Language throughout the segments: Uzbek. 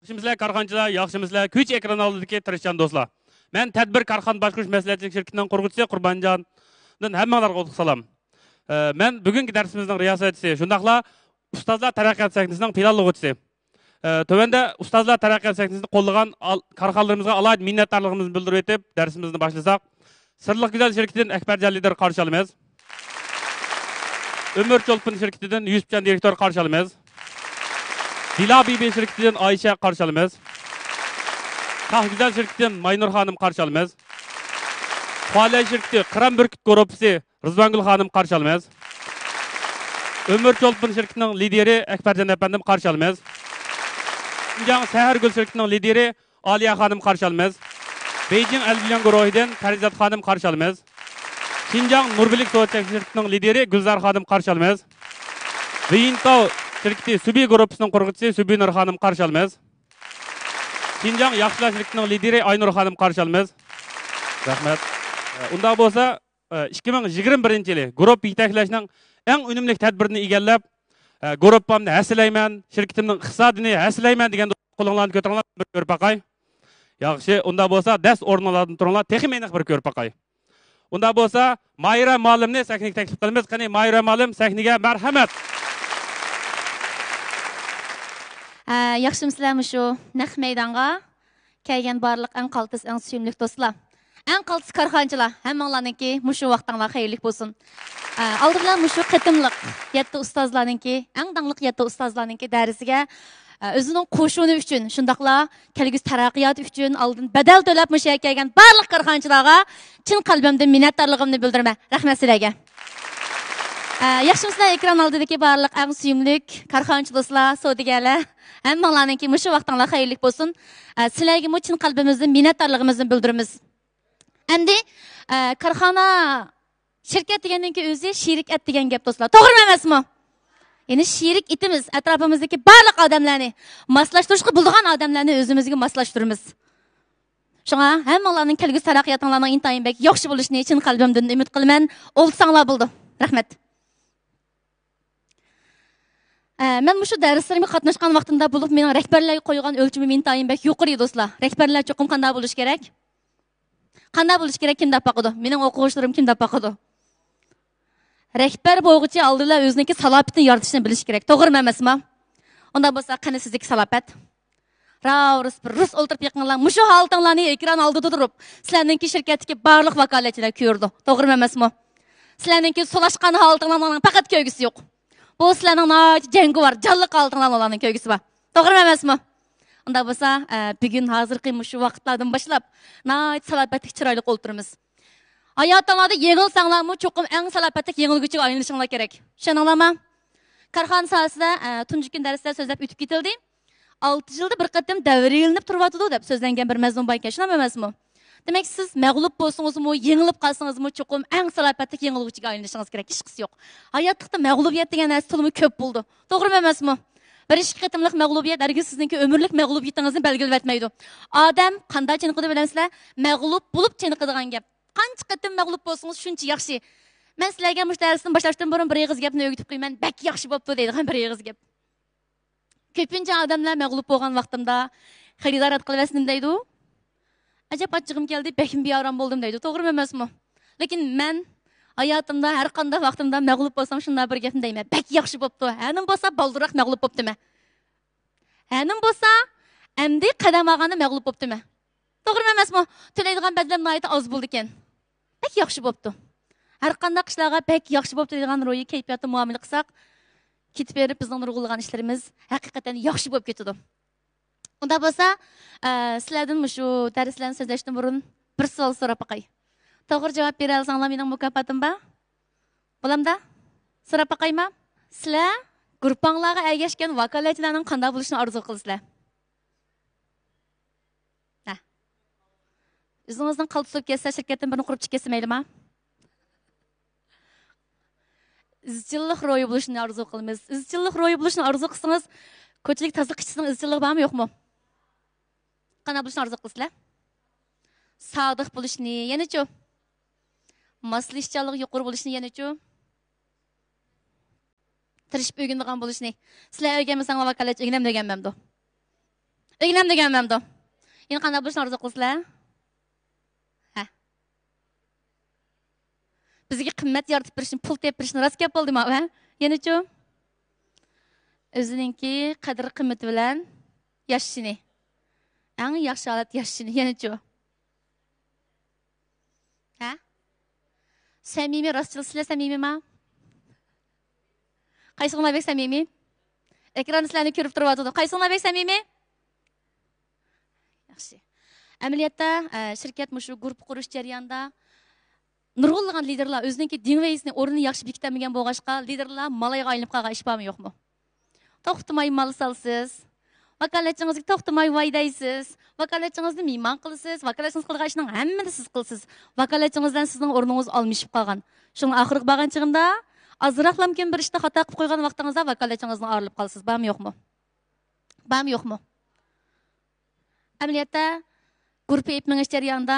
Yaxshimizlar korxonchilar, yaxshimizlar kuch ekran oldidagi tirishchan do'stlar. Men tadbir korxon boshqarish maslahatchilik shirkatining qurg'uvchisi Qurbanjondan hammalarga qutlug' salom. Men bugungi darsimizning riyosatchisi, shundaqla ustozlar taraqqiyot sahnasining planlovchisi. Tövende ustozlar taraqqiyot sahnasini qo'llagan korxonalarimizga alohida minnatdorligimizni bildirib o'tib, darsimizni boshlasak, Sirliq Güzel shirkatidan Akbarjon lider qarshi olamiz. Ömür Çolpun şirketinden Yusufcan direktör qarşı alamiz. Dila Bibi şirketinden Ayşe qarşı alamiz. Tah Güzel şirketinden Maynur Hanım qarşı alamiz. Kuala şirketi Kıran Bürküt Grupsi Rızvangül Hanım qarşı alamiz. Ömür Çolpun şirketinin lideri Akbarjon efendim qarşı alamiz. Şinjan Sehergül şirketinin lideri Aliya Hanım qarşı alamiz. Beijing Elbilan Guruhi'den Farizat Hanım qarşı alamiz. Şinjan Nurbilik Soğutçak şirketinin lideri Gülzar Hanım qarşı alamiz. Veyintao şirketi Subi Grupsi'nin qurg'uvchisi Subi Nur Hanım qarşı alamiz. Şinjan Yaxshilar şirketinin lideri Aynur Hanım qarşı alamiz. Rahmet. Unda bo'lsa 2021 yili grup yetaklashning eng unumli tadbirini egallab, gruppamni haslayman, shirkatimning iqtisodini haslayman degan qo'linglarni ko'taringlar bir ko'rib baqay. Yaxshi, unda bo'lsa dast o'rnlardan turinglar, texnik meni bir ko'rib baqay. Unda bo'lsa Mayra Malimni sahnaga taklif qilamiz. Qani Mayra Malim sahnaga marhamat. Yaxshimizlar shu naq maydonga kelgan barliq eng qaltis, eng suyumli do'stlar. Eng qaltis korxonchilar, hammanglarningki mushu vaqtinglar xayrli bo'lsin. Oldi bilan mushu qitimliq 7 ustozlarningki, eng dangliq 7 ustozlarningki darsiga o'zining qo'shuni uchun, shundaqla kelgusi taraqqiyot uchun oldin badal to'lab mushu kelgan barliq korxonchilarga chin qalbimdan minnatdorligimni bildiraman. Rahmat sizlarga. Yaxshimizlar ekran oldidagi barliq eng suyumli korxonchi do'stlar, savdogarlar, hammanglarningki mushu vaqtinglar xayrli bo'lsin. Sizlarga chin qalbimizdan minnatdorligimizni bildiramiz. Endi korxona shirkat degandan o'zi sherik et degan gap do'stlar. To'g'rimi emasmi? Ya'ni sherik etimiz atrofimizdagi barliq odamlarni moslashtirishga bo'lgan odamlarni o'zimizga moslashtiramiz. Shunga hammanglarning kelgusi taraqqiyotinglarning intayin bek yaxshi bo'lishini chin qalbimdan umid qilaman. Olsanglar bo'ldi. Rahmat. Men shu darslarga qatnashgan vaqtimda bo'lib, mening rahbarlarga qo'ygan o'lchimim intayin bek yuqori do'stlar. Rahbarlar cho'qim qanday bo'lish kerak? Qanday bo'lish kerak? Kim deb baqidi? Mening o'quvchilarim kim deb baqidi? Rahbar bo'lg'ichi oldida o'ziniki salobitni yoritishni bilish kerak. To'g'rimi emasmi? Unda bo'lsa, qani sizdagi salobit? Rus o'ltirib yiqinglar, mushu holtinglarni ekran oldida turib, sizlarningki shirkatdagi barliq vakolatchilar ko'rdi. To'g'rimi emasmi? Sizlarningki sulashgan holtinglarning faqat ko'gisi yo'q. Bu sizlarning jangovar, jonliq holtinglarning ko'gisi bor. To'g'rimi emasmi? Unda bo'lsa, bugun hozirgi mushu vaqtlardan boshlab, salobitlik chiroyli o'ltiramiz. Hayotlarda yengilsanglarmi, cho'qim eng salobitlik yengilguchiga aylanishinglar kerak. Tushuninglarmi? Korxona sohasida tunji kun darsda so'zlab o'tib ketildi. 6 yilda bir qatim davrilanib turyotdi deb so'zlangan bir mazmun bor ekan, shunami emasmi? Demak, siz mag'lub bo'lsangizmi, yengilib qolsangizmi, cho'qim eng salobitlik yengilguchiga aylanishingiz kerak. Hech qisi yo'q. Hayotda mag'lubiyat degan narsa to'limi ko'p bo'ldi. To'g'rimi emasmi? Bir ikki qatimlik mag'lubiyat hargiz sizningki umrlik mag'lubiyatingizni belgilab etmaydi. Odam qanday chiniqadi bilasizlar? Mag'lub bo'lib chiniqadigan gap. Qancha qatim mag'lub bo'lsangiz shuncha yaxshi. Men sizlarga mush darsni boshlashdan burun bir yig'iz gapni o'rgatib qo'yman. Bak yaxshi bo'pti deydigan bir yig'iz gap. Ko'pincha odamlar mag'lub bo'lgan vaqtimda xaridorat qilaversin deydi. Ajab achchig'im keldi, bekim beorom bo'ldim deydi. To'g'rimi emasmi? Lekin men hayotimda har qanday vaqtimda mag'lub bo'lsam shunday bir gapni deyman. Bak yaxshi bo'pti. Hanim bo'lsa baldiroq mag'lub bo'ptimi? Hanim bo'lsa endi qadam olganda mag'lub bo'ptimi? To'g'rimi emasmi? To'laydigan badlam nihoyatda oz bo'ldi ekan. Bak yaxshi bo'pti. Har qanday ishlarga bak yaxshi bo'pti degan ro'yi kayfiyatda muomala qilsak, ketib berib bizning nurg'ulgan ishlarimiz haqiqatan yaxshi bo'lib ketadi. Unda bo'lsa, sizlardan shu darslarni so'zlashdan burun bir savol so'rab qo'yay. To'g'ri javob bera olsanglar mening mukofotim bor. Bo'lamda? So'rab qo'yaymi? Sizlar guruhinglarga ergashgan vakolatchilarning qanday bo'lishini orzu qilasizlar? O'zingizdan qaltisib kelsa, shirkatdan birini qurib chiqasiz maylimi? Izchillik ro'yi bo'lishini orzu qilamiz. Izchillik ro'yi bo'lishini orzu qilsangiz, ko'chalik tozalik ishchining izchillik bormi, yo'qmi? Qanday bo'lishini orzu qilasizlar? Sodiq bo'lishni, yana-chi? Moslashchalik yuqori bo'lishni, yana-chi? Tirishib o'rganadigan bo'lishni. Sizlar o'rganmasanglar vakolatchi o'rganam deganman-da. Ögünəm deganmamdı. Endi qanday bo'lishni orzu qilsizlar? Ha. Bizga qimmat yaratib berishni, pul tepib berishni rost gap bo'ldimi, ha? Yana-chi? O'zininki qadr qimmati bilan yashashini. Eng yaxshi holat yashashini, yana-chi? Ha? Samimiy, rostchilik sizlar samimiymi? Qaysiңlar bek samimiy? Ekran sizlarni ko'rib turibdi. Qaysiңlar bek samimiy? Yaxshi. Amaliyotda shirkat mushu guruh qurish jarayonida nurg'unlagan liderlar o'zining dinveyisini o'rnini yaxshi bekitamagan bo'lg'ashqa liderlar malayga aylanib qolgan ish bormi yo'qmi? To'xtamay mal salsiz, vakolatchingizga to'xtamay vaydaysiz, vakolatchingizni mehmon qilasiz, vakolatchingiz qilgan ishning hammasini siz qilasiz. Vakolatchingizdan sizning o'rningiz olmishib qolgan. Shuni oxirgi bo'lgan chig'imda azroq mumkin bir ishni xato qilib qo'ygan vaqtingizda vakolatchingizni ayrilib qolasiz. Bormi yo'qmi? Bormi yo'qmi? Amaliyotda guruh epmingiz jarayonida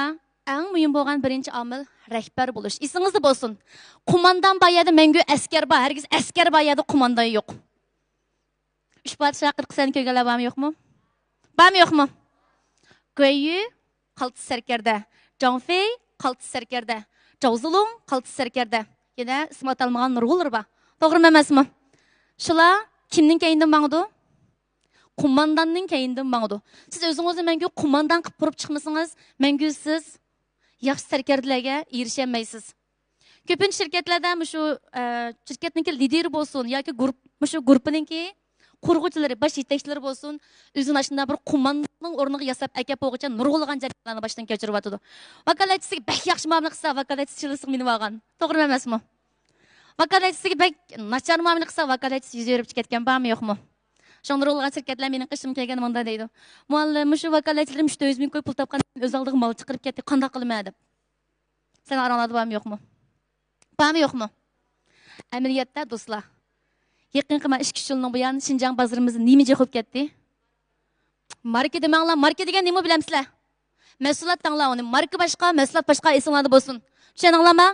eng muhim bo'lgan birinchi omil rahbar bo'lish. Esingizda bo'lsin. Qo'mondan bayada mengu askar bor, hargiz askar bayada qo'mondan yo'q. Uch podshoh 40 sani ko'rganlar bormi yo'qmi? Bormi yo'qmi? Guyu qaltis sarkarda, Jonfey qaltis sarkarda, Jovzulung qaltis sarkarda. Yana ism atalmagan nurg'ullar bor. To'g'rimi emasmi? Shular kimning kayindan mangdi? Qo'mondanning kayindan mangdi. Siz o'zingizni mengu qo'mondan qilib turib chiqmasangiz, mengu siz yaxshi sarkardalarga erishamaysiz. Ko'pincha shirkatlarda shu shirkatning lideri bo'lsin yoki shu guruhninki qurg'uvchilari, bosh yetakchilari bo'lsin, o'zini shunday bir qo'mondanning o'rniga yasab akab o'g'icha nurg'ulg'an jarayonlarni boshdan kechiryapti. Vakolatchisiga bak yaxshi muomala qilsa, vakolatchisi chilisib minib olgan. To'g'rimi emasmi? Vakolatchisiga bak nachar muomala qilsa, vakolatchisi yuz berib ketgan bormi yo'qmi? Şonurulgan şirketler mening qishim kelgan munda deydi. Muallim shu vakolatchilarim 300 ming qo'y pul topgan, o'z oldiga mol chiqarib ketdi. Qanday qilmayman deb. Sen aranada bormi yo'qmi? Bormi yo'qmi? Amaliyotda do'stlar, yaqinqi 2 yilning buyon Xinjiang bozorimizni nimaga qo'yib ketdi? Marka demanglar, marka degan nima bilamsizlar? Mas'uliyat tanglar uni. Marka boshqa, mas'uliyat boshqa esinglarda bo'lsin. Tushuninglarmi?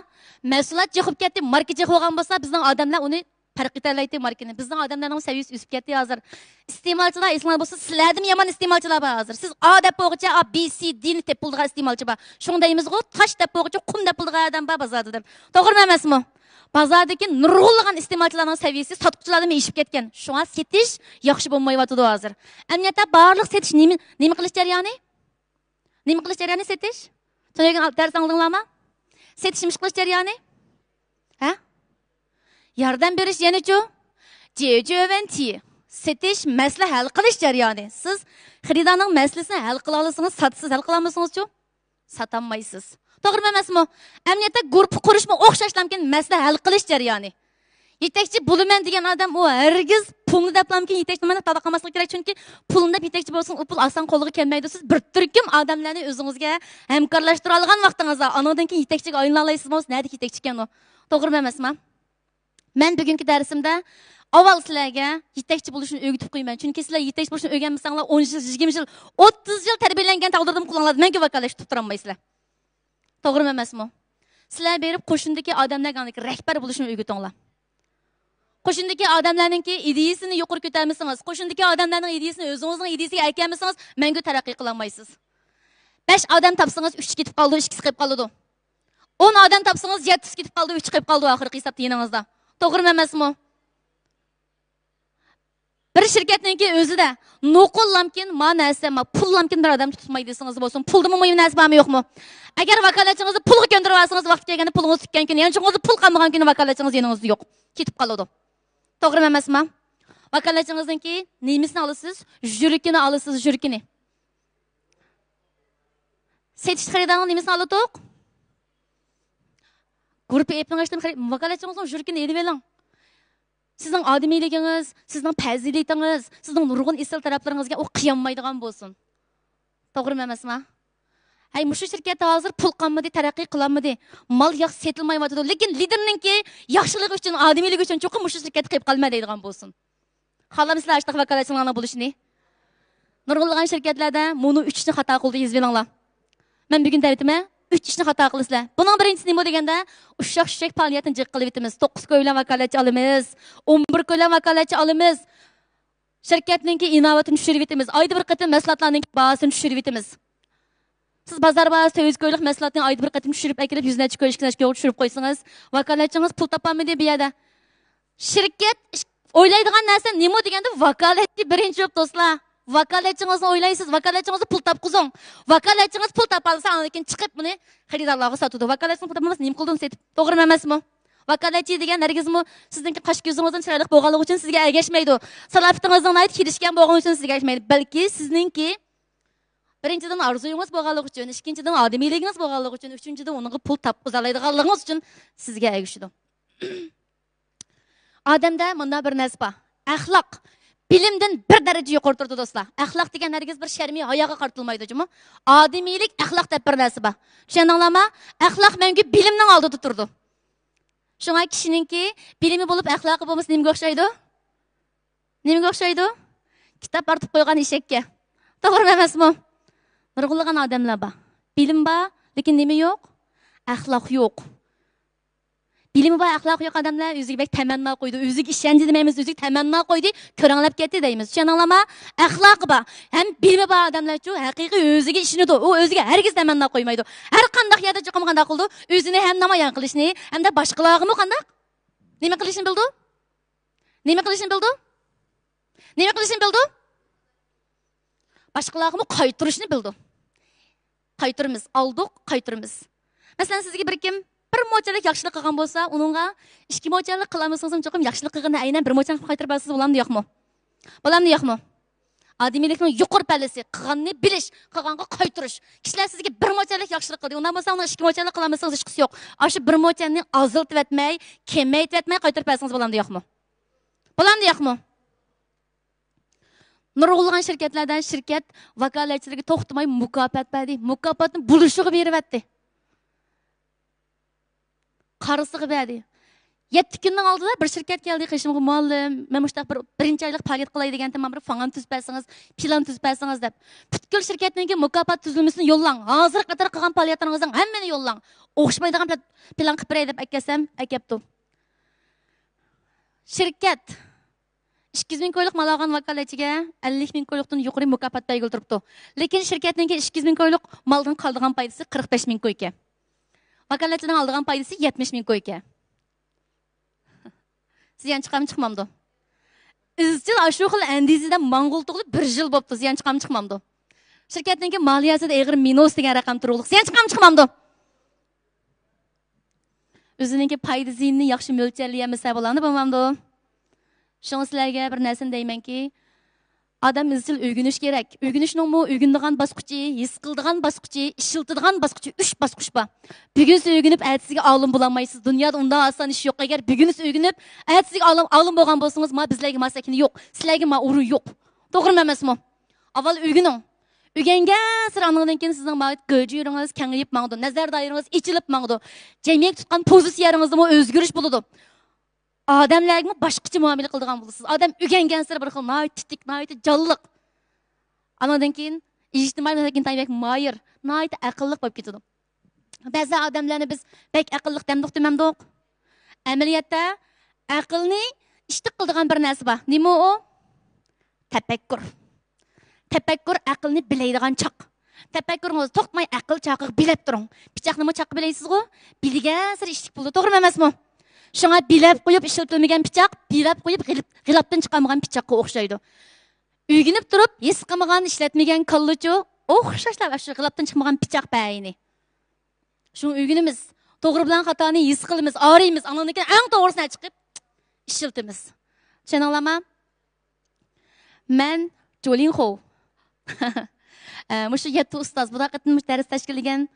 Mas'uliyat qo'yib ketdi, marka qo'ygan bo'lsa, bizning odamlar uni farq etalaydi markani. Bizning odamlarning saviyasi o'sib ketdi hozir. Iste'molchilar esinglar bo'lsa, sizlardan yomon iste'molchilar bor hozir. Siz A deb bo'g'icha A, B, C, D ni deb puldigan iste'molchi bor. Shundaymiz-ku, tosh deb bo'g'icha qum deb puldigan odam bor bozorda deb. To'g'rimi emasmi? Bozordagi nurg'unlagan iste'molchilarning saviyasi sotuvchilardan eshib ketgan. Shunga setish yaxshi bo'lmayapti hozir. Amaliyotda barliq setish nima qilish jarayoni? Nima qilish jarayoni setish? To'ygan dars angladinglarmi? Setish nima qilish jarayoni? Ha? Yordam berish yana-chu? Jejeventi. Setish masala hal qilish jarayoni. Siz xaridorning masalasini hal qila olsangiz, satsiz hal qila olmasangiz-chu, sotolmaysiz. To'g'rimi emasmi? Amaliyotda guruh qurishmi o'xshashlamkin masala hal qilish jarayoni. Yetakchi bo'laman degan odam u hargiz pulni deplamkin yetakchi nimani tada qilmaslik kerak, chunki pulni deb yetakchi bo'lsin, u pul oson qo'lga kelmaydi. Siz bir turkum odamlarni o'zingizga hamkorlashtira olgan vaqtingizda anadan keyin yetakchiga aylana olasizmi? Nima yetakchi ekan u? To'g'rimi emasmi? Men bugungi darsimda avval sizlarga yetakchi bo'lishni o'rgatib qo'yman. Chunki sizlar yetakchi bo'lishni o'rganmasanglar 10 yil, 20 yil, 30 yil tarbiyalangan taqdirda qilinglar, menga vakolatlik tutib turolmaysizlar. To'g'rimi emasmi? Sizlar berib qo'shindagi odamlarga rahbar bo'lishni o'rgatinglar. Qo'shindagi odamlarningki ideyasini yuqori ko'tarmasangiz, qo'shindagi odamlarning ideyasini o'zingizning ideyasiga aytganmasangiz, menga taraqqiy qila olmaysiz. 5 odam topsangiz 3 ketib qoldi, 2 qilib qoldi. 10 odam topsangiz 7 ketib qoldi, 3 qilib qoldi oxirgi hisobda yiningizda. To'g'rimi emasmi? Bir shirkatningki o'zida noqullamkin, ma'nasama, pullamkin bir odam tutmaydi desangiz bo'lsin. Pulda muhim narsa bormi yo'qmi? Agar vakolatchingizni pulga ko'ndirib olsangiz, vaqt kelganda pulingiz tutgan kuni, ya'ni chunki pul qolmagan kuni vakolatchingiz yoningizda yo'q, ketib qoladi. To'g'rimi emasmi? Vakolatchingizningki nemisini olasiz? Jurikini olasiz, jurikini. Setish xaridorning nemisini oladiq? Guruh epingizdan vakolatchingizning jurikini elib oling. Sizning odamiyligingiz, sizning fazilatingiz, sizning nurg'un isl taraflaringizga u qiyonmaydigan bo'lsin. To'g'rimi emasmi? Hay, mushu shirkatda hozir pul qolmadi, taraqqiy qilolmadi. Mal yaxshi setilmayapti, lekin liderninki yaxshiligi uchun, odamiyligi uchun cho'qim mushu shirkatga qilib qolma deydigan bo'lsin. Xohlamsizlar shunaqa vakolatchilarning bo'lishini? Nurg'unlagan shirkatlarda buni 3 ishni xato qildi, yozinglar. Men bugun aytaman, 3 ishni xato qilasizlar. Buning birinchisi nima deganda, ushaq faoliyatini jiq qilib bitamiz. 9 ko'ylan vakolatchi olamiz, 11 ko'ylan vakolatchi olamiz. Şirketninki inovatini tushirib etamiz. Oyda bir qatim mahsulotlarning bahosini tushirib etamiz. Siz bozor bahosida 100 ko'ylik mahsulotni oyda bir qatim tushirib akirib 100 necha ko'y, 2 necha ko'y tushirib qo'ysangiz, vakolatchingiz pul topolmaydi bu yerda. Shirkat o'ylaydigan narsa nima deganda vakolatchi birinchi yo'q do'stlar. Vakolatchingizni o'ylaysiz, vakolatchingizni pul topqizing. Vakolatchingiz pul topolsa, undan chiqib buni xaridorlarga sotadi. Vakolatchingiz pul topolmasa nima qilding setib, to'g'rimi emasmi? Vakolatchi degan hargizmi sizningki qosh ko'zingizdan chiroyli bo'lganligi uchun sizga ergashmaydi. Salafitingizdan ayt kelishgan bo'lgani uchun sizga ergashmaydi. Balki sizningki birinchidan orzuyingiz bo'lganligi uchun, ikkinchidan odamiyligingiz bo'lganligi uchun, uchinchidan uningga pul topqizoladiganligingiz uchun sizga ergashadi. Odamda bunda bir narsa bor. Axloq bilimdan bir daraja yuqori turadi do'stlar. Axloq degan hargiz bir sharmiy hayoga qartilmaydi, jumi. Odamiylik axloq deb bir narsa bor. Tushundinglarmi? Axloq menga bilimning oldida turdi. Shunga kishiningki bilimi bo'lib axloqi bo'lmasa nimaga o'xshaydi? Nimaga o'xshaydi? Kitob ortib qo'ygan eshakka. To'g'rimi emasmi? Nurg'ulg'an odamlar bor. Bilim bor, lekin nima yo'q? Axloq yo'q. Bilimi bor, axloq yo'q odamlar o'ziga bek tamanno qo'ydi. O'ziga ishonchi demaymiz, o'ziga tamanno qo'ydi, ko'ranglab ketdi deymiz. Tushundinglarmi? Axloqi bor, ham bilimi bor odamlar-chu haqiqiy o'ziga ishonadi. U o'ziga hargiz tamanno qo'ymaydi. Har qanday yerda chiqim qanday qildi? O'zini ham namoyon qilishni, hamda boshqalarga qanday? Nima qilishni bildi? Nima qilishni bildi? Nima qilishni bildi? Boshqalarga qaytirishni bildi. Qaytirimiz, aldık, qaytirimiz. Masalan, sizga bir kim bir mo'chalik yaxshilik qilgan bo'lsa, uningga 2 mo'chalik qilamisangiz ham cho'qim yaxshilik qilgandan aynan bir mo'chalik qaytirib bersiz bo'lamdi yo'qmi? Bo'lamdi yo'qmi? Odamiylikning yuqori pallasi qilganni bilish, qilganga qaytirish. Kishilar sizga bir mo'chalik yaxshilik qildi, undan bo'lsa uni 2 mo'chalik qilamisangiz hech qisi yo'q. Shu bir mo'chani azaltib etmay, kemaytib etmay qaytirib bersangiz bo'lamdi yo'qmi? Bo'lamdi yo'qmi? Nurg'ulg'an shirkatlardan shirkat vakolatchilariga to'xtamay mukofot berdi. Mukofotni bulishiga beryapti. Qarisiga berdi. 7 kunning oldida bir shirkat keldi, qishimga muallim, men mushtaq birinchi oylik faoliyat qilay deganda men bir fond tuzib bersangiz, plan tuzib bersangiz deb. Butkul shirkatning mukofot tuzilmasini yo'llang. Hozir qator qilgan faoliyatingizni hammani yo'llang. O'xshamaydigan plan qilib beray deb akasam, akapti. Shirkat 200.000 ko'ylik mal olgan vakolatchiga 50.000 ko'ylikdan yuqori mukofot belgilab turibdi. Lekin shirkatning 200.000 ko'ylik maldan qoldigan foydasi 45.000 ko'y ekan. Vakolatchining oldigan foydasi 70.000 ko'y ekan. Ziyan chiqamdi? Izchil shu xil andizida mang'ul tug'ilib 1 yil bo'pti. Ziyan chiqamdi? Shirkatning moliyasida eg'ir minus degan raqam turibdi. Ziyan chiqamdi? O'zining foydasini yaxshi mo'ljallayamasa bo'ladi, bo'lmamdi? Şunu sizlerge bir nersini deymenki, adam izchil öğünüş gerek. Öğünüşnün mu öğündiğen basqıcı, his qıldığan basqıcı, işiltidiğen basqıcı, 3 basqıç ba. Bugün siz öğünüp, ertesiga alım bulamaysınız. Dünyada ondan asan iş yok. Eğer bugün siz öğünüp, ertesiga alım bolgan bolsanız, ma bizlerge masakini yok. Sizlerge ma uru yok. Doğru mu emas mı? Aval öğünün. Öğengen sıra anıdan keyin sizin mağit göcüyürünüz, kengayıp mağdı. Nazar dairiniz içilip mağdı. Cemiyet tutkan pozisiyarınızda mı özgürüş buludu. Adamlarga boshqacha muomala qiladigan bo'lasiz. Odam o'rgangan sir bir xil noyat titik, noyat jonliq. Anadan keyin ijtimoiy masakin taybek moyir, noyat aqlliq bo'lib ketadi. Ba'zi odamlarni biz bek aqlliq demdiq demamdiq. Amaliyotda aqlni ishtiq qiladigan bir narsa bor. Nima u? Tafakkur. Tafakkur aqlni bilaydigan choq. Tafakkuringiz to'xtamay aql choqiq bilib turing. Pichoqni choq bilaysizmi? Bilgan sir ishtiq bo'ldi. To'g'rimi emasmi? Şuna bilab qo'yib ishlatilmagan pichoq, bilab qo'yib g'ilabdan chiqarmagan pichoqqa o'xshaydi. Uyginib turib, his qilmagan, ishlatmagan kallachu, o'xshashlar shu g'ilabdan chiqmagan pichoq bayini. Shu uyginimiz, to'g'ri bilan xatoni his qilamiz, araymiz, anonikin eng to'g'risini chiqib ishlatamiz. Tushuninglarmi? Men Jolinho. Mushu 7 ustoz, bu vaqtda dars tashkillagan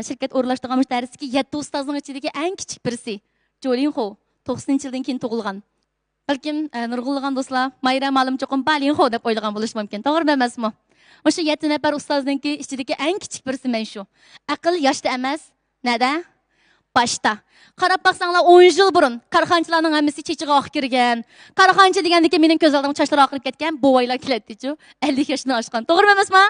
shirkat o'rlashtirgan darsdagi 7 ustozning ichidagi eng kichik birisi. Jolinho 90-yildan keyin tug'ilgan. Balkim nurg'ulg'an do'stlar, Mayra ma'lum cho'qim Balinho deb o'ylagan bo'lish mumkin. To'g'rimi emasmi? O'sha 7 nafar ustozninki ichidagi eng kichik birisi men shu. Aql yoshda emas, nada? Boshda. Qarab baqsanglar 10 yil burun korxonchilarning hammasi chechiga oq kirgan. Korxonchi degandiki mening ko'z oldimga chochlari oqib ketgan buvaylar keladi-chu. 50 yoshdan oshgan. To'g'rimi emasmi?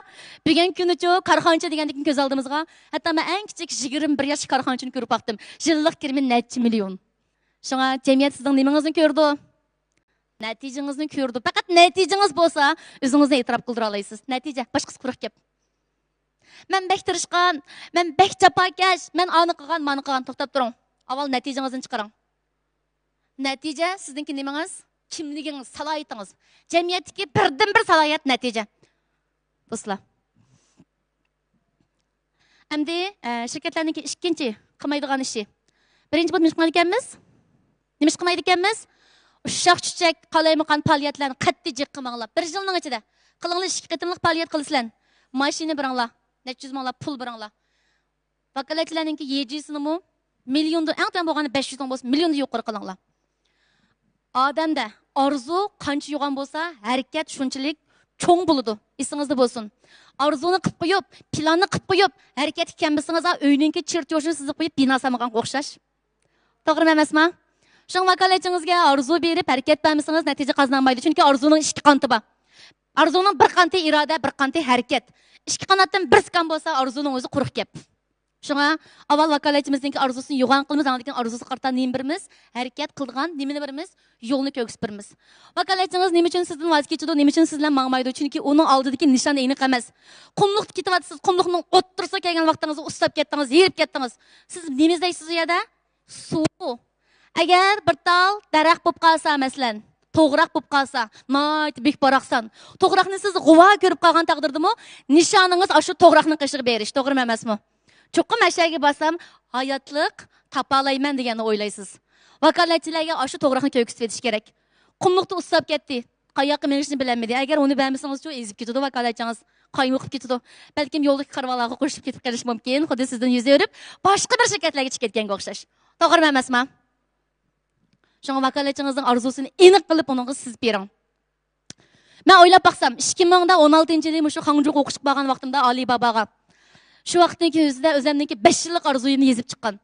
Bugun kuni-chu korxonchi degandiki ko'z oldimizga, hatto men eng kichik 21 yosh korxonchini ko'rib baqdim. Yillik kirimi necha million. Shunga jamiyat sizning nimangizni ko'rdi? Natijangizni ko'rdi. Faqat natijangiz bo'lsa, o'zingizni e'tirof qildira olasiz. Natija boshqasi quruq gap. Men bek tirishqan, men bek jafokash, men ani qilgan, mani qilgan. To'xtab turing. Avval natijangizni chiqaring. Natija sizningki nimangiz? Kimligingiz, salohiyatingiz. Jamiyatdagi birdan-bir salohiyat natija. Do'stlar. Endi shirkatlarningki ikkinchi qilmaydigan ishi. Birinchi bo'lib nima qilmaydi ekanmiz? Nima qilmaydi ekanmiz? Uşaq çiçek qalaymagan fəaliyyətlərini qattiq jiq qılmaqlar. Bir yılның içində qılınlar 2 qatımlıq fəaliyyət qılısılar. Maşını biranglar, neçə yüz manlap pul biranglar. Vakalatçılarınki yecəsini mu milyonda ən tən bolğanı 500 dan bolsa milyonda yuqarı qılыңlar. Adamda arzu qancha yo'g'an bo'lsa, harakat shunchalik cho'ng bo'ladi. Esingizda bo'lsin. Arzuni qilib qo'yib, planni qilib qo'yib, harakat etganmisingiz, uyninki chirtyoshini sizib qo'yib bino samagan o'xshash. To'g'rimi emasmi? Şun vakalatçınızga arzu berip harakat bermişsiniz, natija qazanmaydi. Çünkü arzunun ikki qanti bor. Arzunun bir qanti iroda, bir qanti harakat. Ikki qanatdan bir sikan bo'lsa, arzunun o'zi quruq gap. Şuna avval vakalatchimizning arzusini yo'g'on qilamiz, ana degan arzusi qartan nima birimiz, harakat qilgan nimani birimiz, yo'lni ko'ksib birimiz. Vakalatchingiz nima uchun sizdan voz kechadi, nima uchun sizdan mangmaydi? Chunki uning oldidagi nishon aniq emas. Qumliqda ketyapsiz, qumliqning o'ttirsa kelgan vaqtingizni ustab ketdingiz, yerib ketdingiz. Siz nima izlaysiz u yerda? Suv. Agar bir tal daraxt bo'lib qolsa, masalan, to'g'roq bo'lib qolsa, noyt bek boraqsan. To'g'roqni siz g'uva ko'rib qolgan taqdirdami, nishoningiz shu to'g'roqning qishig'i berish, to'g'rimi emasmi? Cho'qim ashaga bosam, hayotlik topalayman deganni o'ylaysiz. Vakolatchilarga shu to'g'roqni ko'ksib etish kerak. Qumliqda ustab ketdi. Qayoqqa menishni bilmaydi. Agar uni bilmasangiz-chu ezib ketadi vakolatchingiz. Qaymoqib ketadi. Balkim yo'ldagi qarvalarga qo'shib ketib qolish mumkin. Xuddi sizdan yuz o'rib, boshqa bir shirkatlarga chiqib ketganga o'xshash. To'g'rimi emasmi? Şuna vakalatçınızın arzusunu aniq qilib onunğa siz bering. Men o'ylab baqsam, 2016-yilda shu Hangjuga o'qish qilgan vaqtimda Ali Babaga shu vaqtdagi o'zida o'zimningki 5 yillik arzuyimni yozib chiqqan.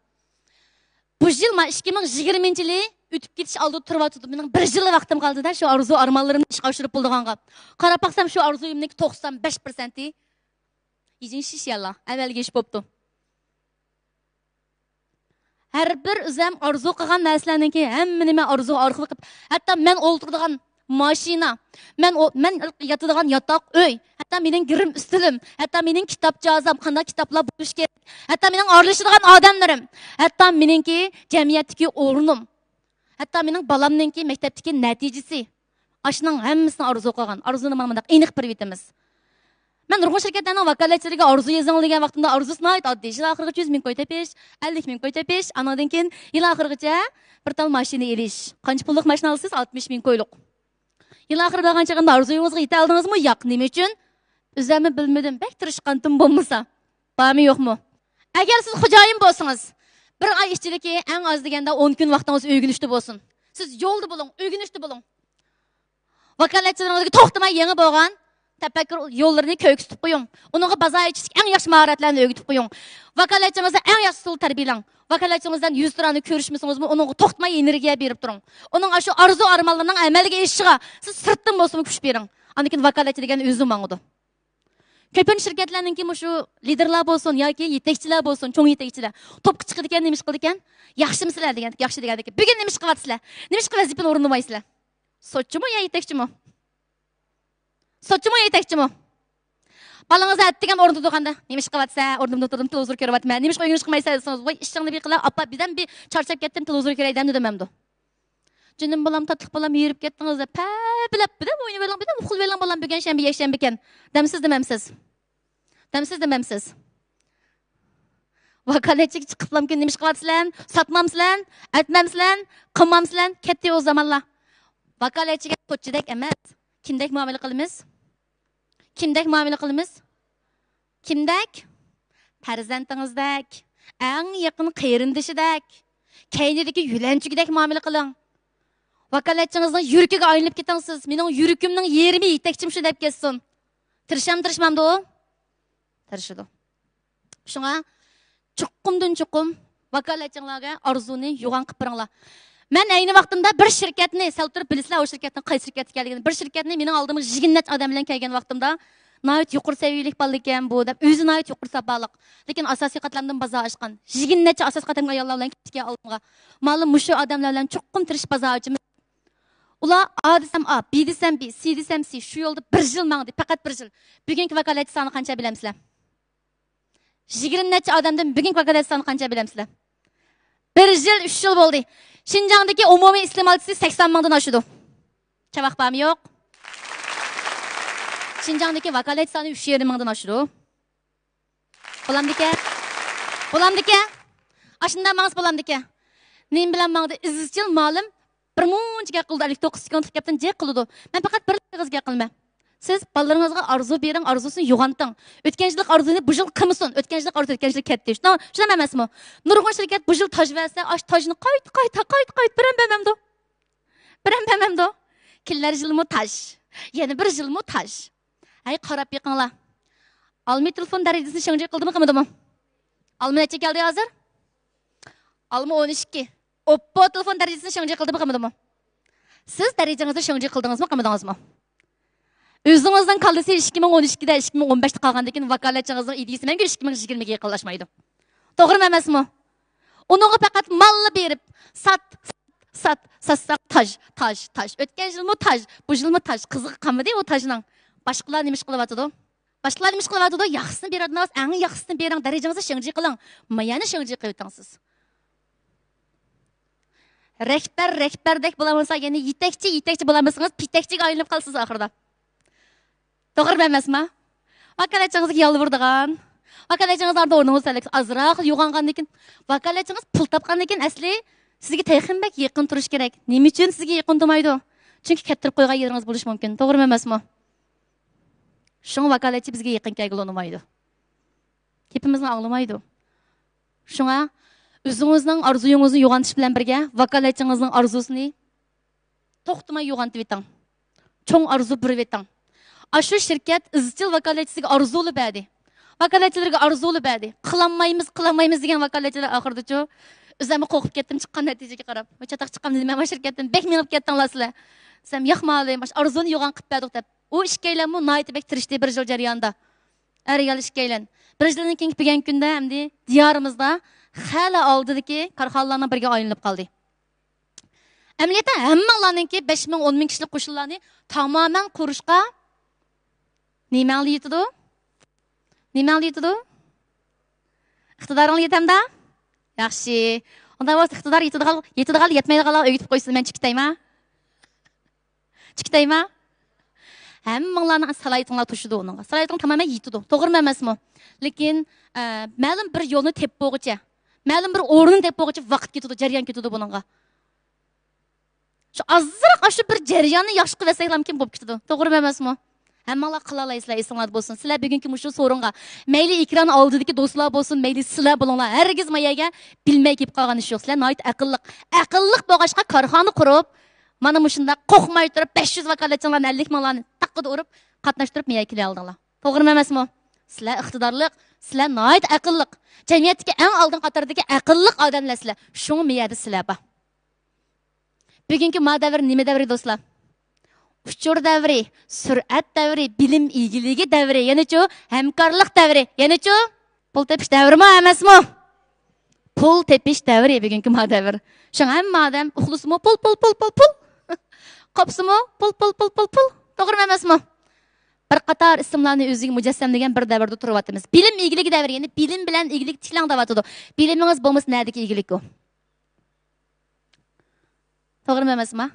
Bu yil men 2020-yili o'tib ketish oldi turib mening 1 yil vaqtim qoldi-da shu arzu armonlarimni ishga oshirib bo'lganga. Qarab baqsam shu arzuyimning 95%i inshaalloh avvalgi ish bo'pti. Her bir özüm arzu qilgan narsalarningki hammani men arzu orqali qilib, hatto men o'ltiradigan mashina, men yotadigan yotoq uy, hatto mening girim ustilim, hatto mening kitob jazam, qanday kitoblar bo'lish kerak, hatto mening aralashadigan odamlarim, hatto meningki jamiyatdagi o'rnim, hatto mening balamningki maktabdagi natijasi. Ashning hammasini arzu qilgan. Arzuni mana bunday aniq bir bitimiz. Men nurg'un shirkatlarning vakolatchilariga arzu yozing degan vaqtimda arzusini ayt oddiy. Yil oxirigacha 100 ming qo'y tepish, 50 ming qo'y tepish, anadan keyin yil oxirigacha bir tal mashina elish. Qancha pullik mashina olsiz? 60 ming qo'yliq. Yil oxiri bo'lgan chaqda arzuyingizga yeta oldingizmi? Yo'q. Nima uchun? O'zimni bilmadim. Bek tirishqantim bo'lmasa. Bormi yo'qmi? Agar siz xo'jayin bo'lsangiz, bir oy ichidagi eng oz deganda 10 kun vaqtingiz o'rganishda bo'lsin. Siz yo'lda bo'ling, o'rganishda bo'ling. Vakolatchilaringizga to'xtamay yangi bo'lgan tafakkur yo'llarini ko'ksitib qo'ying. Uningga bozor ichishga eng yaxshi mahoratlarni o'rgatib qo'ying. Vakolatchingizga eng yaxshi usul tarbiyalang. Vakolatchingizdan 100 tirani ko'rishmasingizmi, uningga to'xtamay energiya berib turing. Uning shu arzu armonlarining amalga oshishiga siz sirtdan bo'lsa kuch bering. Anikin vakolatchi degan o'zi mang'udi. Ko'pincha shirkatlarningki shu liderlar bo'lsin yoki yetakchilar bo'lsin, cho'ng yetakchilar to'pga chiqadi ekan, nima ish qildi ekan? Yaxshimisizlar degan, yaxshi degandik. Bugun nima ish qilyapsizlar? Nima ish qilib vazifani o'rinlamaysizlar? Sochchimi yo yetakchimi? Sochchimi yetakchimi? Balangizga aytgan o'rinda turganda, nima ish qilyapsan? O'rnimda turdim, televizor ko'ryapman. Nima ish qo'yingiz qilmaysiz desangiz, voy ishingni bir qilib, appa bizdan bir charchab ketdim, televizor ko'raydan demamdi. Jinim bolam, tatliq bolam yerib ketdingiz deb, bilib, o'ynab o'ylang, bidan uxul o'ylang bolam bugun shanba yakshanba ekan. Demsiz demamsiz. Demsiz demamsiz. Vakolatchiga chiqiblamkin nima ish qilyapsizlar? Sotmamsizlar, aytmamsizlar, qilmamsizlar, ketdi o zamonlar. Vakolatchiga pochchidek emas. Kimdek muomala qilamiz? Kimdek muomala qilamiz? Kimdek? Farzandingizdek, eng yaqin qarindishidek, kaynidagi yulanchigidek muomala qiling. Vakolatchingizning yuragiga aylanib ketingsiz. Mening yuragimning yerimi yetakchim shu deb ketsin. Tirishmamdi u? Tirishidi. Shunga chuqum vakolatchilarga arzuni yo'g'on qilib beringlar. Men ayni vaqtimda bir shirkatni saltirib bilisizlar, o shirkatning qaysi shirkat ekanligini. Bir shirkatni mening oldimga 20 odam bilan kelgan vaqtimda nayt yuqori saviyalik bal ekan bu deb o'zi nayt yuqori saviyalik. Lekin asosiy qatlamdan bozor ochgan. 20 asosiy qatlamga ayollar bilan ketgan oldimga. Ma'lum mushu odamlar bilan chuqum tirish bozor ochimiz. Ular A desem A, B desem B, C desem C. Şu yolda bir yıl mağdı, fakat bir yıl. Bugünkü vakaletçi sanı qancha bilemsizlar? 20 neçe adamdan bugünkü vakaletçi sanı qancha bilemsizlar? 1 yıl, 3 yıl oldu. Şinjan'daki umumi İslam halkısı 80 mingdan aşıdı. Çabak bağımı yok. Şinjan'daki vakaletçi sanı 3,5 mingdan aşıdı. Bulamdike. Aşında mağız bulamdike. Neyim bilen mağdı izizçil malım bir munç gel kıldı. 59 sekund kaptan cek kıldı. Ben fakat bir kız gel kılma. Siz ballarınızga arzu bering, arzusunu yo'g'anting. O'tganchilik arzuni bu yil qilmasin. O'tganchilik ketdi. Shuna emasmi? Nurg'un shirkat bu yil toj bersa, ash tojni qayt biram bemamdo. Kelar yilmi toj. Yana bir yilmi toj. Hay qarab yiqinglar. Almi telefon darajasini shuncha qildimi, qilmadimi? Almi necha keldi hozir? Almi 12. Oppo telefon darajasini shuncha qildimi, qilmadimi? Siz darajangizni shuncha qildingizmi, qilmadingizmi? Özünüzden kaldısı 2012'de 2015'te kalgandan keyin vakaletçinizning ideyasi menga 2020'ga yaqinlashmaydi. To'g'ri emasmi? Unuga faqat malni berib, satsak taj. O'tgan yilmi taj, bu yilmi taj. Qiziq qilmadi u tajning. Boshqalar nima ish qilyapti? Boshqalar nima ish qilyapti? Yaxshisini beradigan, eng yaxshisini bering, darajangizni shuncha qiling. Mayani shuncha qilyapsiz. Rehberdek bo'lamasa, ya'ni yetakchi bo'lamasiz, pitakchiga aylanib qolasiz oxirida. To'g'ri emasmi? Vakaletchingizga yolvurdigan. Vakaletchingiz orda o'rningiz azroq yo'g'ongandan keyin, vakaletchingiz pul topgandan keyin asli sizga texinbek yaqin turish kerak. Nima uchun sizga yaqin turmaydi? Chunki kattirib qo'ygan yeringiz bo'lishi mumkin. To'g'ri emasmi? Shunga vakaletchi bizga yaqin kelgili olmaydi. Kepimizni anglamaydi. Shunga o'zingizning orzuyingizni yo'g'ontish bilan birga vakaletchingizning orzusini to'xtamay yo'g'ontib eting. Cho'ng arzu bir eting. Aşı şirket izchil vakaletchisiga arzuli berdi. Vakaletchilarga arzuli berdi. Qilolmaymiz degan vakaletchilar oxirida-chu o'zimni qo'rqib ketdim chiqqan natijaga qarab. Chataq chiqqan nima mana shirkatdan bek minib ketdinglar sizlar. Sen yo'qmali, mana arzuni yo'g'on qilib berdik deb. U ishkaylanmi noyat bek tirishdi bir yil jarayonida. Arigal ishkaylan. Bir yildan keyin kelgan kunda hamdi diyorimizda xala oldidagi korxonalarning birga aylanib qoldi. Amaliyotda hammalarninki 5 ming 10 ming kishilik qo'shinlarni tamamen qurishga nima yetadi? Iqtidoring yetamda? Yaxshi. Unda bo'lsa iqtidor yetmaydiganlar o'gitib qo'ysin, men chiqitayma. Hammanglarning salohiyatlaringiz tushidi unga. Salohiyatlaring tamamen yetadi. To'g'rimi emasmi? Lekin ma'lum bir yo'lni tepib bo'g'icha, ma'lum bir o'rinni tepib bo'g'icha vaqt ketadi, jarayon ketadi buningga. Shu azroq shu bir jarayonni yaxshi qilib olsanglar kim bo'lib ketadi. To'g'rimi emasmi? Hammalar qilalaysizlar, esinglar bo'lsin. Sizlar bugungi mushu so'ringa mayli ekran oldidagi do'stlar bo'lsin, mayli sizlar bo'linglar, hargiz mayaga bilmay kelib qolgan ish yo'q. Sizlar noyat aqlliq bo'lg'achqa korxona qurib, mana mushunda qo'rqmay turib 500 vakaletchilarni 50 minglarni taqqida urib, qatnashtirib mayaga kela oldinglar. To'g'rimi emasmi? Sizlar iqtidorli, sizlar noyat aqlliq. Jamiyatdagi eng oldin qatordagi aqlliq odamlar sizlar. Shunga miyada sizlar bor. Bugungi davr nima davri do'stlar? Uçur davri, surat davri, bilim ilgiligi davri, yana-chu hamkorlik davri, yana-chu pul tepish davrimi emasmi? Pul tepish davri bugungi davr. Shunga hamma odam uxlusimi pul. Qopsimi pul. To'g'rimi emasmi? Bir qator ismlarni o'ziga mujassamlagan bir davrda turyapmiz. Bilim ilgiligi davri, ya'ni bilim bilan ilgilik tiklang deyapti. Bilimingiz bo'lmasa nadagi ilgilik u? To'g'rimi emasmi?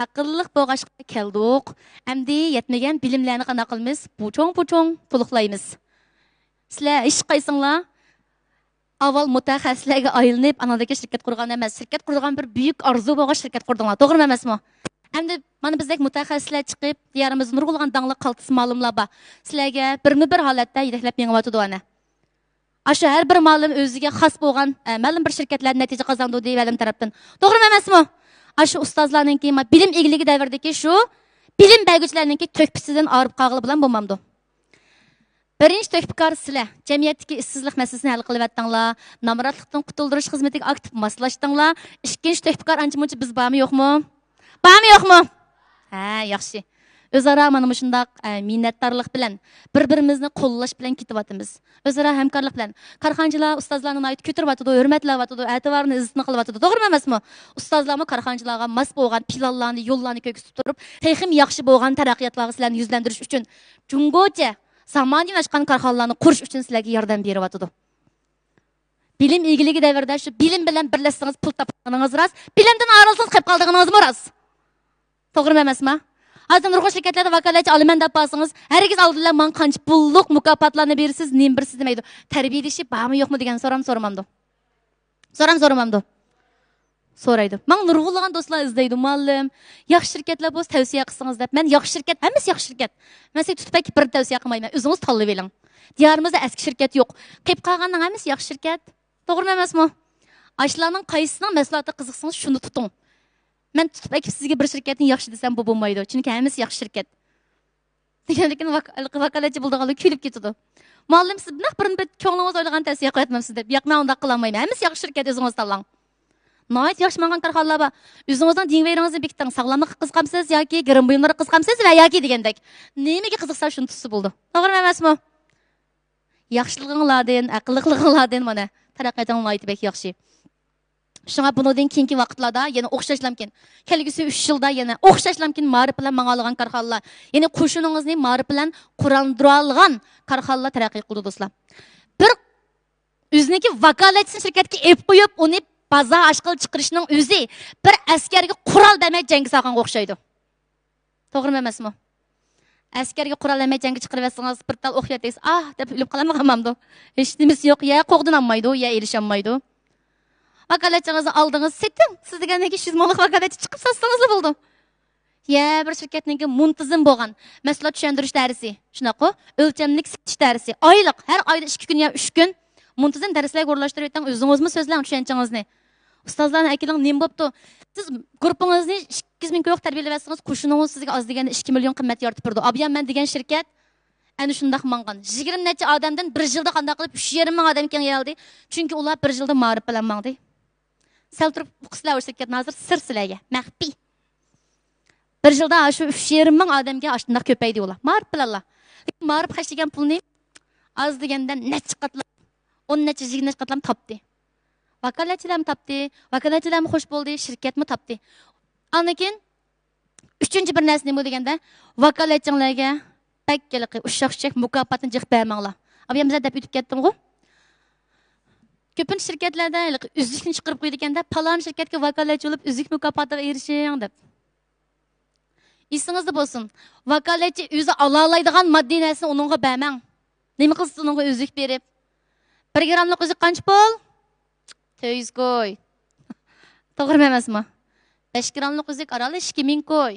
Aqlliq bo'lg'achqa keldik. Endi yetmagan bilimlarni qana qilamiz? Puchong to'liqlaymiz. Sizlar ish qaysinglar? Avval mutaxassislarga aylanib, anadagi shirkat qurgan emas, shirkat qurgan bir buyuk orzu bo'lgan shirkat qurdinglar. To'g'rimi emasmi? Endi mana bizdek mutaxassislar chiqib, diyorimizda nurg'ulg'an dangli qaltis ma'lumlar bor. Sizlarga bir holatda yedaklab mengyapti ana. Ashu har bir ma'lum o'ziga xos bo'lgan, ma'lum bir shirkatlar natija qozondi deb alim tarafdan. To'g'rimi emasmi? Aşı ustazlarınki, bilim ilgiligi davrdagi shu bilim belgüçilerinki tökpisidan ağrıp qağılı bilan bo'lmamdi. Birinchi tökpikar sizlar, jamiyatdagi ishsizlik masalasini hal qilib etdinglar, namratlikdan qutuldirish xizmatiga aktiv moslashdinglar. Ikkinchi tökpikar ancha-muncha biz bormi yo'qmi? Ha, yaxshi. Özara mana shundaq minnatdorlik bilan bir-birimizni qo'llash bilan ketyapmiz. Özara hamkorlik bilan korxonchilar ustozlarni aytib ko'taryapti, hurmatlayapti, e'tiborni izzatni qilyapti. To'g'rimi emasmi? Ustozlarmi korxonchilarga mas bo'lgan planlarni, yo'llarni ko'ksitib turib, texim yaxshi bo'lgan taraqqiyotlarga sizlarni yuzlantirish uchun jungocha zamonaviylashgan korxonalarni qurish uchun sizlarga yordam beryapti. Bilim egiligi davrida shu bilim bilan birlashsangiz pul topganingiz rost, bilimdan ayrilsangiz qolib qoldigingiz rost. To'g'rimi emasmi? Hozir nurg'un shirkatlarda vakolatchi olaman deb bo'lsangiz, hargiz oldinlar men qancha pullik mukofotlarni bersiz, nim birsiz demaydi. Tarbiyalashi bormi yo'qmi degan so'ramamdi. So'raydi. Men nurg'unlagan do'stlar izlaydi, muallim. Yaxshi shirkatlar bo'lsa tavsiya qilsangiz deb. Men yaxshi shirkat, hammasi yaxshi shirkat. Men sizga tutib bir tavsiya qilmayman. O'zingiz tanlab oling. Diyorimizda eski shirkat yo'q. Qilib qolganning hammasi yaxshi shirkat. To'g'rimi emasmi? Ashlarning qaysisining maslahati qiziqsangiz shuni tuting. Men tutib akib sizga bir shirkatni yaxshi desam bu bo'lmaydi. Chunki hammasi yaxshi shirkat. Degandan vakolatchi bo'lganlar kulib ketadi. Muallim siz bunaqa bir ko'nglingiz o'ylagan tavsiya qo'yatmamsiz deb. Yo'q, men unda qilolmayman. Hammasi yaxshi shirkat o'zingiz tanlang. Nəhayət yaxşı mənğan qarxanlar var. Özünüzdən din verinizi bikitin. Sağlamlıq qızqamsız, yoki girim buyumları qızqamsız və yoki degəndək. Neyməyə qızıqsa şunu tutsu buldu. Doğru emasmı? Yaxşılığınlardan, aqıllıqlığınlardan mana taraqqiyatın aytib bək yaxşı. Şuna bundan keyingi vaqtlarda yana o'xshashlamkin. Kelgusi 3 yilda yana o'xshashlamkin ma'rif bilan mang'algan qarxanlar. Yana qo'shiningizni ma'rif bilan qurandıralgan qarxanlar taraqqiy qildi do'stlar. Bir o'ziniki vakolatchi shirkatga ep qo'yib, uni baza aşkıl çıkırışının özü bir askerge kural demek cengi sağan okşaydı. Doğru mu emasmı? Askerge kural demek cengi çıkırıversanız bir tal okuyatayız. Ah dep ölüp kalamamamdı. Eşitimiz yok ya qoğdunanmaydı ya erişanmaydı. Vakalatçınızı aldınız setin. Siz degenden ki 100 manlık vakalatçı çıkıp satsanızı buldu. Ya bir şirketninki muntazam bo'lgan masala tushundirish darsi. Shunaqa o'lchamlik setish darsi. Oylik har oyda 2 kun ya 3 kun muntazam darslar o'rlashtirib o'tang o'zingizmi so'zlang tushunchingizni. Ustozlarning akiling nim bo'pti. Siz guruhingizni 2000 ko'q tarbiyalasangiz, qo'shiningiz sizga oz deganda 2 million qimmat yoritib turdi. Abiyan men degan shirkat ana shundaq mangan. 20 necha odamdan 1 yilda qanday qilib 3,5 ming odam keldi. Chunki ular 1 yilda ma'rif bilan mangdi. Sal turib qislar shirkat hozir sir sizlarga maxfiy. 1 yilda shu 3,5 ming odamga shundaq ko'paydi ular. Ma'rif bilanlar. Lekin ma'rif xashligan pulni oz deganda necha qatlab 10 necha 20 necha qatlam topdi. Vakolatchilar topdi, vakolatchilar xush bo'ldi, shirkat mi topdi. Anakin 3-chi bir narsa nima deganda, vakolatchilarga bakkaliqi ushshaq mukofotni jiq bermanglar. Abiyamizda deb o'tib ketdim-ku. Ko'pin shirkatlarda uzlikni chiqarib qo'ydi ekanda, palon shirkatga vakolatchi bo'lib, uzlik mukofotiga erishing deb. Esingizda bo'lsin. Vakolatchi o'zi alolaydigan moddiy narsani uningga bermang. Nima qilsiz uningga uzlik berib? 1 gramlik uzuk qancha pul? 100 qo'y. To'g'rimi emasmi? 5 gramlik uzuk arali 2000 qo'y.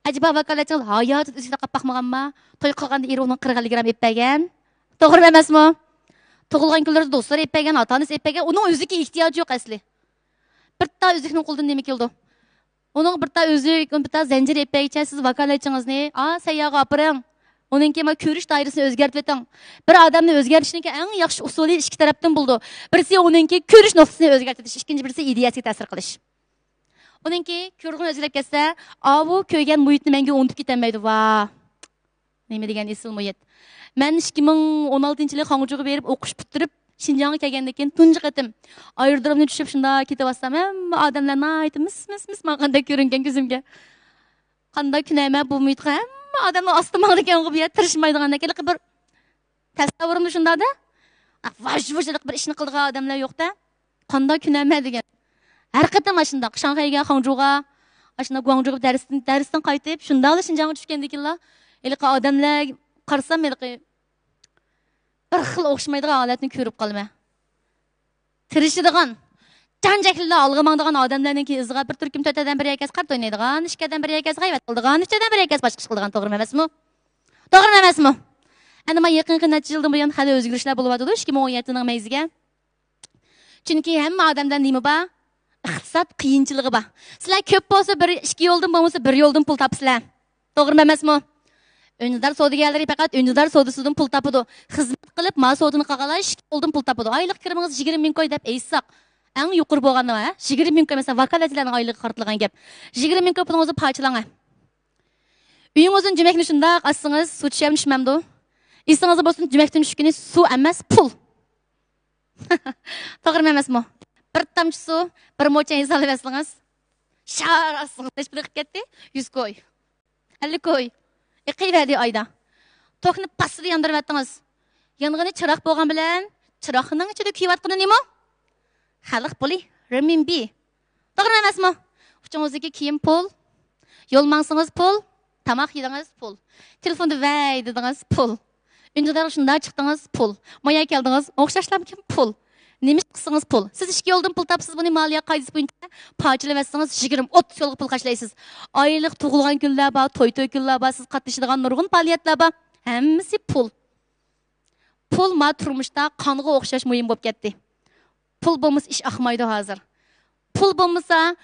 Acaba vakolatchi hayotida uzukda qilib baxmaganmi? To'y qilganda eri uning 40 gram eppagan. To'g'rimi emasmi? Tug'ilgan kunlarda do'stlar eppagan, ota-onasi eppagan, uning o'ziga ehtiyoji yo'q asli. Bir ta uzukning qo'ldan nima keldi? Uning bir ta uzuk, bir ta zanjir eppagicha siz vakolatchingizni, sayyoga opiring. Onunki ama ko'rish doirasini o'zgartirib eting. Bir odamni o'zgarishning eng yaxshi usuli ikki tarafdan bo'ldi. Birisi onunki ko'rish nuqtasini o'zgartirish, ikkinchi birisi ideyasiga ta'sir qilish. Onunki ko'rg'in o'zgarib ketsa, bu ko'rgan muhitni menga unutib ketolmaydi. Va nima degan esil muhit. Men 2016-yil Xongjuga berib o'qish bitirib, Xinjiangga kelgandan keyin tunji qatim aerodromni tushib shunda ketaversam, hamma odamlarni aytib, mis maqanda ko'ringan ko'zimga. Qanday kunayman bu muhitga? Adamlar astımalı ekan qo'yib tirishmaydigandan keyin bir tasavvurimda shundada vajvujlik bir ishni qilgan odamlar yo'qda. Qanday kunama degan. Har qatam shunda Shanxayga, Xongjuga, shunda Guangzhouga darsdan qaytib, shunda Xinjiangga tushgandan keyin eliqa odamlar qarsam eliqa bir xil o'xshamaydigan holatni ko'rib qolma. Tirishadigan Canjaklılar algımandığın adamlarının ki izg'a bir turkum to'tadan bir yakas qart o'ynaydigan, ishkadan bir yakas g'ayvat qildigan, uchtadan bir yakas boshqa ish qildigan, to'g'rimi emasmi? To'g'rimi emasmi? Ana men yaqinqi necha yildan buyon hali o'zgarishlar bo'lyapti 2017ning mayziga. Chunki hamma odamdan nima bor? Iqtisod qiyinchiligi bor. Sizlar ko'p bo'lsa bir ikki yo'ldan bo'lmasa bir yo'ldan pul topsizlar. To'g'rimi emasmi? Öncüdar savdogarlari faqat öncüdar savdosidan pul topadi. Xizmat qilib, ma savdoni qilganlar ikki yo'ldan pul topadi. Oylik kirimingiz 20 ming qo'y deb aytsak, eng yuqori bo'lganda 20 ming qo'y mesela vakolatchilarning oyligi qartilgan gap. 20 ming qo'y pulingizni parchalang. Uyingizning jumakni shundoq assangiz, suv tushaymi tushmamdi? Esingizda bo'lsin, jumakdan tushgani suv emas, pul. To'g'rimi emasmi? Bir tomchi suv, bir mo'cha solib assangiz, shar assangiz, nech pul chiqib ketdi? 100 koy. 50 koy. Qiyverdi oyda. Tokni pasida yondirib atdingiz. Yong'ini chiroq bo'lgan bilan, chiroqning ichida kuyayotgani nima? Xalq puli, renminbi. To'g'rimi emasmi? Uchingizdagi kiyim pul, yo'l mangsangiz pul, tamoq yedingiz pul, telefonda vay dedingiz pul. Ündüdar şunda çıktınız pul. Maya geldiniz, okşaşlarken pul. Neymiş kısınız pul. Siz işki yoldan pul tapsız bunu maliye kaydız boyunca parçalı versiniz 20-30 yolga pul kaçlaysız. Aylık tuğulgan günler var, toy günler var, siz katlaşıdığan nurgun paliyetler var. Hemmisi pul. Pul ma turmuşda kanıga okşaş mühim bop getdi. Pul bulmuş iş akmaydı hazır. Pul bulmuşsa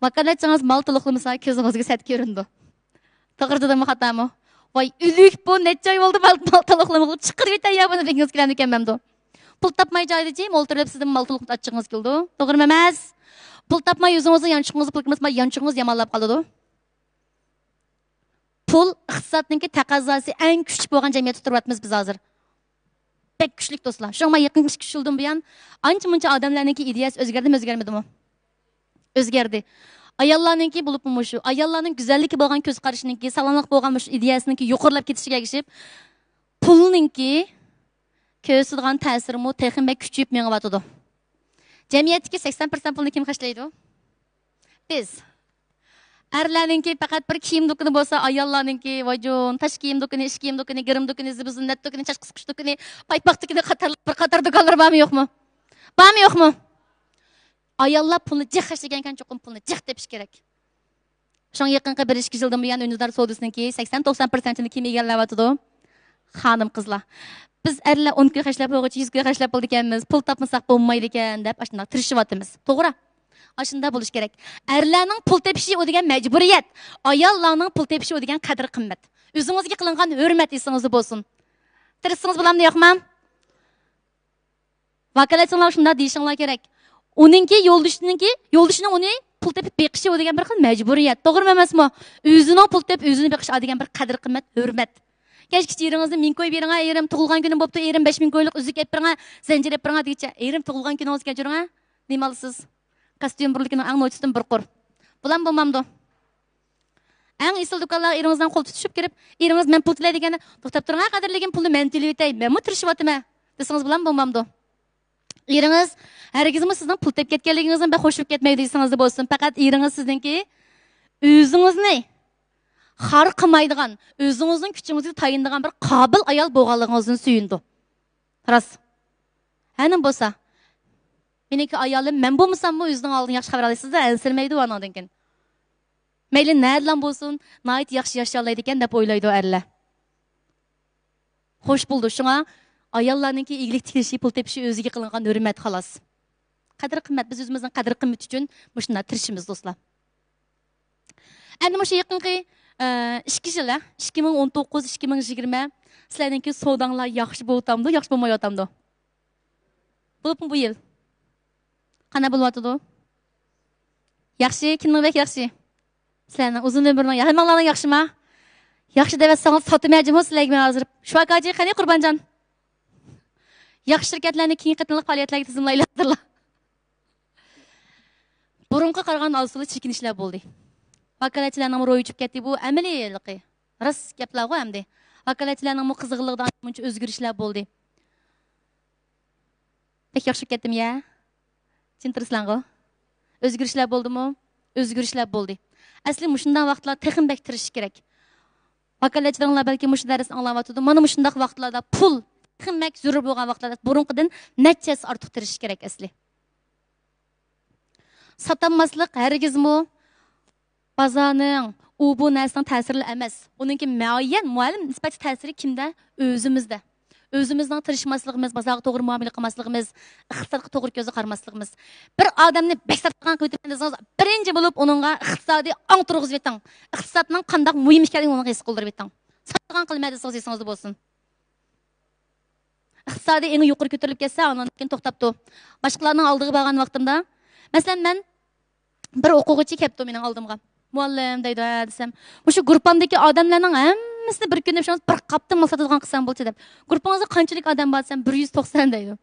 vakaletçiniz mal tılıklımısa közünüzge set göründü. Tıkırdı da mı hata mı? Vay ülük bu neçe ay oldu mal tılıklımı çıkır biten ya bunu bilginiz kilen dükememdi. Pul tapmay caydıcıyım, oltırıp sizin mal tılıklımı açığınız kildi. Doğru memez. Pul tapmay yüzünüzü yançığınızı pılkınızma yançığınız yamalap kalıdı. Pul iqtisatnınki taqazası en küçük boğan cemiyeti tuturuvatımız biz hazır. Pek küçlük dostlar. Şu an yakın küçüldüm bu yan. Anca munca adamlarınki ideyası özgerdi mi özgermedi mi? Özgerdi. Ayallarınki bulup mu şu? Ayallarının güzellik boğan göz karışınınki, salamlık boğan ideyasınınki yukarılap ketişige geçip pulununki köysüdüğün təsiri mu texin bek küçüyüp meni batıdı. Cemiyetteki 80% pulunu kim kaçlaydı? Biz. Erlerninki fakat bir kiyim dükkanı bolsa ayallarninki vajun, taş kiyim dükkanı, iş kiyim dükkanı, gırım dükkanı, zibizin net dükkanı, çaş kısıkış dükkanı, paypak dükkanı bir katar dükkanlar var mı yok mu? Var mı yok mu? Ayallar pulunu cık haşlagenken çokum pulunu cık depiş gerek. Şu an yakınki bir işki yıldan bu yan ünlüdar soğudusundaki 80-90%'ini kim egerlevatıdı? Hanım kızlar. Biz erler 10 kilo haşlap oğucu, 100 kilo haşlap oldu kendimiz, pul tapmasak bulmaydı eken dep aşında tırışıvatımız. Doğru. Aşında buluş gerek. Erlerinin pul tepişi o degen mecburiyet. Ayallarının pul tepişi o degen kadir kımmet. Üzünüzge kılıngan hürmet isinizde bolsun. Tırışsınız bulam da yok mu? Vakaletçiler şunda deyişinler gerek. Onunki yolduşunun onu pul tepip bekişi o degen bir kıl mecburiyet. Doğru mu emas mı? Üzünün pul tepip üzünü bekişi o degen bir kadir kımmet, hürmet. Keşke yerinizde 1000 koy beriңa, erim tuğulgan günüm boptu, erim 5000 koyluk üzük et beriңa, zencir et beriңa deyitçe, erim tuğulgan gününüz geçiriңa, demalısız. Kostyum burlikinin aң noçusun bir qor. Bulan bulmamdı. Aң isil dükkanlar erimizden kol tutuşup girip, erimiz men pul tilay degeni, to'xtab turma qadirligim pulni men tilib etay, men mi tirishib atma? Desiniz bulan bulmamdı. Eriniz herkesimiz sizden pul tep ketkenliginizden ben hoşup ketmeydi deysiniz de bolsun. Fakat eriniz sizdinki özünüzni xar qılmaydigan, özünüzün küçüğünüzü tayındigan bir qabil ayal boğalığınızın suyundu. Ras. Hənin bolsa, meniki ayalım, men bulmasam mı özünün aldığın yaxşı xabar alaysınız da ensirmeydi o anadın ken. Meyli nereden bolsun, nait yaxşı yaşayalıydı ken dep oylaydı o erle. Hoş buldu. Şuna ayallarınki iyilik tikilişi, pul tepişi özüge kılıngan hürmet halas. Kadir kıymet, biz özümüzün kadir kıymet için muşuna tirişimiz dostlar. Endi muşa yakınki 2 yıl, 2019-2020 sizlerdeki soğudanlar yaxşı boğutamdı, yaxşı bulmayatamdı. Bulup mu bu yıl? Kana buluvatıdı? Yaxşı, kimden bek yaxşı? Sizlerden uzun ömürden, hemenlardan yaxşı mı? Yaxşı devetsanız satmayacağım o sizlerge ben hazır. Şu akacı kanı kurbancan? Yaxşı şirketlerini keyin qatınlıq faaliyetlerge tizimlaylattırlar. Burunqa qargan alsılı çekinişler boldu. Vakaletçilerinin ro'y uçup ketdi bu amaliyliqi. Ras gaplar go hamdi. Vakaletçilerinin bu qiziqligidan muncha o'zgarishlar bo'ldi. Pek yaxshi ketdim ya. Tintirslango. O'zgarishlar bo'ldimi? O'zgarishlar bo'ldi. Asli mushundan vaqtlar texin bek tirish kerak. Vakaletçilerlar balki mush darsni anglavatdi. Mana mushundaq vaqtlarda pul texin bek zarur bo'lgan vaqtlarda burunqidan nechasi ortiq tirish kerak asli. Satanmaslik hargizmi bazarning bu narsaning ta'siri emas. Uningki muayyan muallim nisbati ta'siri kimda? O'zimizda. O'zimizning tirishmasligimiz, bozorga to'g'ri muomala qilmasligimiz, iqtisodga to'g'ri ko'zi qaramasligimiz. Bir odamni beksatgan qilib birinchi bo'lib uningga iqtisodiy ong turg'izib eting. Iqtisodning qanday muhim ekanligini unga his qildirib eting. Satgan qilmaydisangiz esingizda bo'lsin. Iqtisodiy eng yuqori ko'tarilib ketsa, undan keyin to'xtabdi. Boshqalarning oldiga borgan vaqtimda, masalan men bir o'quvchi kelibdi mening oldimga. Muallim deydi, desem. Şu grupamdaki adamlarning hammasini bir kunda bir qapda mal sotadigan qilsam bo'lsa deb. Grupangizda qanchalik odam bor desam 190 deydi.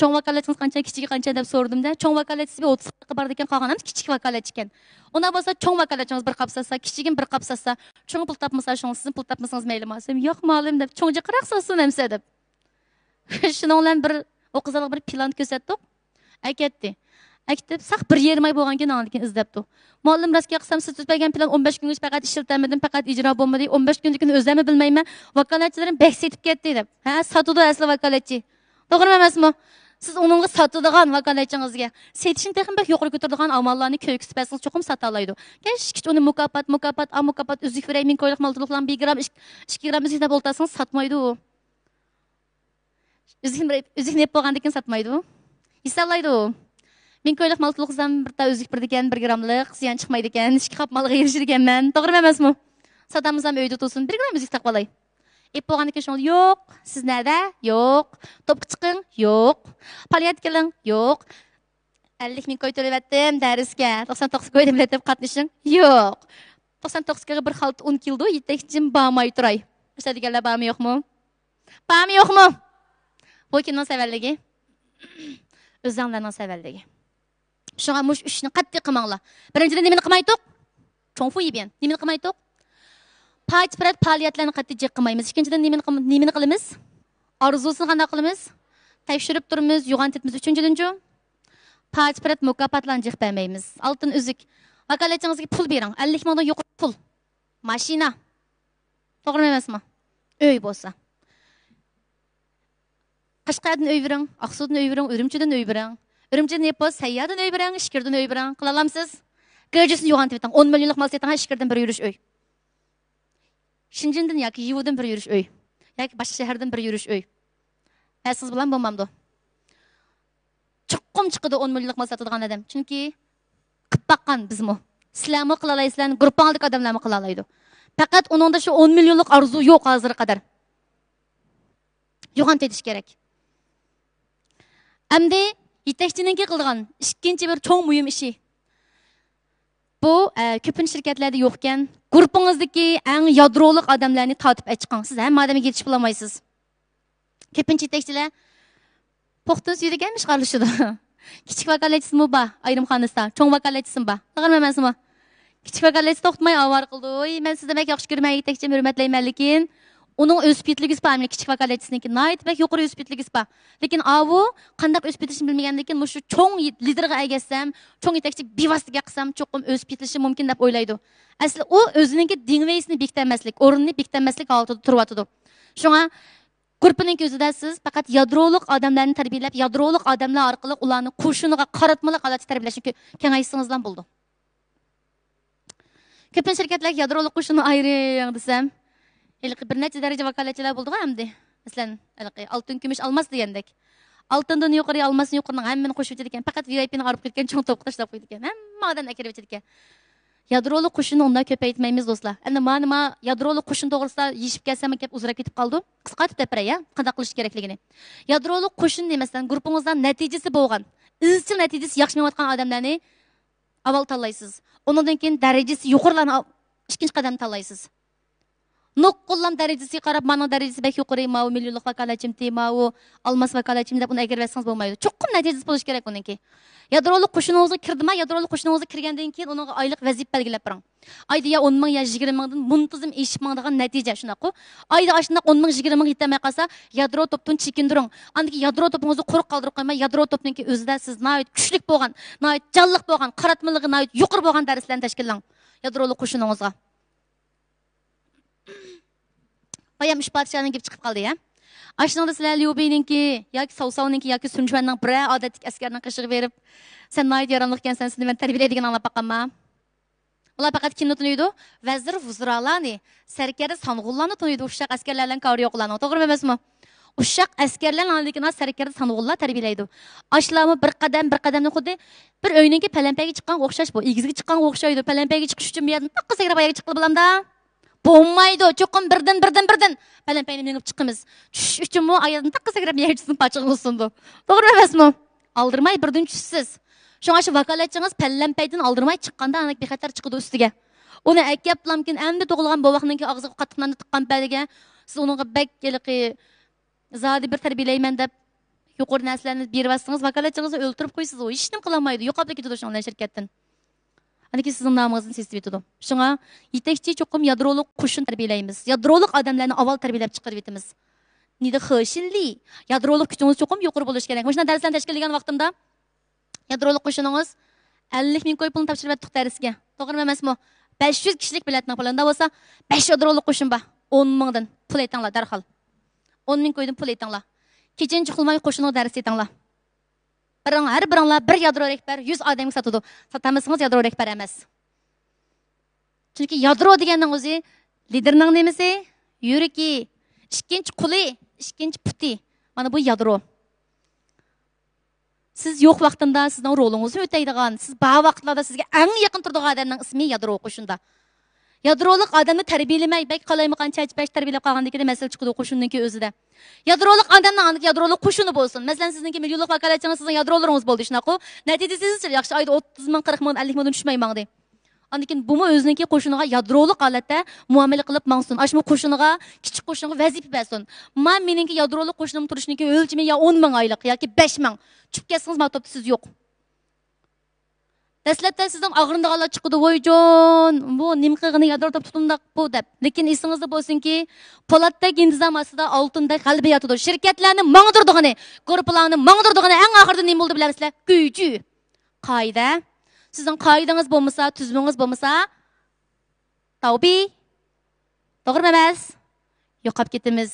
Cho'ng vakolatingiz qancha, kichigi qancha deb so'rdim-da. Cho'ng vakolatingiz 30 qa bor ekan, qolgan ham kichik vakolat ekan. Ona bo'lsa cho'ng vakolatingiz bir qap satsa, kichigin bir qap satsa, cho'ng pul topmasa, shunga sizin pul topmasangiz mayli masam. Yo'q, ma'lum deb cho'ngga qiraq satsin hamsa deb. Shundan bilan bir o'qizlarga bir plan ko'rsatdik. Aytdi. Aktif saq bir yerim ay bo'lgan keyin andikin izlabdi. Muallim rostga qilsam siz tuzmagan plan 15 kungacha faqat ishlatilmadim, faqat ijro bo'lmadi. 15 kunlikni o'zimni bilmayman. Vakolatchilarim bek setib ketdi deb. Ha, sotudi asli vakolatchi. To'g'rimi emasmi? Siz uningga sotadigan vakolatchingizga setishni texnik bak yuqori ko'taradigan amallarni ko'kspasingiz cho'qim sota oladi. Kech uni mukofot uzuk veray min ko'yliq maltuluqlan 1 gram 2 gram uzuk deb oltasangiz sotmaydi u. Uzuk nep bo'lgandan keyin sotmaydi u. Hisoblaydi u. Men ko'ylak maltuluqsam bir ta o'zik bir ekan 1 gramlik ziyon chiqmaydi ekan. 2 qap malga erishir ekanman. To'g'rimi emasmi? Sotamiz ham uyda tursin. 1 gram o'zik taqib olay. Bo'lgandan keyin shunday yo'q. Siz nerda? Yo'q. Topga chiqing? Yo'q. Paliyat keling? Yo'q. 50 ming qo'y to'layaptim darsga. 99 qo'y deb qatnashing? Yo'q. 99 ga bir xalt 10 kildo yetakchim bormay turay. O'sha deganlar bormi yo'qmi? Bormi yo'qmi? Bu kimning savaligi? O'zinglarning savaligi. Şuna muş işini qattiq qilmanglar. Birinchidan nimani qilmaydiq? Cho'ngfu yeben. Nimani qilmaydiq? Parti faoliyatlarni qattiq jiq qilmaymiz. Ikkinchidan nimani qilamiz? Orzusini qanday qilamiz? Tekshirib turamiz, yo'g'antitmiz. Uchinchidan-chi, parti mukofotlarni jiq bermaymiz. Oltin uzuk. Vakolatchingizga pul bering. 50 mingdan yuqori pul. Mashina. To'g'rimi emasmi? Uy bo'lsa. Qashqardan uy bering, Aqsudan uy bering, Urumchidan uy bering. Ürümçinin yapı seyyadan öy bilen, işkirden öy bilen. Kılalamsız. Gölcüsünü yoğantı biten. 10 milyonluk mal setan, işkirden bir yürüyüş öy. Şincin'den ya ki Yivu'dan bir yürüyüş öy. Ya ki başka şehirden bir yürüyüş öy. Siz bilen bulmamdı. Çıkkım çıkıdı 10 milyonluk mal satıdığın adam. Çünkü kıp bakkan biz mi? Sizler kılalayısılar, gruppan aldık adamlar mı kılalaydı? Fakat onun da şu 10 milyonluk arzu yok hazır kadar. Yoğantı ediş gerek. Hem de yetakchininki qilgan ikkinchi bir cho'ng muhim ishi. Bu ko'pincha shirkatlarda yo'q ekan. Guruhingizdagi eng yadroliq odamlarni tatib chiqing. Siz hamma odamga yetishib olmaysiz. Ko'pincha yetakchilar po'xtin suyida kelmish qarlishidi. Kichik vakolatchisi bor, ayrimxonasida, cho'ng vakolatchisi bor. To'g'rimi emasmi? Kichik vakolatchisi to'xtamay avar qildi. Oy, men sizni demak yaxshi ko'rman, yetakchim hurmatlayman, lekin onun o'sib ketligisi bor, kichik vakolatchisiniki. Nayt bak yuqori o'sib ketligisi bor. Lekin avu qanday o'sib ketishini bilmagandan keyin shu cho'ng liderga agasam, cho'ng yetakchi bevositaga qilsam, cho'qim o'sib ketishi mumkin deb o'ylaydi. Asli u o'zininki dingveysini bekitmaslik, o'rinni bekitmaslik holatida turyapti. Shunga grupning ko'zida siz faqat yadroliq odamlarni tarbiyalab, yadroliq odamlar orqali ularni qo'shiniga qaratmalik holatda tarbiyalashni kengaytirsangiz bo'ldi. Ko'pincha shirkatlar yadroliq qo'shinni ayring desam, bir necha daraja vakolatchilar bo'ldi-ku hamdi. Masalan, oltin, kumush, olmos degandek. Oltindan yuqori, olmosdan yuqorining hammani qo'shib o'tadi ekan. Faqat VIPni olib ketgan cho'ng to'pga tashlab qo'ydi ekan. Hamma odam akirib o'tadi ekan. Yadroliq qo'shinni undan ko'paytmaymiz do'stlar. Endi mana yadroliq qo'shin to'g'risida yishib kelsam deb uzra ketib qoldi. Qisqartib gapiray, qanday qilish kerakligini. Yadroliq qo'shin emasdan guruhingizdan natijasi bo'lgan, izchil natijasi yaxshi bo'layotgan odamlarni avval tanlaysiz. Undan keyin darajasi yuqorilarni ikkinchi qadam tanlaysiz. Nuqqullam darajasiga qarab, mana darajasi bek yuqori, mau millionlik vakolatchim, mau olmos vakolatchim deb uni agarvatsangiz bo'lmaydi. Cho'qqim natijasi bo'lish kerak uningki. Yadroliq qo'shiningizga kirdimi? Yadroliq qo'shiningizga kirgandan keyin uning oylik vazifa belgilab bering. Oyda ya 10 ming ya 20 mingdan muntazam eshib mangdigan natija shunaqo. Oyda ashunday 10 ming 20 ming yetmay qolsa, yadro topdan chekindiring. Andiki yadro topungizni quruq qoldirib qo'ymay, yadro topninki o'zida siz noyat kuchlik bo'lgan, noyat jonliq bo'lgan, qaratmaligi noyat yuqori bo'lgan darslarni tashkillang. Yadroliq qo'shiningizga. Bayam ish podshoning kelib chiqib qoldi, ya. Ashnada sizlar Lyubininki yoki Savsovninki yoki Sunjvanning bir odatlik askarning qishig'i berib, sen noyat yaramliq ekansan, seni men tarbiyalaydigan anglab boqamma. Ular faqat kimni tunuydi? Vazir vuzralarni, sarkari sang'ullarni tunuydi, ushaq askarlardan kavri yo'qlarni. To'g'rimi emasmi? Ushaq askarlar anligina sarkari sang'ullar tarbiyalaydi. Ashlarni bir qadamni xuddi bir o'yninki palampaga chiqqan o'xshash bu. Egizga chiqqan o'xshaydi. Palampaga chiqish uchun bu yerdan taqqa sakrab ayaga chiqib bilamda. Bo'lmaydi, cho'qim birdan. Palampayni minib chiqamiz. Tushish uchunmi ayazdan taqqa sakrab ayaga chiqsin pachiq bo'lsin. To'g'ri emasmi? Aldirmay birdan tushsiz. Şoňa şu vakaletçiňiz pellempeýden aldırmay çykganda anak bexatar çykydy üstüge. Onu äkeplamkin ämdi togulgan bobaknynki agzyga gatyknandy tykkan pelge siz onuňa bek geliki zady bir terbiyeleymen dep yuqur näslerini berip atsaňyz vakaletçiňizni öldürüp goýsyz. O hiç nim kılamaydy. Ýokap ketidi şoňa şirketden. Aniki sizin namınızın sesli bitidu. Şuna yetekçi çokum yadroluk kuşun terbiyeleyimiz. Yadroluk adamlarını aval terbiyelep çıkarıp etimiz. Nida xışilli. Yadroluk küçüğünüz çokum yukarı buluş gerek. Şuna derslerini teşkilleyen vaktimda yadroluk kuşunuz 50 min koy pulunu tapşırıp ettik dersige. Doğru mu emas mı? 500 kişilik biletinin pulunda olsa 5 yadroluk kuşun ba. 10 mingdan pul etanla derhal. 10 min koydun pul etanla. Keçen çıkılmayı kuşunu ders etanla. Her biranlar bir yadro rehber 100 adamı satıdı. Satamazsınız yadro rehber emas. Çünkü yadro degenin o'zi liderning nemisi? Yuriki, ikkinchi quli, ikkinchi puti. Mana bu yadro. Siz yo'q vaqtında sizning rolingizni o'taydigan, siz ba vaqtlarda sizga eng yaqin turadigan odamning ismi yadro qo'shunda. Yadroluk adamni tarbiyalamay, bek qalaymiqan chachbash tarbiyalab qolgandagina masala chiqadi qo'shinningki o'zida. Yadroluk adamning yadroluk qo'shini bo'lsin. Masalan, sizningki millionlik vakolatchingiz sizning yadrolaringiz bo'ldi shunaqa. Natijada siz yaxshi oyda 30 ming, 40 ming, 50 mingdan tushmayman dedi. Andikin bumi o'ziningki qo'shiniga yadroluk holatda muomala qilib mangsin. Ashmu qo'shiniga, kichik qo'shiniga vazifa bersin. Men meningki yadroluk qo'shinim turishniki o'lchimi ya 10 ming oylik yoki 5 ming. Tushib ketsangiz maktabda siz yo'q. Dastlabda sizning og'rindiganlar chiqdi, voyjon, bu nimqig'ini yadroda tutundaq bu deb. Lekin esingizda bo'lsinki, polatdek intizom ostida oltindek qalbi yotadi. Shirkatlarni mangdirdig'ini, gruppalarni mangdirdig'ini eng oxirida nima bo'ldi bilasizlar? Gücü. Qoida. Sizning qoidangiz bo'lmasa, tuzmingiz bo'lmasa, tavbi. To'g'rimi emas? Yo'qab ketimiz.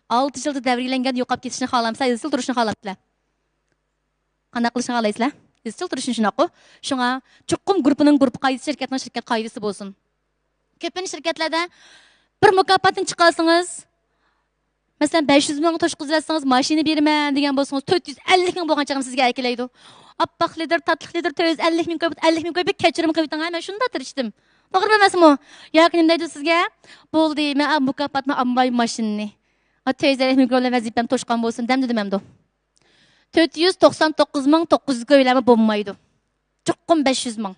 6 yilda davriylangan yo'qab ketishni xohlamsa, izchil turishni xohlamsizlar. Qanday qilishni xohlaysizlar? İzchil turishni shunaqa. Shunga chuqum guruhining guruh qoidasi, shirkatning shirkat qoidasi bo'lsin. Ko'pincha shirkatlarda bir mukofotni chiqarsangiz, masalan 500 ming to'shqizlatsangiz, mashina beraman degan bo'lsangiz, 450 ming bo'lgan chaqim sizga aykilaydi. Appoq lider, tatliq lider 450 ming qo'yib, 50 ming qo'yib kechirim qilib tanga, men shunda tirishdim. To'g'ri emasmi? Yoki nima deydi sizga? Bo'ldi, men mukofotni olmay mashinani. 450 ming qo'yib vazifam to'shqan bo'lsin, demdim hamdo. 499.900 ko'ylami bo'lmaydi. Chuqum 500 ming.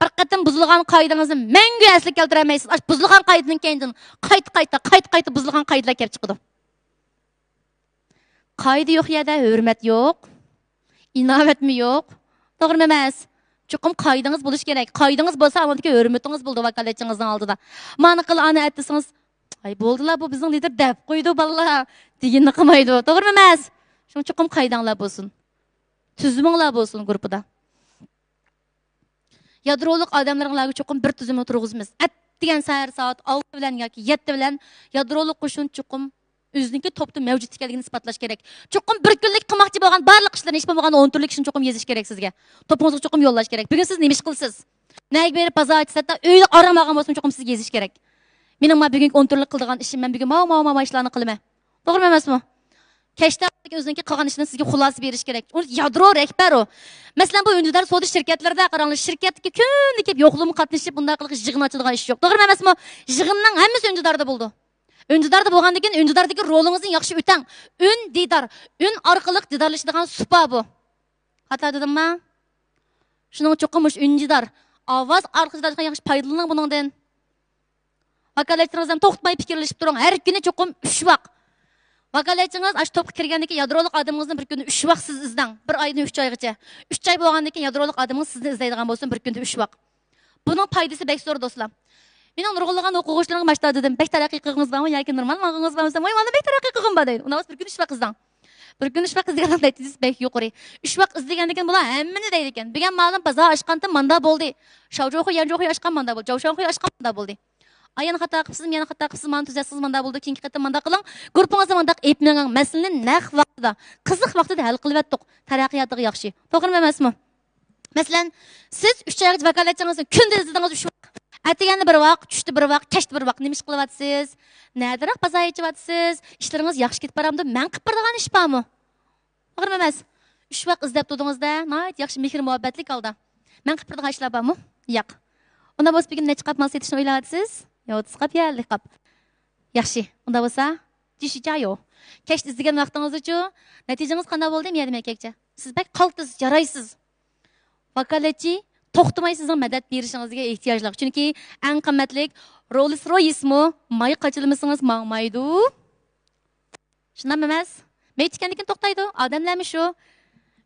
Bir qatim buzilgan qoidangizni mangu asli keltirmaysiz. Buzilgan qoidaning keyin qayta buzilgan qoidalar kelib chiqadi. Qoida yo'q yerda hurmat yo'q. Inovatmi yo'q. To'g'rimi emas? Chuqum qoidangiz bo'lish kerak. Qoidangiz bo'lsa, amaldagi hurmatingiz bo'ldi vakolatchingizning oldida. Mani qil ana aytsangiz, ay bo'ldilar bu bizning lider deb qo'ydi balalar deganni qilmaydi. To'g'rimi emas? Şun chuqum qoidalar bo'lsin. Tuzumlar bo'lsin guruhida. Yadroluk adamlarga chuqum bir tuzum o'tirg'izmiz. Atdigan sayr soat 6 bilan yoki 7 bilan yadroluk qo'shin chuqum o'ziniki topda mavjud ekanligini isbotlash kerak. Chuqum bir kunlik qilmoqchi bo'lgan barliq ishlarni ish bo'lmagan 10 turlik ishni chuqum yozish kerak sizga. Topingizga chuqum yo'llash kerak. Bugun siz nima ish qilsiz? Nega berib bozor ochsada uyda aramagan bo'lsa chuqum sizga yozish kerak. Mening ma bugun 10 turlik qildigan ishim, men bugun ma ishlarni qilaman. To'g'rimi emasmi? Keştaki özünki kalan işini sizge xulası beriş gerek. O yadro rehber o. Mesela bu öncüler soğudu şirketlerde karanlı şirketki künlük hep yokluğumu katlaşıp bunda kılık jığın açıldığın iş yok. Doğru mu emesmi? Jığınnan hemmesi öncülerde buldu. Öncülerde bulgan deken öncülerdeki rolunuzun yakşı öten. Ün didar. Ün arkalık didarlaşıdığın supa bu. Hata dedim mi? Şunun çoğumuş öncüler. Avaz arkadaşlardan yakşı paydalanın bunun. Vakaletçinizden toxtmayı fikirleşip durun. Her günü çoğum 3 vak. Vakaletçiniz aş topga kirgandeki yadroluk adamınızın bir günde 3 vak siz izden. Bir ayda 3 aygacha. 3 ay bo'lgandaki yadroluk adamınız sizni izlaydigan bo'lsin bir günde 3 vak. Bunun paydası bek zor dostlar. Men nurg'ulg'an o'quvchilarga başta dedim. Bek taraqqiy qilg'ingiz bormi yoki normal ma'g'ingiz bormi? Voy, mana bek taraqqiy qilg'im bor deydi. Unda bir kun 3 vak izdan. Bir kun 3 vak izdegan natijasi bek yuqori. 3 vak izdegandan bular hammani deydi ekan. Bugun ma'lum bozor ochqanda manda bo'ldi. Shavjo'xu yanjo'xu ochqan manda bo'ldi. Javshanxu ochqan manda bo'ldi. Ayın xata qıpsız, yana xata qıpsız, mani tuzasiz manda bo'ldi, keyingi qatam manda qiling. Guruhingizda manda epmegan masalani naq vaqtida, qiziq vaqtida hal qilib etdik. Taraqqiyotiga yaxshi. To'g'rimi emasmi? Masalan, siz 3 oyga vakolatchingizni kunda izladingiz 3 vaqt. Ataganda bir vaqt, tushda bir vaqt, kechda bir vaqt nima ish qilyapsiz? Nadiroq bozor ichyapsiz? Ishlaringiz yaxshi ketib boramdi? Men qilib beradigan ish bormi? To'g'rimi emas? 3 vaqt izlab turdingizda, nihoyat yaxshi mehr muhabbatlik holda. Men qilib beradigan ishlar bormi? Yo'q. Unda bo'lsa bugun necha qap mal setishni o'ylayapsiz? Yo, qap yerlik qap. Yaxshi. Unda bo'lsa, dishicha yo. Kech izlagan vaqtingiz uchun natijangiz qanday bo'ldi? Men aytdim erkakcha. Siz bak qaltis, jaraysiz. Vakolatchi to'xtamay sizning madad berishingizga ehtiyojli. Chunki eng qimmatlik Rolls Royce-mi may qachilmasangiz mangmaydi. Shunday emas? Meytkandikin to'xtaydi. Odamlarmi shu?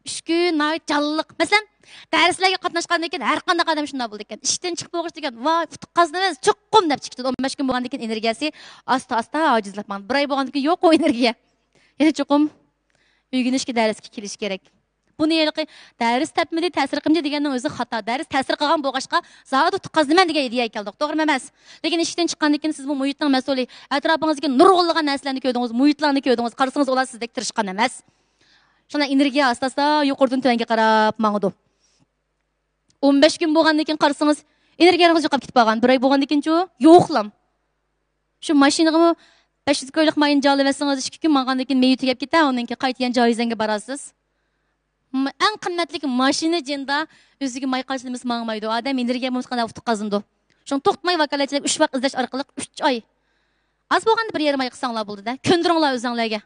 3 kun jalliq. Masalan, darslarga qatnashgandan keyin har qanday odam shunday bo'ldi ekan. Ishdan chiqib o'qish degan, voy, qazimiz chuqqum deb chiqdi. 15 kun bo'lgandan keyin energiyasi asta-asta ojizlab man. Bir oy bo'lgandan keyin yo'q o energiya. Yana chuqqum uygunishga darsga kelish kerak. Buni yilqi dars tepmedi, ta'sir qilmadi deganning o'zi xato. Dars ta'sir qilgan bo'lg'achqa zodi tutqazdiman degan ideya keldik. To'g'rimi emas? Lekin ishdan chiqqandan keyin siz bu muhitning mas'uli, atrofingizga nurg'unlagan narsalarni ko'rdingiz, muhitlarni ko'rdingiz, qarasangiz ular sizdek tirishgan emas. Shuna energiya asta-asta yuqoridan tövanga qarab mangdi. 15 kun bo'lgandan keyin qarasangiz, energiyangiz yo'qolib ketib qolgan. Bir oy bo'lgandan keyin-chu, yo'qlam. Shu mashinaga 500 ko'ylik mayin jalaversangiz 2 kun mangandan keyin meyi tugab ketadi, undan keyin qaytgan joyingizga borasiz. Eng qimmatli mashina jinda o'ziga may qachilimiz mangmaydi. Odam energiya bo'lmasqanda vaqt qazindi. Shuni to'xtamay vakolatchilik 3 vaqt izlash orqali 3 oy. Az bo'lganda 1,5 oy qilsanglar bo'ldi-da. Ko'ndiringlar o'zingizlarga.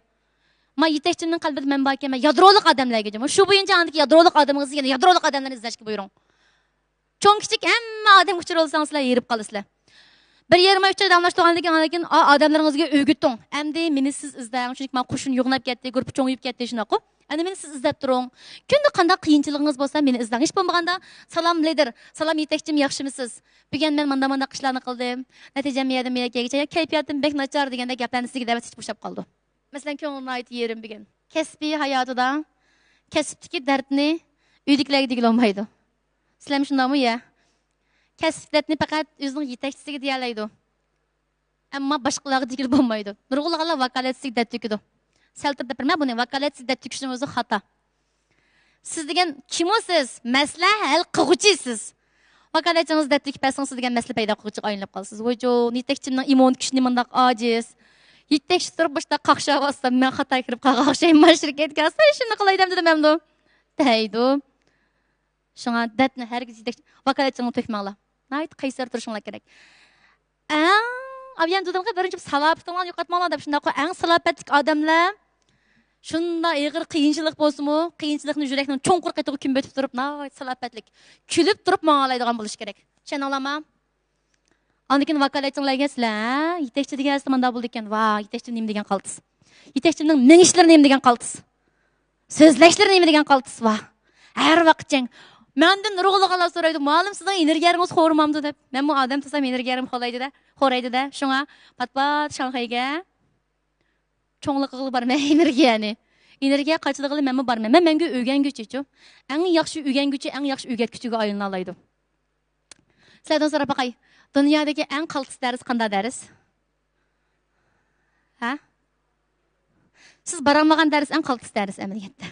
Ma yetakchimning qalbida men bor ekan, yadroliq odamlarga jim. Shu bo'yicha andiki yadroliq odamingizga yana yadroliq odamlarni izlashga buyuring. Cho'ng kichik hamma odam uchir olsangizlar yerib qolasizlar. 1,5 oy damlashtirgandan keyin odamlaringizga o'rgating. Endi meni siz izlang, chunki men qo'shin yo'g'nab ketdi, guruh cho'ngib ketdi shunaqa. Endi meni siz izlab turing. Kunda qanday qiyinchiligingiz bo'lsa, meni izlang. Hech bo'lmaganda salom lider, salom yetakchim, yaxshimisiz? Bugun men manda qishlarni qildim. Natijam yedim, kayfiyatim bek nachar deganda gaplarni sizga davat bo'shab qoldi. Masalan, ko'nglimni aytib yerim bugun. Kasbiy hayotida kasbdagi dardni uydagilarga degila olmaydi. Sizlar shundaymi ya? Kasb dardni faqat o'zining yetakchisiga deyalaydi. Ammo boshqalarga degila bo'lmaydi. Nurg'unlar vakolatsiz dard to'kidi. Saltirda birma buni vakolatsiz dard to'kishning o'zi xato. Siz degan kimsiz? Maslahat hal qilg'uchisiz. Vakolatchingiz dard to'kib bersangiz degan masala paydo qilg'uchi aylanib qolasiz. Voyjo, yetakchimning imon kuchini bundoq ojiz. Yetakchi turib boshda qaqshab olsam, men xato kirib qaqshayman shirkatga. Sen shuni qilaydim dedim hamda. Deydi. Shunga datni hargiz yetakchi vakolatchini to'kmanglar. Nayt qaysar turishinglar kerak. Avian dudamga birinchi salobitlarni yo'qotmanglar deb shunday qo'y. Eng salobatlik odamlar shunda ig'ir qiyinchilik bo'lsa-mu, qiyinchilikni yurakning cho'nqur qatiga kun betib turib, nayt salobatlik kulib turib manglaydigan bo'lish kerak. Tushunolama? Andikin vakolatchilarga sizlar yetakchi degansiz manda bo'ldi ekan. Va, yetakchi nima degan qaltis. Yetakchining mingishlari nima degan qaltis. So'zlashlari nima degan qaltis. Va, har vaqtchang mendan nurg'unlar so'raydi. Ma'lum sizning energiyangiz xo'rmamdi deb. Men bu odam desam energiyam xo'raydi-da. Shunga pat-pat Shanxayga cho'nglik qilib borman energiyani. Energiya qachlig'ili menmi borman. Men menga o'rganguchi-chu. Eng yaxshi o'rganguchi, eng yaxshi o'rgatguchiga aylana oladi. Sizlardan so'rab boqay. Dunyodagi eng qaltis dars qanday dars? Ha? Siz borolmagan dars eng qaltis dars amaliyotda.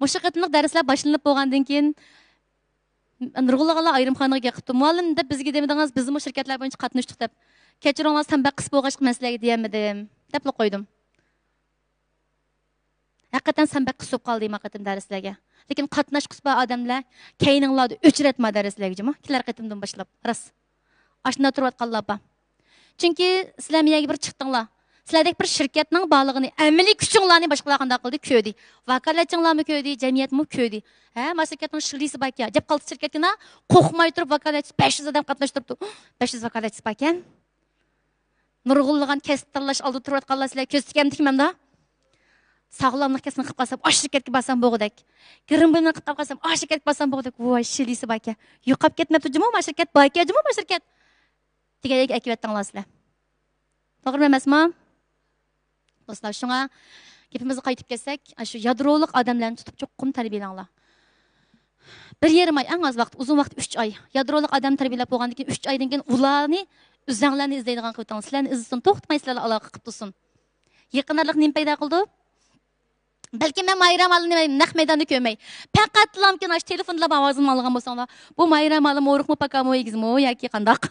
Boshqa qatnaq darslar boshlanib bo'lgandan keyin nurg'unlar ayrimxonaga qilib, muallim deb bizga demedingiz, biz bu shirkatlar bo'yicha qatnashdik deb. Kechiringlar, tanbaq qis bo'lg'achqa masalaga deyamadim, deb qo'ydim. Haqiqatan tanbaq qisib qoldim haqiqatan darslarga. Lekin qatnashqis bor odamlar keyninglarni o'chiratma darslarga jima. Kelar qatimdan boshlab. Ras. Ashna turayotganlar bor. Chunki sizlar miyaga bir chiqdinglar. Sizlardek bir shirkatning borlig'ini, amaliy kuchinglarni boshqalar qanday qildi? Ko'di. Vakolatchilarmi ko'di, jamiyatmi ko'di. Ha, shirkatning shirlisi bor ekan. Jab qoldi shirkatga qo'rqmay turib vakolatchi 500 odam qatnashtiribdi. 500 vakolatchi bor ekan. Nurg'unlagan kasb tanlash oldi turayotganlar sizlar ko'z tikam-tikmamda. Sağlamlık kesin qilib qolsam, osh shirkatga borsam bo'g'dak. Kirim bilan qilib qolsam, osh shirkatga borsam bo'g'dak. Voy, shilisi bor ekan. Yo'qolib ketmabdi, jimo, ma shirkat bor ekan, jimo, ma shirkat. Degandek aytibdinglar sizlar. To'g'rimi emasmi? Do'stlar, shunga gapimizga qaytib kelsak, shu yadroliq odamlarni tutib cho'qqim tarbiyalanglar. 1,5 oy, eng az vaqt, uzun vaqt 3 oy. Yadroliq odam tarbiyalab bo'lgandan keyin 3 oydan keyin ularni o'zinglarni izlaydigan qilib o'tamiz. Sizlarni izlasin, to'xtatmaysizlar aloqa qilib tursin. Yaqinlarlik nima paydo qildi? Balki men mayram alini naq maydonda ko'rmay. Faqat lamkin ash telefonlab ovozimni olgan bo'lsanglar, bu mayram alim o'ruqmi, pakamo egizmi yoki qandoq?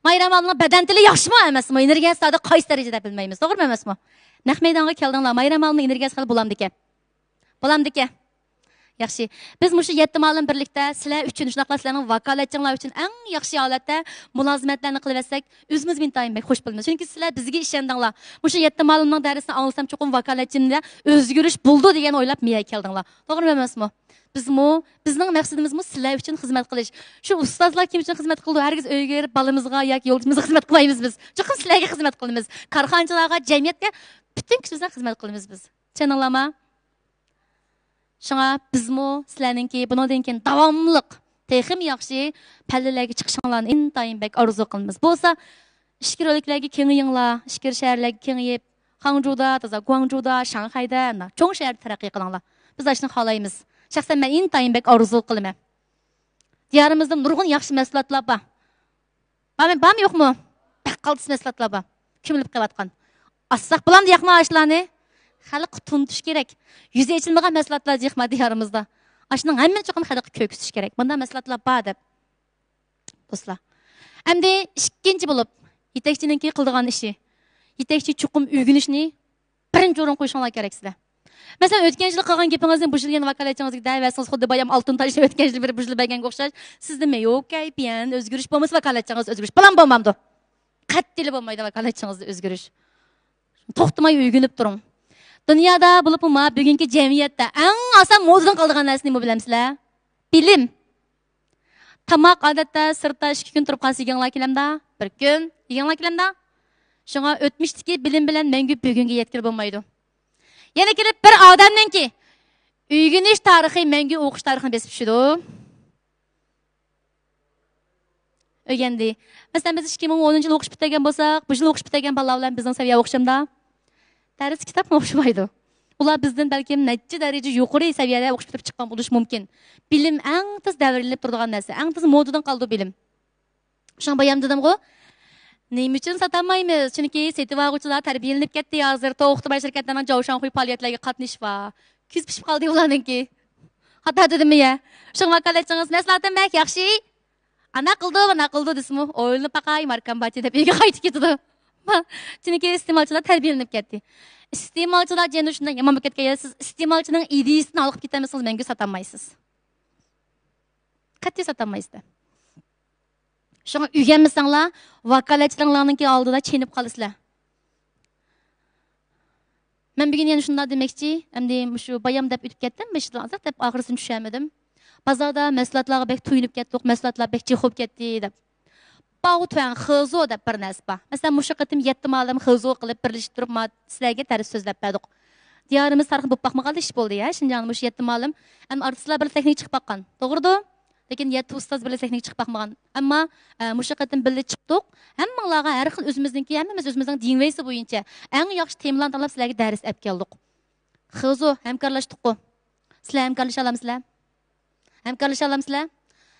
Mayram alini badan tili yaxshimi emasmi? Energiyasi hozir qaysi darajada bilmaymiz, to'g'rimi emasmi? Naq maydonga keldinglar, mayram alini energiyasi hali bo'lamdi ekan. Yaxshi. Biz mushu yetim olim birlikda sizlar uchun shunaqa sizlarning vakolatchinglar uchun eng yaxshi holatda mulozimatlarni qilib etsak, o'zimiz intayin xush bo'lamiz. Chunki sizlar bizga ishondinglar. Mushu yetim olimning darsini anglasam cho'qim vakolatchimda o'zgarish bo'ldi degan o'ylab miya keldinglar. To'g'rimi emasmi? Bizning maqsadimiz sizlar uchun xizmat qilish. Shu ustozlar kim uchun xizmat qildi? Hargiz uyga berib balamizga yoki yo'ldimizga xizmat qilmaymiz biz. Cho'qim sizlarga xizmat qilamiz. Korxonchilarga, jamiyatga butun kuch bilan xizmat qilamiz biz. Tushundinglarmi? Şuna bizmo sizlarninki bundan keyin davomliq texim yaxshi pallalarga chiqishinglarni intayin bek orzu qilamiz. Bo'lsa, ishkirliklarga kengayinglar, ishkir shaharlarga kengayib, Hangzhouda, Guangzhouda, Shanghayda, cho'ng shaharda taraqqiy qilinglar. Biz shuni xohlaymiz. Shaxsan men intayin bek orzu qilaman. Diyorimizda nurg'un yaxshi mahsulotlar bor. Bormi yo'qmi? Qaltis mahsulotlar bor. Kimilib qo'yatgan. Assaq bilan deyaqma ashlarni xalq tuntish kerak. Yüze içilmeyen meslatlar yıkma diyarimizde. Aşının hemen çoğum xalq köküsüş gerek. Bunda meslatlar var deb. Dostlar. Hem de ikinci bulup, yetekçininki kıldığan işi. Yetekçi çoğum ügünüşünü birinci orun koyuşanlar gerek sizler. Mesela ötkençilik kılgan gepinizin bu yıl vakaletçinizdeki dəvəsiniz xuddi bayam altın taşı ötkençilik bir bu yıl bəgən qoxşar. Sizdə mi yok kaypiyen özgürüş bulması vakaletçiniz özgürüş. Balan bulmamdı. Qattili bulmaydı vakaletçinizde özgürüş. Toxtumay ügünüp durun. Dünyada bulup ma bugünkü cemiyette en asan modadan kaldığan nesini mi bilemsizler? Bilim. Tamak adette sırtta 2 gün turup kalsı yiyenler kilemde, bir gün yiyenler kilemde. Şuna ötmüşteki bilim bilen mengü bugünkü yetkili bulmaydı. Yine kelip bir adamdan ki üygünüş tarihi mengü okuş tarihini besip şudu. Ögendi. Mesela biz 2010 yıl okuş bitegen bolsak, bu yıl okuş bitegen balalar bizden seviye okuşamda. Ders kitap mı okuşmaydı? Ular bizden belki neçe derece yukarı seviyede okuş bitip çıkkan buluş mümkün. Bilim en tez devrilip durduğun nesi, en tez modadan kaldı bilim. Şuna bayam dedim ki, neyim için satamayız? Çünkü seti vağuçular terbiyelenip gitti hazır. Toğuhtubay şirketlerinin cavuşan kuy faaliyetlerine katmış var. Küs pişip kaldı ulanınki. Hatta dedim mi ya? Şuna vakaletçiniz meslatın bek yakşı. Ana kıldı desimi. Oyunu pakay markan bahçe de bir kayıt gitti. Çünkü istimalçılar terbiyelenip gitti. İstimalçılar cennet şundan yaman büketke ya siz istimalçının ideyisini alıp gitemezsiniz mengü satamayısınız. Katı satamayız da. Şuna üygenmesenler vakaletçilerinin aldıda çiğnip kalısılar. Ben bugün yani şundan demekçi, hem de şu bayam dep ütüp gettim, meşhurlar azak dep ağrısını düşemedim. Bazarda meslatlarga bek tuyunup getdik, meslatlar bek çıkıp gitti dep. Bağı tuyan xızo dep bir nas ba. Mesela muşaqatim yettim aldım xızo qilib birleşip turib ma sizlarga tarif sözlep berdik. Diyarimiz tarixi bo'lib baxmaqalda ish bo'ldi ya. Şinjanın muş yettim aldım. Hem artistlar bir texnik chiqib baqqan. To'g'ridu? Lekin yetti ustoz bir texnik chiqib baxmagan. Ammo muşaqatim birle chiqdik. Hammanglarga har xil o'zimizniki, hammamiz o'zimizning dingvaysi bo'yicha eng yaxshi temalarni tanlab sizlarga dars olib keldik. Xızo hamkorlashdik-ku. Sizlar hamkorlasha olamsizlar? Hamkorlasha olamsizlar?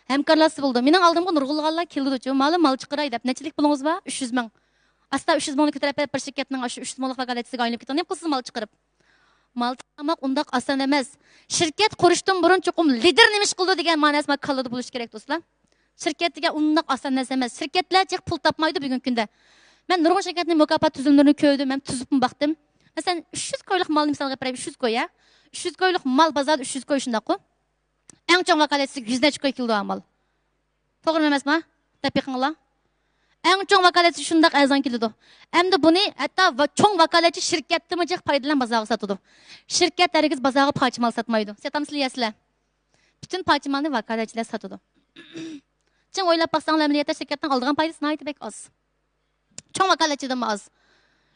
Hemkarlası buldu. Mening aldığımda nurg'ulg'anlar keldi. Malum mal chiqiray deb. Nechilik pulungiz bor? 300 ming. Asta 300 mingni ko'tarib bir shirkatning shu 300 minglik vakolatchisiga aylanib ketgan. Nima qilsiz mal chiqarib? Mal chiqarmoq undaq oson emas. Shirkat qurishdan burun chuqum lider nima ish qildi degan ma'nosida kallada bo'lish kerak do'stlar. Shirkatga undaq oson narsa emas. Shirkatlar jiq pul topmaydi bugungi kunda. Men nurg'un shirkatning mukofot tuzumlarini ko'rdim, men tuzibmi baxtim. Masalan 300 ko'ylik malni misolga qarab 300 ko'y ya. 300 ko'ylik mal bozorda 300 ko'y shundaq-ku. Eng cho'ng vakolatchisi 100 necha ko'y keldi amal. To'g'rimi emasmi? Tapiqinglar. Eng cho'ng vakolatchi shundaq arzon keladi. Endi buni hatto cho'ng vakolatchi shirkatdimi jiq foydalan bozorga sotadi. Shirkat hargiz bozorga pochimal sotmaydi. Satamsizlar. Bütün pochimalni vakolatchilar sotadi. Chin o'ylab baxsanglar, milliyatda shirkatdan oldigan foydasi nihoyat bek oz. Cho'ng vakolatchidan oz.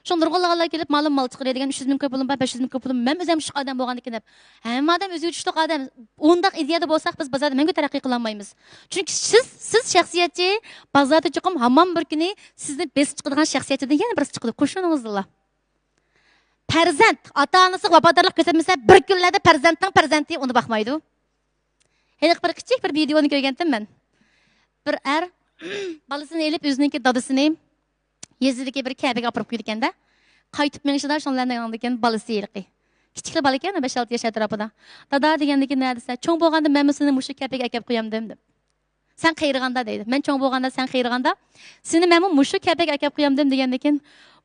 Şun nurg'ulg'anlar kelib ma'lum mal chiqaradi degan 300 ming pulum bor, 500 ming pulum. Men o'zim shu odam bo'lgan ekan deb. Hamma odam o'ziga tushliq odam. Undaq ideyada bo'lsak biz bozorda menga taraqqiy qila olmaymiz. Chunki siz shaxsiyatchi bozorda chiqim hamon bir kuni sizni besib chiqadigan shaxsiyatchidan yana birisi chiqadi. Qo'shiningizlar. Farzand ota-onasi vafodorlik ko'rsatmasa bir kunlarda farzandi uni baxmaydi. Hech bir kichik bir videoni ko'rgandim men. Bir bolasini elib o'zininki dadasini Yezdiki bir Kabe'ga apırıp giderken qaytib menişler şonlarning yanındaki balası yeriqi. Kichikli bola ekan, 5-6 yosh atrofida. Dada degandiki nima desa, cho'ng bo'lganda men seni mushu Kabe'ga akab qo'yamdim deb. Sen qayriganda deydi. Men cho'ng bo'lganda sen qayriganda, seni men mushu Kabe'ga akab qo'yamdim degandan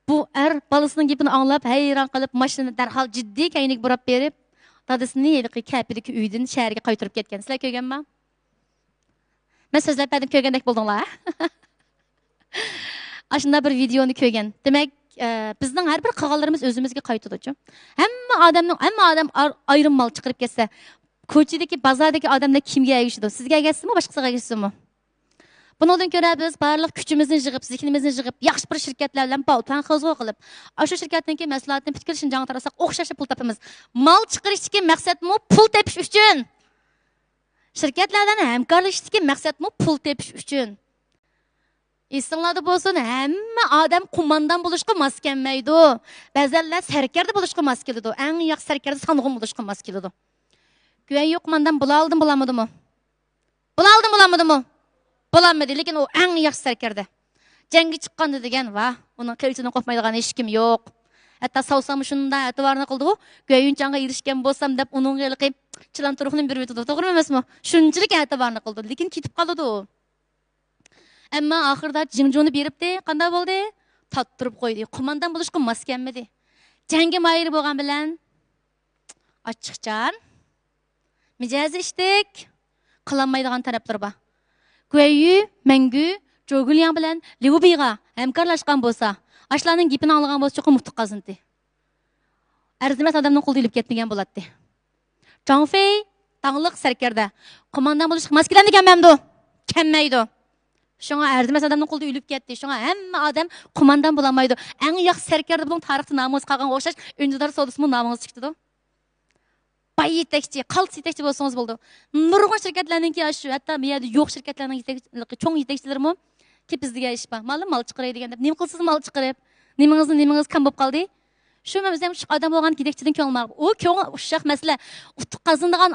bu balasining gapini anglab, hayron qilib, mashinani darhol jiddiy kaynik burab berib, dadasini Kapidagi uydan shaharga qaytarib ketgan. Sizlar ko'rganmi? Men sizlar badin ko'rgandek bo'ldinglar. Ashunda bir videoni ko'rgan. Demak, bizning har bir qilganlarimiz o'zimizga qaytadi-ku. Hamma odam ayrim mal chiqarib ketsa, ko'chadagi, bozordagi odamlar kimga ergishadi? Sizga ergashsinmi, boshqasiga ergashsinmi? Bundan ko'ra biz barliq kuchimizni yig'ib, zehnimizni yig'ib, yaxshi bir shirkatlar bilan baltan xizmat qilib, o'sha shirkatningki maslahatini fikr shinjang tarasak, o'xshash pul topamiz. Mal chiqarishdagi maqsadmi pul tepish uchun. Shirkatlardan hamkorlashishdagi maqsadmi pul tepish uchun. Esinglarda bo'lsin, hamma odam qo'mondan bo'lishga mos kelmaydi. Ba'zanlar sarkarda bo'lishga mos keladi. Eng yaxshi sarkarda sanog'im bo'lishga mos keladi. Güven qo'mondan bo'lamadimi? Bo'lamadimi? Bo'lamadi, lekin u eng yaxshi sarkarda. Jangga chiqqanda degan, va uning qilchidan qo'rqmaydigan hech kim yo'q. Hatto savsam shunda e'tiborni qildi-ku, Go'yunchanga erishgan bo'lsam deb uning yilqi chilan turuqni berib o'tdi. To'g'rimi emasmi? Shunchalik e'tiborni qildi, lekin ketib qoldi u. Ammo oxirida Jingjoni beribdi, qanday bo'ldi? Tattirib qo'ydi. Qo'mondan bo'lishga mos kelmadi. Jangga mayir bo'lgan bilan ochiqchan mijozi ishdik qilolmaydigan taraflar bor. Guayu, Mengu, Jogulyan bilan Liubiga hamkorlashgan bo'lsa, ashlarning gapini olgan bo'lsa, cho'qim mutlaq qazindi. Arzimas odamning qo'lda ilib ketmagan bo'ladi. Zhangfei tanglik sarkarda qo'mondan bo'lishga mos keladigan mamdu. Kelmaydi. Şuna arzimas adamning qo'lda ilib ketdi. Şuna hamma odam qo'mondan bo'lamaydi. Eng yaxshi sarkarda buning tarixda namoz qolgan o'xshash undidor sodismi namoz chiqdi. Bay yetakchi, qaltis yetakchi bo'lsangiz bo'ldi. Nurg'un shirkatlarningki shu, hatto bu yerda yo'q shirkatlarning yetakchilari, cho'ng yetakchilarimi ki bizga ish bor. Mal chiqaray degan deb, nima qilsiz mal chiqarib, nimangiz kam bo'lib qoldi? Shu biz ham shu odam bo'lgan yetakchidan ko'ngil u ko'ngil o'shaq masala, utuq qazindigan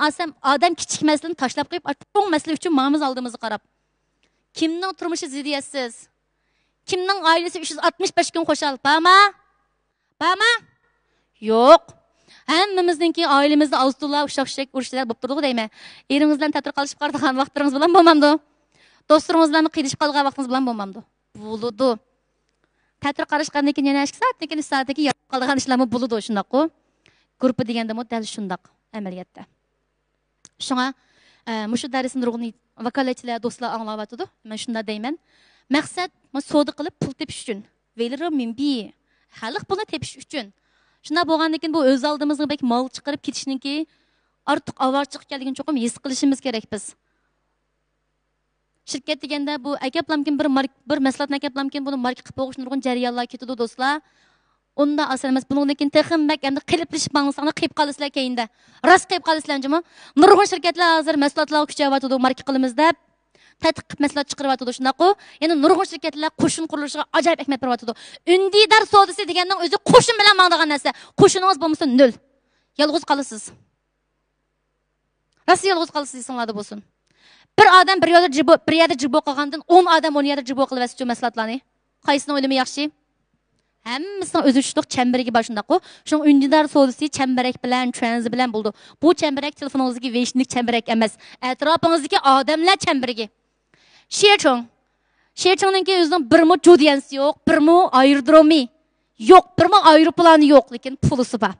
odam kichik masalani tashlab qo'yib, cho'ng masala uchun ma'miz oldimizni qarab. Kimning turmushi zidiyatsiz? Kimning oilasi 365 kun xo'shal? Bormi? Yo'q. Hammamizningki oilamizda Avstraliya o'xshashak urushlar bo'lib turdi deyman. Eringiz bilan ta'til qilishib qardigan vaqtlaringiz bilan bo'lmamdi. Do'stlaringiz bilan qidishib qolgan vaqtingiz bilan bo'lmamdi. Bo'ladi. Ta'til qarashgandan keyin yana 2 soatdan keyin soatga yotib qolgan ishlarmi bo'ladi shundaq-ku. Gruppa degandami dal shundaq amaliyotda. Shunga mushu darsni nurg'un vakolatchilar, do'stlar anglayotdi. Men shunda deyman. Maqsad savdo qilib pul tepish uchun. Velir minbi. Xalq buni tepish uchun. Shunda bo'lgandan keyin bu o'z oldimizga bek mol chiqarib ketishningki ortiq avorchiq kelgan cho'qim his qilishimiz kerak biz. Shirkat deganda bu akaplamkin bir maslahatni akaplamkin buni marka qilib qo'yish nurg'un jarayonlar ketadi do'stlar. Unda asal emas, bundan keyin texim bak endi qiliplashib manglislarni qilib qolasizlar keyinda. Rost qilib qolasizlarmi? Nurg'un shirkatlar hozir maslahatlarga kuchayotdi, marka qilamiz deb tadqiq maslahat chiqaryapti shundaqku. Yana nurg'un shirkatlar qo'shin qurilishiga ajoyib ahamiyat beryapti. Undidor savdosi deganning o'zi qo'shin bilan mangdigan narsa. Qo'shiningiz bo'lmasa nol. Yolg'iz qolasiz. Rost yolg'iz qolasiz desinglarda bo'lsin. Bir odam bir yerda jibo qilgandan 10 odam 10 yerda jibo qilib o'sib maslahatlarni. Qaysini o'ylami yaxshi? Hammasini o'zi tushliq chemberiga bor shundaqku. Shuning undidor savdosi chambarak bilan, transi bilan bo'ldi. Bu chambarak telefoningizdagi veshnik chambarak emas. Atrofingizdagi odamlar chamberigi. Shechongninki o'zining birmi judiyansi yo'q, birmi aerodromi yo'q, birmi aeroplani yo'q, lekin pulusi bor.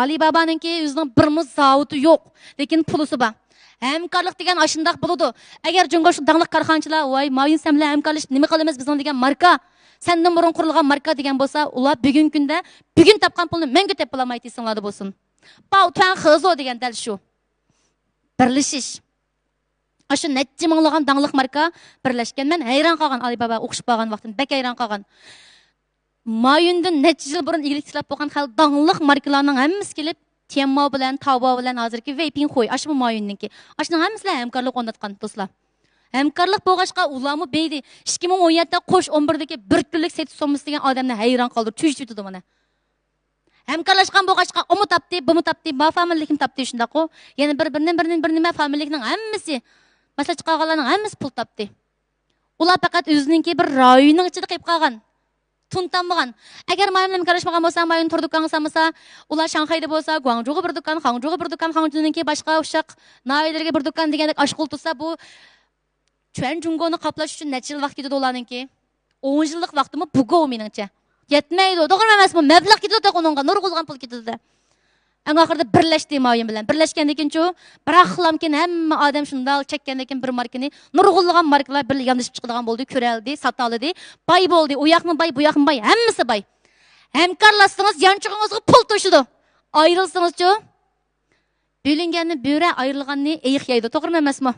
Alibabaninki o'zining birmi zavodi yo'q, lekin pulusi bor. Hamkorlik degan ashundaq bo'ladi. Agar Jungo shu danglik korxonachilar, voy, moyin sen bilan hamkorlash nima qilamiz bizning degan marka, sendan burun qurilgan marka degan bo'lsa, ular bugungi kunda bugun topgan pulni menga tep olamaydi desinglar bo'lsin. Bautan xizo degan dal shu. Birlashish. Aşı neçə minglığan danglik marka birləşkən. Mən hayran qalğan Alibaba oxuşub qalğan vaxtım, bək hayran qalğan. Mayundan neçə il burun iyilik tilab bolğan xal danglik markalarning hammasi kelib Temu bilan, Taobao bilan hozirki Weiping qo'y. Aşı bu Mayunningki. Aşının hammasi hamkorlik o'rnatgan do'stlar. Hamkorlik bo'lg'achqa ularmi beydi 2017da qo'sh 11dagi 1 kunlik setish sommasi degan odamni hayron qoldirib tushib yutdi mana. Hamkorlashgan bo'lg'achqa umu topdi, bumu topdi, ba familiyalikni topdi shundaqo. Yana bir nima familiyalikning hammasi masala chiqarganlarning hammasi pul topdi. Ular faqat o'zininki bir rayonning ichida qilib qolgan. Tuntanmagan. Agar men bilan karashmagan bo'lsa, men tur do'konga samasa, ular Shanxayda bo'lsa, Guangzhouga bir do'kon, Hangzhouga bir do'kon, Hangzhouninki boshqa o'shaq noiyalarga bir do'kon degandek ashqul tursa, bu Chuan Jungoni qoplash uchun necha yil vaqt ketadi ularninki? 10 yillik vaqtimi bugo meningcha. Yetmaydi. To'g'ri emasmi? Mablag' ketadi uningga, nurg'ulgan pul ketadi. En ahırda birleşti mayın bilen. Birleşkendik inço, bırakılamken hem adam şundal çekkendik bir markini, nurgulluğun markalar bir yanlış çıkıdığın oldu, köreldi, satalıdı, bay boldu, uyakmı bay, buyakmı bay, hemmisi bay. Hemkarlaşsınız, yançığınızı pul taşıdı. Ayrılsınız ço. Bölüngenini böre ayrılganını eğik yaydı. Doğru mu emas mı?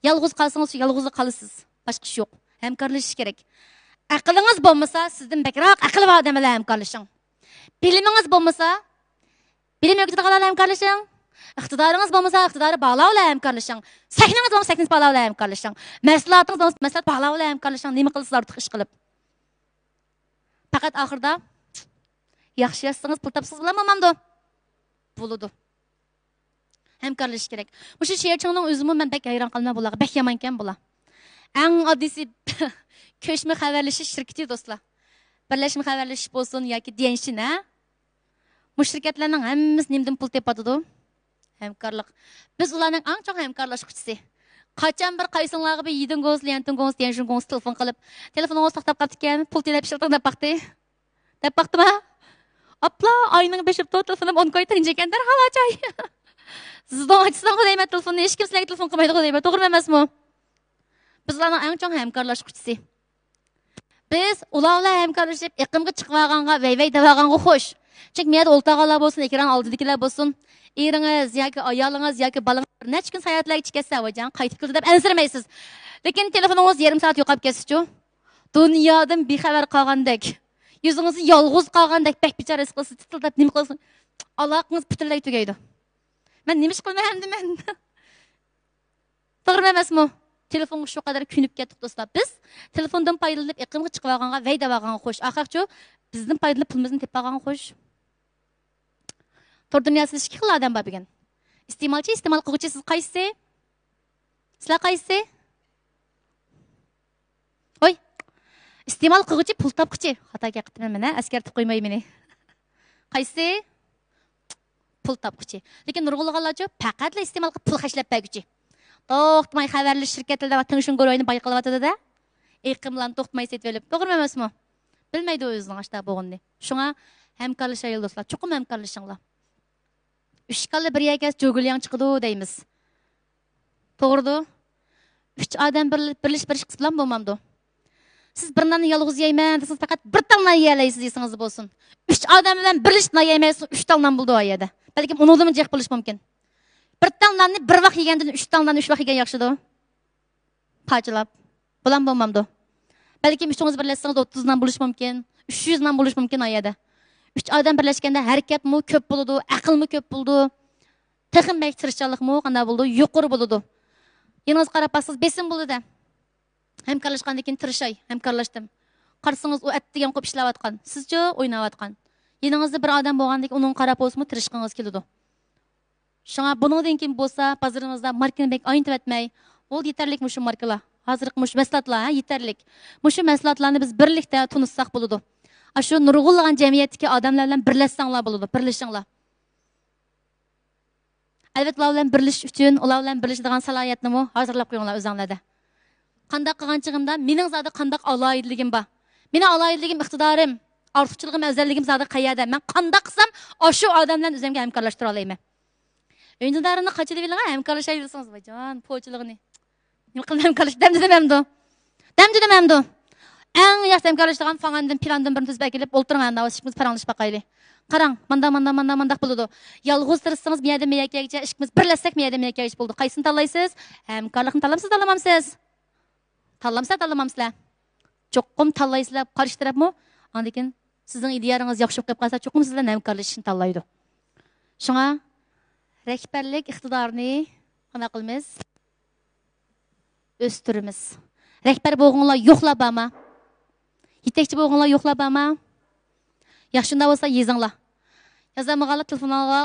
Yalğız kalsınız, yalğızlı kalırsınız. Başka şey yok. Hemkarlaşış gerek. Akılınız bulmasa, sizden bekrak akıllı var demeli hemkarlaşın. Biliminiz bulmasa, bilim ökütü kadar hemkarlaşın. İktidarınız bulmasa, iktidarı bağlavla hemkarlaşın. Sehniniz bulmasa, sehniniz bağlavla hemkarlaşın. Meslatınız bulmasa, meslat bağlavla hemkarlaşın. Neymi kılısız artık iş kılıp. Fakat ahırda, yaxşı yazsanız pul tapsız bulamamamdı. Buludu. Hemkarlaş gerek. Bu şu şehirçinin özümü ben bek hayran kalma bulağı. Bek yamanken bula. En adisi köşme haberleşiş şirketi dostlar. Birleşme haberleşiş olsun ya ki diyenşin ha. Bu şirketlerin hemimiz nimden pul tepadıdı. Hemkarlık. Biz ulanın en çok hemkarlaş kutusu. Kaçan bir kaysınlığı bir yedin göz, liyantin göz, diyenşin göz telefon kalıp. Telefonunu saktap katıkken pul telep şirketine de baktı. De baktı mı? Apla ayının 5 hafta telefonum 10 koy terincekken derhal açay. Sizden açsan kodayım telefonu, hiç kimseyle telefon koymaydı kodayım. Doğru mu emas mı? Bizlerin en çok hemkarlaş kutusu. Biz ularla hemkarlaşıp iqimga chiqmaganга vey davaganga xo'sh. Çünkü miyad oltağalar bolsun, ekran aldıdakilar bolsun. Eriniz yoki ayolunuz yoki balangiz bir necha kun sayohatlarga chiqsa vajan qaytib keldi deb ansiramaysiz. Lekin telefoningiz yarim soat yo'qolib ketsa-chu, dunyodan bexabar qolgandek, yuzingizni yolg'iz qolgandek, bek bichora his qilasiz, titildab nima qilasiz? Aloqangiz butunlay tugaydi. Men nima ish qilmayman men. To'g'rimi emasmi? Telefonga shu qadar künüp ketdik do'stlar. Biz telefondan foydalanib iqimga chiqib olganga, vay davaganga xo'sh. Axirchi bizning foydali pulimizni tepib olganga xo'sh. Tor dunyosida ikki xil odam bor ekan. Iste'molchi, iste'mol qiluvchi siz qaysi? Sizlar qaysi? Oy. Iste'mol qiluvchi pul topquchi. Xato gapirdim men, askartib qo'ymay meni. Qaysi? Pul topquchi. Lekin nurg'ulg'anlarchi faqatla iste'mol qilib pul xashlab berguchi. To'xtamay xabarli shirkatlarda tinishun ko'rayni bayqalyotadi da. Iqimlan to'xtamay setvelib. To'g'rimi emasmi? Bilmaydi o'zining ashta bo'g'inni. Shunga hamkorlashaylik do'stlar. Chuqum hamkorlashinglar. 3 kalla bir yakas jo'g'ilyan chiqdi deymiz. To'g'ridu? 3 odam birlish bir ish bilan bo'lmamdi. Siz bir nonni yolg'iz yeyman desiz, faqat bir tonna yeyalaysiz desangiz bo'lsin. 3 odam bilan birlish non yemaysiz, 3 tonna bo'ldi o yerda. Balkim unudimi jeq bo'lish mumkin. Bir tonnani bir vaqt yegandan 3 tonnani 3 vaqt yegan yaxshidir. Pachilab. Bulan bo'lmamdi. Balkim uchingiz birlashsangiz 30 dan bo'lish mumkin, 300 dan bo'lish mumkin o yerda. 3 odam birlashganda harakatmi ko'p bo'ladi, aqlmi ko'p bo'ladi. Texim bek tirishchilikmi qanday bo'ldi? Yuqori bo'ladi. Yeniz qarab baqsiz besim bo'ldi-da. Hamkorlashgandan keyin tirishay, hamkorlashdim. Qarsangiz u atdigan qo'p ishlayotgan. Sizchi o'ynayotgan. Yeningizda bir odam bo'lgandek uning qarab o'smi tirishqingiz keladi. Şuna bundan keyin bo'lsa, bazarimizda markani bek ayntib etmay, ol yetarlik mushu markalar. Hozirgi mushu maslatlar yetarlik. Mushu maslatlarni biz birlikda tunussak bo'ladi. Shu nurg'ulg'an jamiyatdagi odamlar bilan birlashsanglar bo'ladi, birlashinglar. Albatta, ular bilan birlashish uchun, ular bilan birlashadigan salohiyatni hozirlab qo'yinglar o'zingizlarda. Qanday qilganchigimda mening zodi qanday aloyidligim bor. Mening aloyidligim, iqtidorim, ortiqchiligim, afzalligim zodi qayerda? Men qanday qilsam, shu odam bilan o'zimga hamkorlashtira olaman. Öncüdarını kaçıda bilin ha, hemkarlaşabilirsiniz bacan, poğaçılığını. Nima qilib hemkarlash demdi. En yaxshi hemkarlashgan fanandan plandan birini tuzib kelib o'ltirmanda ishimiz paranglashib baqayli. Qarang, manda bo'ladi. Yolg'iz tirsangiz miyada miyakagacha ishimiz birlashsak miyada miyakagacha bo'ldi. Qaysini tanlaysiz? Hemkarlikni tanlamsiz, tanlamamsiz. Tanlamamsizlar. Cho'qqum tanlaysizlar, qarshi tarafmi? Ondan keyin sizning ideyangiz yaxshi bo'lib qolsa, cho'qqum sizlar hemkarlashishni tanlaydi. Shunga rehberlik iqtidarını qana qilamiz? Östürümüz. Rehber bo'lganlar yo'qlab ama. Yetekchi bo'lganlar yo'qlab ama. Yaxshında bo'lsa yezinglar. Yazamag'anlar telefonga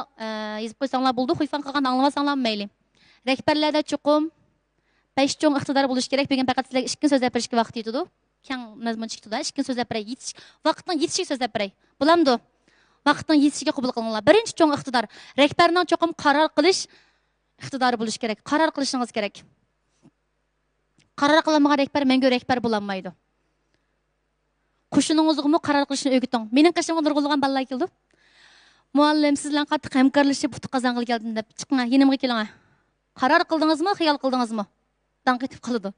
yezib qo'ysanglar bo'ldi, qo'yfan qilgan anglamasanglar mayli. Rehberlarda chuqum 5 cho'ng iqtidor bo'lish kerak. Bugun faqat sizlarga 2 kun so'zlab berishga vaqt yetadi. Keng mazmun chiqdi-da, 2 kun so'zlab beray. Vaqtning yetishiga so'zlab beray. Bo'lamdi. Vaqtning yetishiga qabul qilinglar. Birinchi cho'ng iqtidor. Rehberning cho'qim qaror qilish iqtidori bo'lish kerak. Qaror qilishingiz kerak. Qaror qilmagan rehber menga rehber bo'lolmaydi. Qo'shiningizga qaror qilishni o'rgating. Mening qishimga nurg'ulg'an bolalar keldi. Muallim siz bilan qattiq hamkorlashib putu qozong'il keldim deb chiqing, yenimga keling. Qaror qildingizmi, xiyol qildingizmi? Dan ketib qoldi.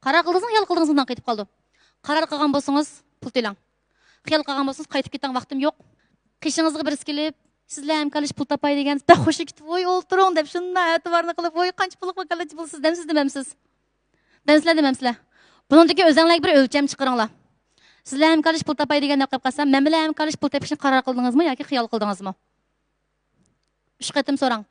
Qaror qildingizmi, xiyol qildingizmi, dan ketib qoldi. Qaror qilgan bo'lsangiz, pul to'lang. Xiyol qilgan bo'lsangiz, qaytib ketgan vaqtim yo'q. Qishingizga birisi kelib, sizlar hamkorlash pul topay degan, "Ba xo'sh ketib, voy o'ltiring" deb shunday e'tiborni qilib, "Voy qancha pul vakolatchi bo'lsiz" demsiz demamsiz. Demsizlar demamsizlar. Buningdagi o'zinglarga bir o'lcham chiqaringlar. Sizlar hamkorlash pul topay degan deb qo'yib qolsam, men bilan hamkorlash pul topishni qaror qildingizmi yoki xiyol qildingizmi? 3 qatim so'rang.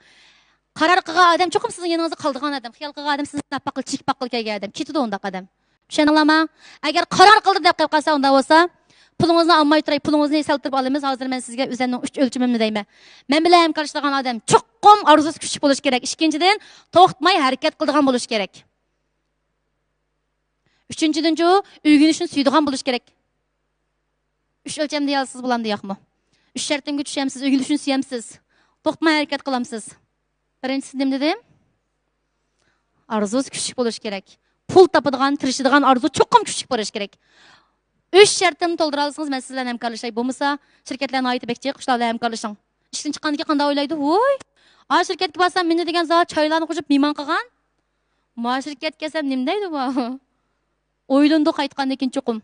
Qaror qilgan odam cho'qim sizning yoningizda qoldigan odam, xiyol qilgan odam sizni tapaqil, chikpaqil kelgan odam. Ketidi undaq odam. Tushuninglarmi? Agar qaror qildi deb qo'yib qolsa, unda bo'lsa, pulingizni olmay turay, pulingizni saltirib olamiz. Hozir men sizga o'zimning 3 o'lchimimni deyman. Men bilan hamkorlashadigan odam cho'qim orzusi kuchli bo'lish kerak. Ikkinchidan, to'xtatmay harakat qiladigan bo'lish kerak. Uchinchidan-chi, o'rganishni suydigan bo'lish kerak. 3 o'lcham deyalsiz bo'lamdi yo'qmi? 3 shartimga tushamiz, o'rganishni suyamsiz. To'xtatmay harakat qilamsiz. Birinchisi nima dedim? Orzusi kuchli bo'lish kerak. Pul topadigan, tirishadigan orzu cho'qim kuchli bo'lish kerak. 3 shartni to'ldira olsangiz, men siz bilan hamkorlashay. Bo'lmasa, shirkatlarni oyiti bekchi qushlarla hamkorlashing. Ishdan chiqqandan keyin qanday o'ylaydi? Voy, a shirkatga borsam, meni degan zot choylarni qo'shib mehmon qilgan. Ma shirkatga kelsam nima deydi bu? O'ylandi qaytgandan keyin cho'qim.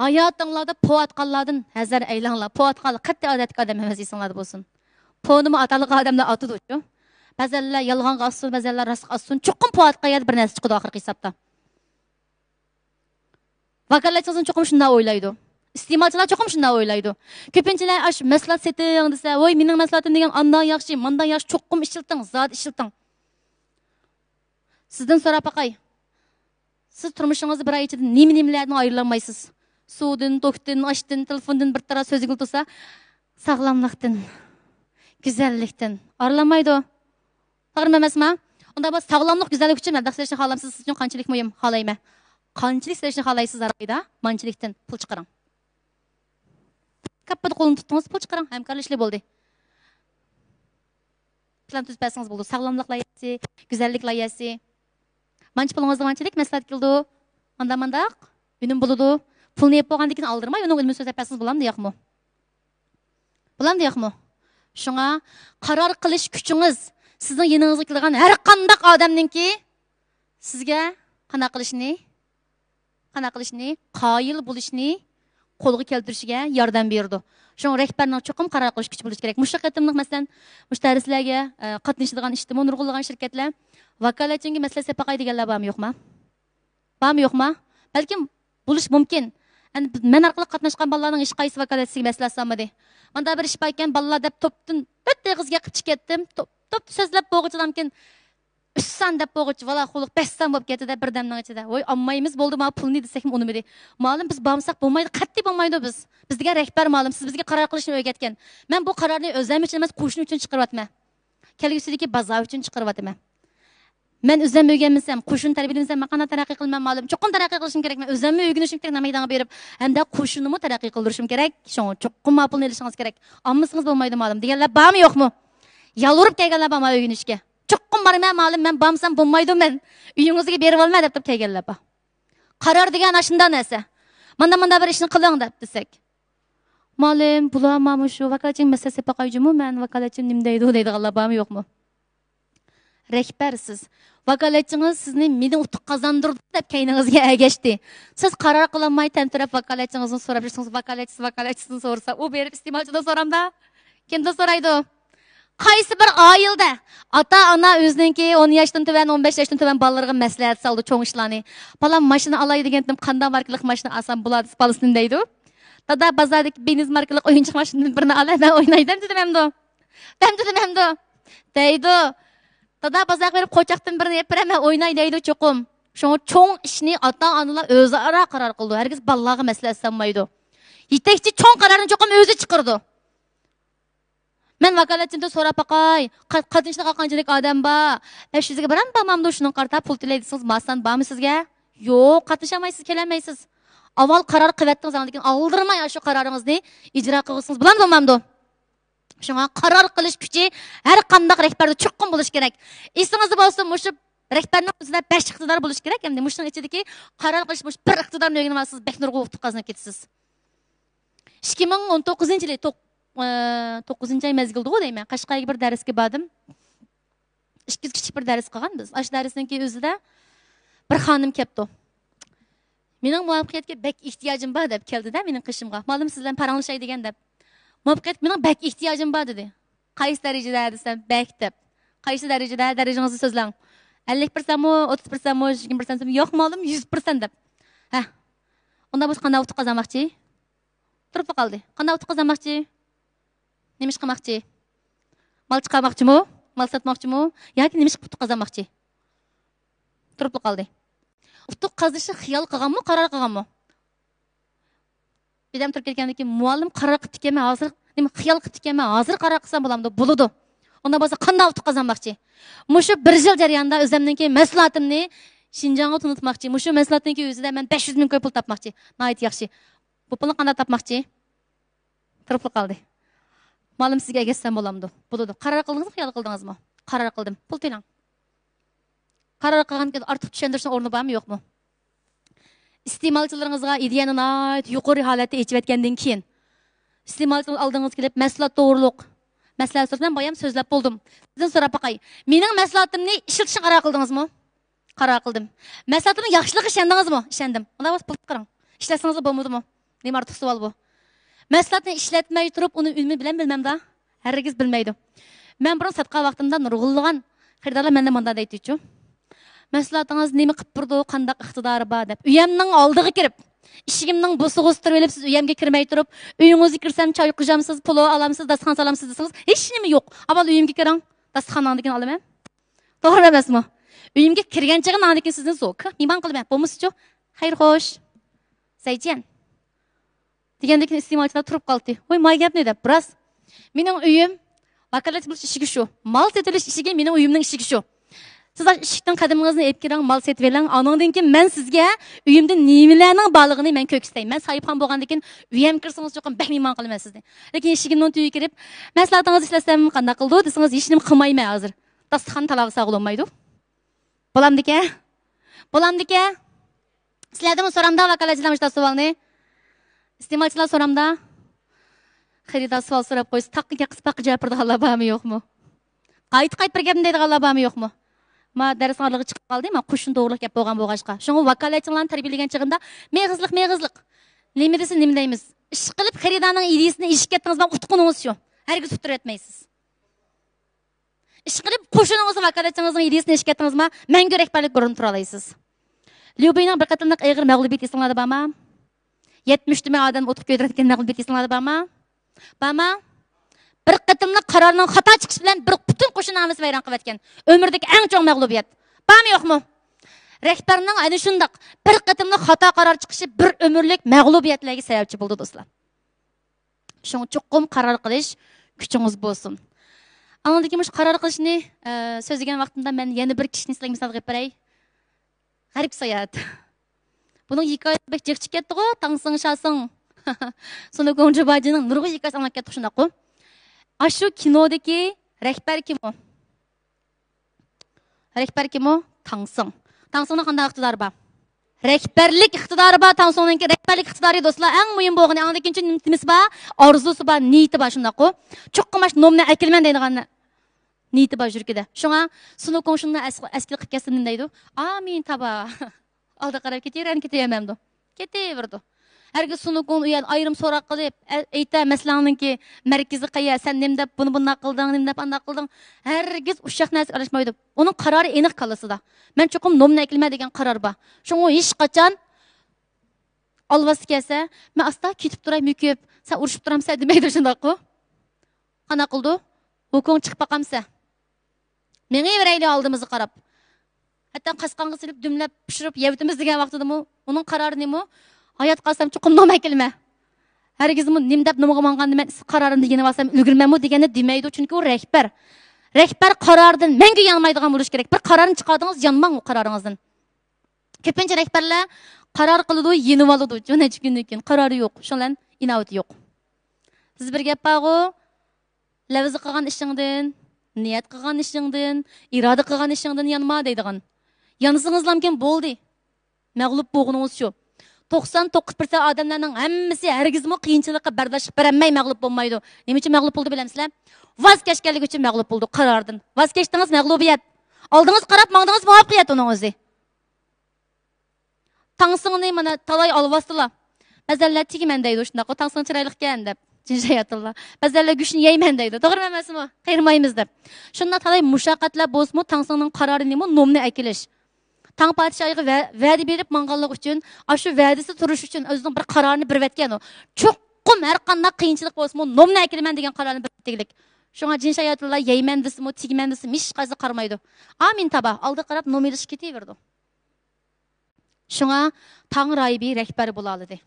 Hayotinglarda po'atqanlardan hazar aylanglar. Po'atqanlar qattiq odatga odam emas esinglarda bo'lsin. Po'nimi ataliq odamlar atidi-ku. Ba'zanlar yolg'onga assun, ba'zanlar rostga assun. Cho'qim po'atqa yad bir narsa chiqadi oxirgi hisobda. Vakolatchilar cho'qim shunday o'ylaydi. Iste'molchilar cho'qim shunday o'ylaydi. Ko'pinchalar ash maslahat seting desa, "Voy, mening maslahatim degan ondan yaxshi, mendan yaxshi cho'qim ishilting, zot ishilting." Sizdan so'rab baqay. Siz turmushingizni bir oy ichida nima-nimalardan ayrilmaysiz. Suvdan, tokdan, oshdan, telefondan bir taraf so'z qilsa, sog'lomlikdan, go'zallikdan ayrilmaydi. To'g'rimi emasmi? Unda bu sog'lomlik, go'zallik uchun madaxlashni xohlamsiz, siz uchun qanchalik muhim xohlayman. Qanchalik silashni xohlaysiz arayda, manchilikdan pul chiqaring. Kappada qo'lni tutdingiz, pul chiqaring, hamkorlashlik bo'ldi. Plan tuzpasangiz bo'ldi. Sog'lomlik loyihasi, go'zallik loyihasi. Manchi pulingizga manchilik maslahat qildi. Manda-mandaq, unum bo'ladi. Pulni yeb bo'lgandan keyin oldirmay, uning o'zini so'z aytpasangiz bo'lamdi yo'qmi? Bo'lamdi yo'qmi? Shunga qaror qilish kuchingiz sizning yoningizga kelgan har qanday odamningki sizga qana qilishni, qoyil bo'lishni qo'lga keltirishiga yordam berdi. Shunga rahbarning cho'qim qaror qilish kuchi bo'lishi kerak. Mushaq qatimliq masalan, mushtarislarga qatnashadigan ijtimoiy nurg'unlagan shirkatlar vakolatchiga maslahat sepaqay deganlar bormi yo'qmi? Bormi yo'qmi? Balkim bo'lish mumkin. Men orqali qatnashgan bolalarning hech qaysi vakolatchisiga maslahat solmadi. Manda bir ish paytgan bolalar deb topdan bitta qizga qilib ketdim. Top so'zlab bo'g'ichilamkin. Üssan deb bo'g'ich, vala xuluq bessan bo'lib ketdi deb birdamning ichida. Voy, ammayimiz bo'ldi, ma pulni desakmi unimidi. Ma'lum biz bormasak bo'lmaydi, qat'iy bo'lmaydi biz. Bizga rahbar ma'lum, siz bizga qaror qilishni o'rgatgan. Men bu qarorni o'zim uchun emas, qo'shni uchun chiqaryapman. Kelgusidagi bozor uchun chiqaryapman. Men o'zim o'rganmasam, qo'shni tarbiyalamsam, men qanday taraqqiy qilmam ma'lum. Cho'qim taraqqiy qilishim kerak. Men o'zimni o'rganishim kerak, maydonga berib, hamda qo'shnimni taraqqiy qildirishim kerak. Shunga cho'qim pulni olishingiz kerak. Olmasangiz bo'lmaydi ma'lum. Deganlar bormi yo'qmi? Yalvurib kelganlar bormi o'rganishga? Cho'qqim borman ma'lum, men bormasam bo'lmaydi men. Uyingizga berib olma deb kelganlar bor. Qaror degan ashunday narsa. Manda bir ishni qiling deb desak. Ma'lum, bular mana shu vakolatching masalasi paqayjimi, men vakolatchim nim deydiganlar bormi yo'qmi? Rahbarsiz. Vakolatchingiz sizni meni utuq qozondirdi deb kayningizga agashdi. Siz qaror qilolmay tantirab vakolatchingizni so'rab yursangiz, vakolatchisini so'rasa, u berib iste'molchidan so'ramda. Kimdan so'raydi? Qaysi bir oilada ota-ona o'zininki 10 yoshdan tuvan, 15 yoshdan tuvan bolalarga maslahat soldi cho'ng ishlarni. Bolam mashina olay degandim, qanday markalik mashina olsam bo'ladi, bolasini deydi. Dada bozordagi Benz markalik o'yinchoq mashinadan birini olay, men o'ynaydim dedim hamda. Deydi. Dada bozorga berib qo'chaqdan birini yeb beraman, o'ynay deydi cho'qim. Shunga cho'ng ishni ota-onalar o'zaro qaror qildi. Hargiz bolalarga maslahat solmaydi. Yetakchi cho'ng qarorini cho'qim o'zi chiqardi. Men vakolatchimdan so'rab baqay, qatnashda qanchalik odam bor? 500 ga biram bormamdi, shuni qarta pul tilaydisingiz, masdan bormi sizga? Yo'q, qatnashamaysiz, kelolmaysiz. Avval qaror qilyaptingiz, lekin oldirmay shu qaroringizni ijro qilsangiz bilan bo'lmamdi. Shunga qaror qilish kuchi har qanday rahbarda cho'qqim bo'lish kerak. Esingizda bo'lsin, mushu rahbarning o'zida 5 iqtidor bo'lish kerak. Endi mushuning ichidagi qaror qilish bir iqtidorni o'rganib olsangiz, Beknurga o'qitib qazanib ketasiz. 2019-yil 9-ay mezgildi o deyman. Qashqarga bir darsga bordim. 2 kichik bir dars qilgan biz. Ash darsningki o'zida bir xonim kelibdi. Mening muvaffaqiyatga bek ehtiyojim bor deb keldi-da mening qishimga. Ma'lum sizlar paranglshay degan deb. Muvaffaqiyat mening bek ehtiyojim bor dedi. Qaysi darajada desam bek deb. Qaysi darajada darajangizni so'zlang. 50% mi, 30% mi, 20% mi? Yo'q ma'lum 100% deb. Ha. Unda biz qanday utuq qazanmoqchi? Turib qoldi. Qanday utuq qazanmoqchi? Nima ish qilmoqchi? Mal chiqarmoqchimi? Mal sotmoqchimi? Yoki nima ish utuq qazanmoqchi? Turib qoldi. Utuq qazishni xiyol qilganmi, qaror qilganmi? Bedam turib ketgandan keyin muallim qaror qilib ekanman, hozir nima xiyol qilib ekanman, hozir qaror qilsam bo'lamdi, bo'ladi. Unda bo'lsa qanday utuq qazanmoqchi? Mushu 1 yil jarayonida o'zimningki maslahatimni Şinjan'a tanıtmakçı. Muşu meslahatınki özüde ben 500 bin pul tapmakçı. Nayet yaxşı. Bu pulunu qanday tapmakçı? Tırıplı qaldı. Malım sizge geçsem bolamdı. Buludu. Karar qıldınız mı, xiyal qıldınız mı? Karar qıldım. Pul to'lang. Karar qılgan ki artıq düşendirishning o'rni bormi, yo'qmi? İste'molchilaringizga ideyani nayet yuqori holatda echib etgandan keyin iste'molchilar aldingiz kelib maslahat to'g'riliq. Maslahat so'rasam bayam so'zlab bo'ldim. Sizdan so'rab baqay. Mening maslahatimni ishlatishni qaror qildingizmi? Qaror qildim. Maslahatimning yaxshiligi ishondingizmi? Ishondim. Unda bas pul qiring. Ishlatsangiz bo'lmadimi? Nima ortiq savol bu? Maslahatni ishlatmay turib, uni ilmi bilan bilmamda. Hargiz bilmaydi. Men burun satqa vaqtimda nurg'ulgan xaridorlar mendan bunday deydi-chu. Maslahatingiz nima qilib turdi, qanday iqtidori bor deb. Uyamning oldiga kirib, ishigimning bo'sig'ini turib olib, siz uyamga kirmay turib, uyingizga kirsam choy qijamsiz, pulov olamsiz, dasturxon solamsiz desangiz, hech nima yo'q. Avval uyimga kiring, dasturxoningdan olaman. To'g'ri emasmi? Uyimga kirgan chig'in andikin sizni so'k. Mehmon qilmay, bo'lmasichu. Xayr xo'sh. Sayjian. Degandek iste'molchilar turib qoldi. Voy, may gap ne deb, biroz. Mening uyim vakolat bo'lish ishiga shu. Mal setilish ishiga mening uyimning ishiga shu. Siz eshikdan qadamingizni olib kiring, mal setib oling. Anandan keyin men sizga uyimda nimalarning borlig'ini men ko'ksayman. Men sahibxon bo'lgandan keyin uyim kirsangiz cho'qim bak mehmon qilaman sizni. Lekin eshigimning tuyiga kirib, maslahatingizni ishlasam qanday qildi desangiz hech nima qilmayman hozir. Dasturxon talog'i sog'lolmaydi. Bo'lamdiki? Bo'lamdiki? Sizlardan so'ramda vakolatchilar shu savolni. İste'molchilar so'ramda. Xaridor savol so'rab qo'ysa, taqqiga qisqa javob beradiganlar bormi, yo'qmi? Qayt bir gapni deydiganlar bormi, yo'qmi? Ma darsxonaga chiqib qoldim, men qo'shin to'g'ri gap bo'lgan bo'lg'achqa. Shunga vakolatchilarni tarbiyalagan chig'inda meg'izliq. Nima desa nima deymiz? Ish qilib xaridorning ideyasini eshitib ketdingiz, men utquningiz shu. Hargiz utur etmaysiz. Ish qilib qo'shiningizni vakolatchingizning ideyasini eshitib ketdingiz, menga rahbarlik ko'rinib tura olasiz. Lyubiyning bir qatorliq ig'ir mag'lubiyat esinglarda bormi? 70 ming odam o'tib ko'ydiradigan mag'lubiyat esinglarda bormi? Bormi? Bir qatimliq qarorning xato chiqishi bilan bir butun qo'shinimiz vayron qilib ketgan. Umrdagi eng chong mag'lubiyat. Bormi, yo'qmi? Rahbarning ana shundoq bir qatimliq xato qaror chiqishi bir umrlik mag'lubiyatlarga sababchi bo'ldi, do'stlar. Shuning chuqum qaror qilish kuchingiz bo'lsin. Andan keyin qaror qilishni so'zlagan vaqtimda men yana bir kishini sizlarga misol qilib beray. G'arib sayohat. Bunun hikayesi bek jiq ketdi-ku, tangsing şasing. Sonu Gonjabajining nurg'un hikoyasi anglab ketdi shundoq-ku. Ashu kinodagi rahbar kim u? Rahbar kim u? Tangsing. Tangsingning qanday iqtidori bor? Rahbarlik iqtidori bor, Tangsingning rahbarlik iqtidori do'stlar eng muhim bo'lgan. Anda ikkinchi nimasi bor? Orzusi bor, niyati bor shundoq-ku. Chuqqamash nomni akilman deydigan niyati bor yurkida. Shunga Sunu Gonshunni eski qilib ketsin deydi. Amin taba. Alda qarab ketavermamdi. Ketaverdi. Herkes Sunukun uyan ayrım so'roq qilib, ayta masalanki markazi qayya, sen nima deb buni bunday qilding, nima deb bunday qilding. Herkes ushaq narsa arashmaydi. Uning qarori aniq qalasida. Men cho'qim nomni akilma degan qaror bor. Shunga hech qachon olvasi kelsa, men asta ketib turay müküp, sen urushib turamsa demaydi shundoq-ku. Qana qildi? Hukum chiqib baqamsa. Menga verayli oldimizni qarab. Hatta qasqonga silib dumlab pishirib yevtimiz degan vaqtida uning qarori nima? Hayat qalsam chuqum nom akilma. Hargiz nim deb nomga manganda men qarorimni yeni olsam ulgurmanmi degani demaydi, chunki u rahbar. Rahbar qaroridan menga yanmaydigan bo'lish kerak. Bir qarorni chiqardingiz, yanmang u qaroringizdan. Ko'pincha rahbarlar qaror qiladi, yenib oladi. Jo'nachi kundan keyin qarori yo'q. Shundan inovati yo'q. Siz bir gap bor-ku, lavzi qilgan ishingdan, niyat qilgan ishingdan, iroda qilgan ishingdan yanma deydigan. Yanısınızlam kim bo'ldi. Mag'lub bo'lganingiz shu. 99% odamlarning hammasi hargizmi qiyinchilikqa bardosh berolmay mag'lub bo'lmaydi. Nima uchun mag'lub bo'ldi bilamsizlar? Vaz kechganligi uchun mag'lub bo'ldi qarordan. Vaz kechdingiz mag'lubiyat. Oldingiz qarab mangdingiz muvaffaqiyat uning o'zi. Tangsingni mana talay olvasdilar. Bazallar tegman deydi shunday. Tangsing chiroyli ekan deb. Jinjayatilla. Bazallar go'shni yeyman deydi. To'g'rimi emasmi? Qiyirmaymiz deb. Shunda talay mushaqqatlar bo'lsa-mu tangsingning qarorini nomni akilish. Tang podshohiga va'da berib manganlik uchun, shu va'dasi turish uchun o'zining bir qarorini berib etgan u. Cho'qqum har qanday qiyinchilik bo'lsa-mu nomni akilman degan qarorni berib. Shunga jinshayatilla yeyman desimi, tegman desimi hech qaysi qarmaydi. Amin taba, oldi qarab nomilish ketaverdi. Shunga tang rahibi rahbar bo'la oldi.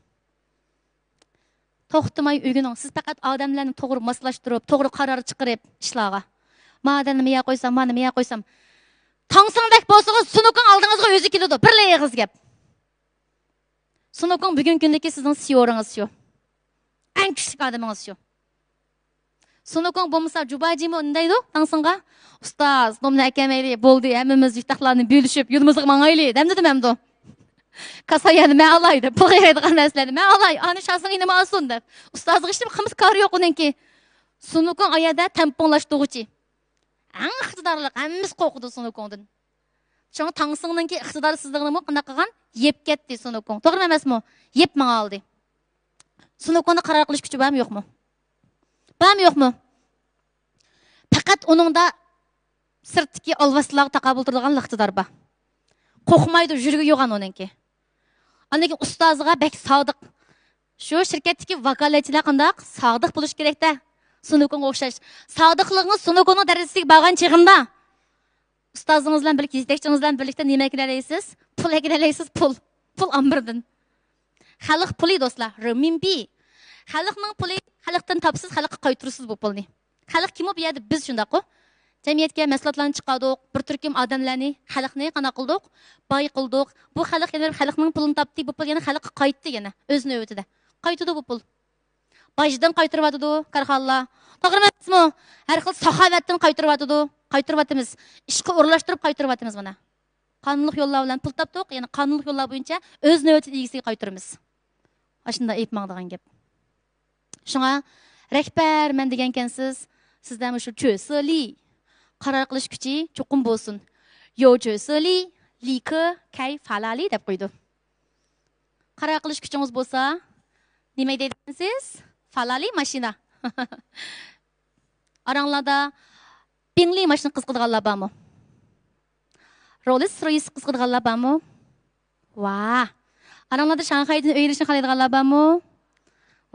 To'xtamay o'gining, siz faqat odamlarni to'g'ri moslashtirib, to'g'ri qaror chiqarib ishlarga. Madam nima qo'ysam, mana nima qo'ysam. Tangsingdek bo'lsangiz, sunukning oldingizga o'zi keladi. Birla eg'iz gap. Sunukning bugungi kundagi sizning siyoringiz shu. Eng kichik odamingiz shu. Sunukning bo'lmasa jubajimi undaydi tangsingga. Ustoz, nomni akamayli bo'ldi, hammamiz yutuqlarni bo'lishib, yo'limizga mangayli. Demdim hamdo. Kasayani men alaydi. Pul yeydigan narsalarni men alay. Ani şahsın nima olsun deb. Ustozga hech qimiz qari yo'q uningki. Sunukning oyada tamponlashtiruvchi. Eng iqtidorli, hammamiz qo'rqdi sunukongdan. Şoň tangsingninki iqtidorsizligini qanday qilgan? Yeb ketdi sunukong. To'g'rimi emasmi? Yeb menga oldi. Sunukongni qaror qilish kuchi bormi yo'qmi? Bormi yo'qmi? Faqat uningda sirtdagi olvaslarga taqabul turadigan iqtidor bor. Qo'rqmaydi, yuragi yo'g'an uningki. Anaki ustoziga bek sodiq. Shu shirkatdagi vakolatchilar qanday sodiq bo'lish kerak-da. Sunukongga o'xshash. Sodiqlig'ingiz sunukongning darajasiga borgan chig'imda ustozingiz bilan birga, yetakchingiz bilan birlikda nima qilaysiz? Pul qilaysiz, pul. Pul amridan. Xalq puli do'stlar, renminbi. Xalqning puli, xalqdan topsiz, xalqqa qaytirasiz bu pulni. Xalq kim bu yerda biz shundaq-ku. Jamiyatga maslahatlarni chiqardik, bir turkum odamlarni, xalqni qana qildik, boy qildik. Bu xalq yana xalqning pulini topdi, bu pul yana xalqqa qaytdi yana o'z navbatida. Qaytdi bu pul. Bajdan qaytirib karxonlar. To'g'rimi emasmi? Har xil saxovatdan qaytiryapmiz. Ishga o'rlashtirib qaytiryapmiz mana. Qonunli yo'llar bilan pul topdik, yana qonunli yo'llar bo'yicha o'z navbatida egasiga qaytiramiz. Ashunda aytmoqdigan gap. Shunga rahbarman degan ekansiz, sizdan shu cho'sili qaror qilish kuchi cho'qim bo'lsin. Yo cho'sili, liki, kay falali deb qo'ydi. Qaror qilish kuchingiz bo'lsa, nima deysiz? Falali mashina. Aranglarda pingli mashina qizqidiganlar bormi? Rolls Royce qizqidiganlar bormi? Va! Aranglarda Shanghaydan o'ylashni xohlaydiganlar bormi?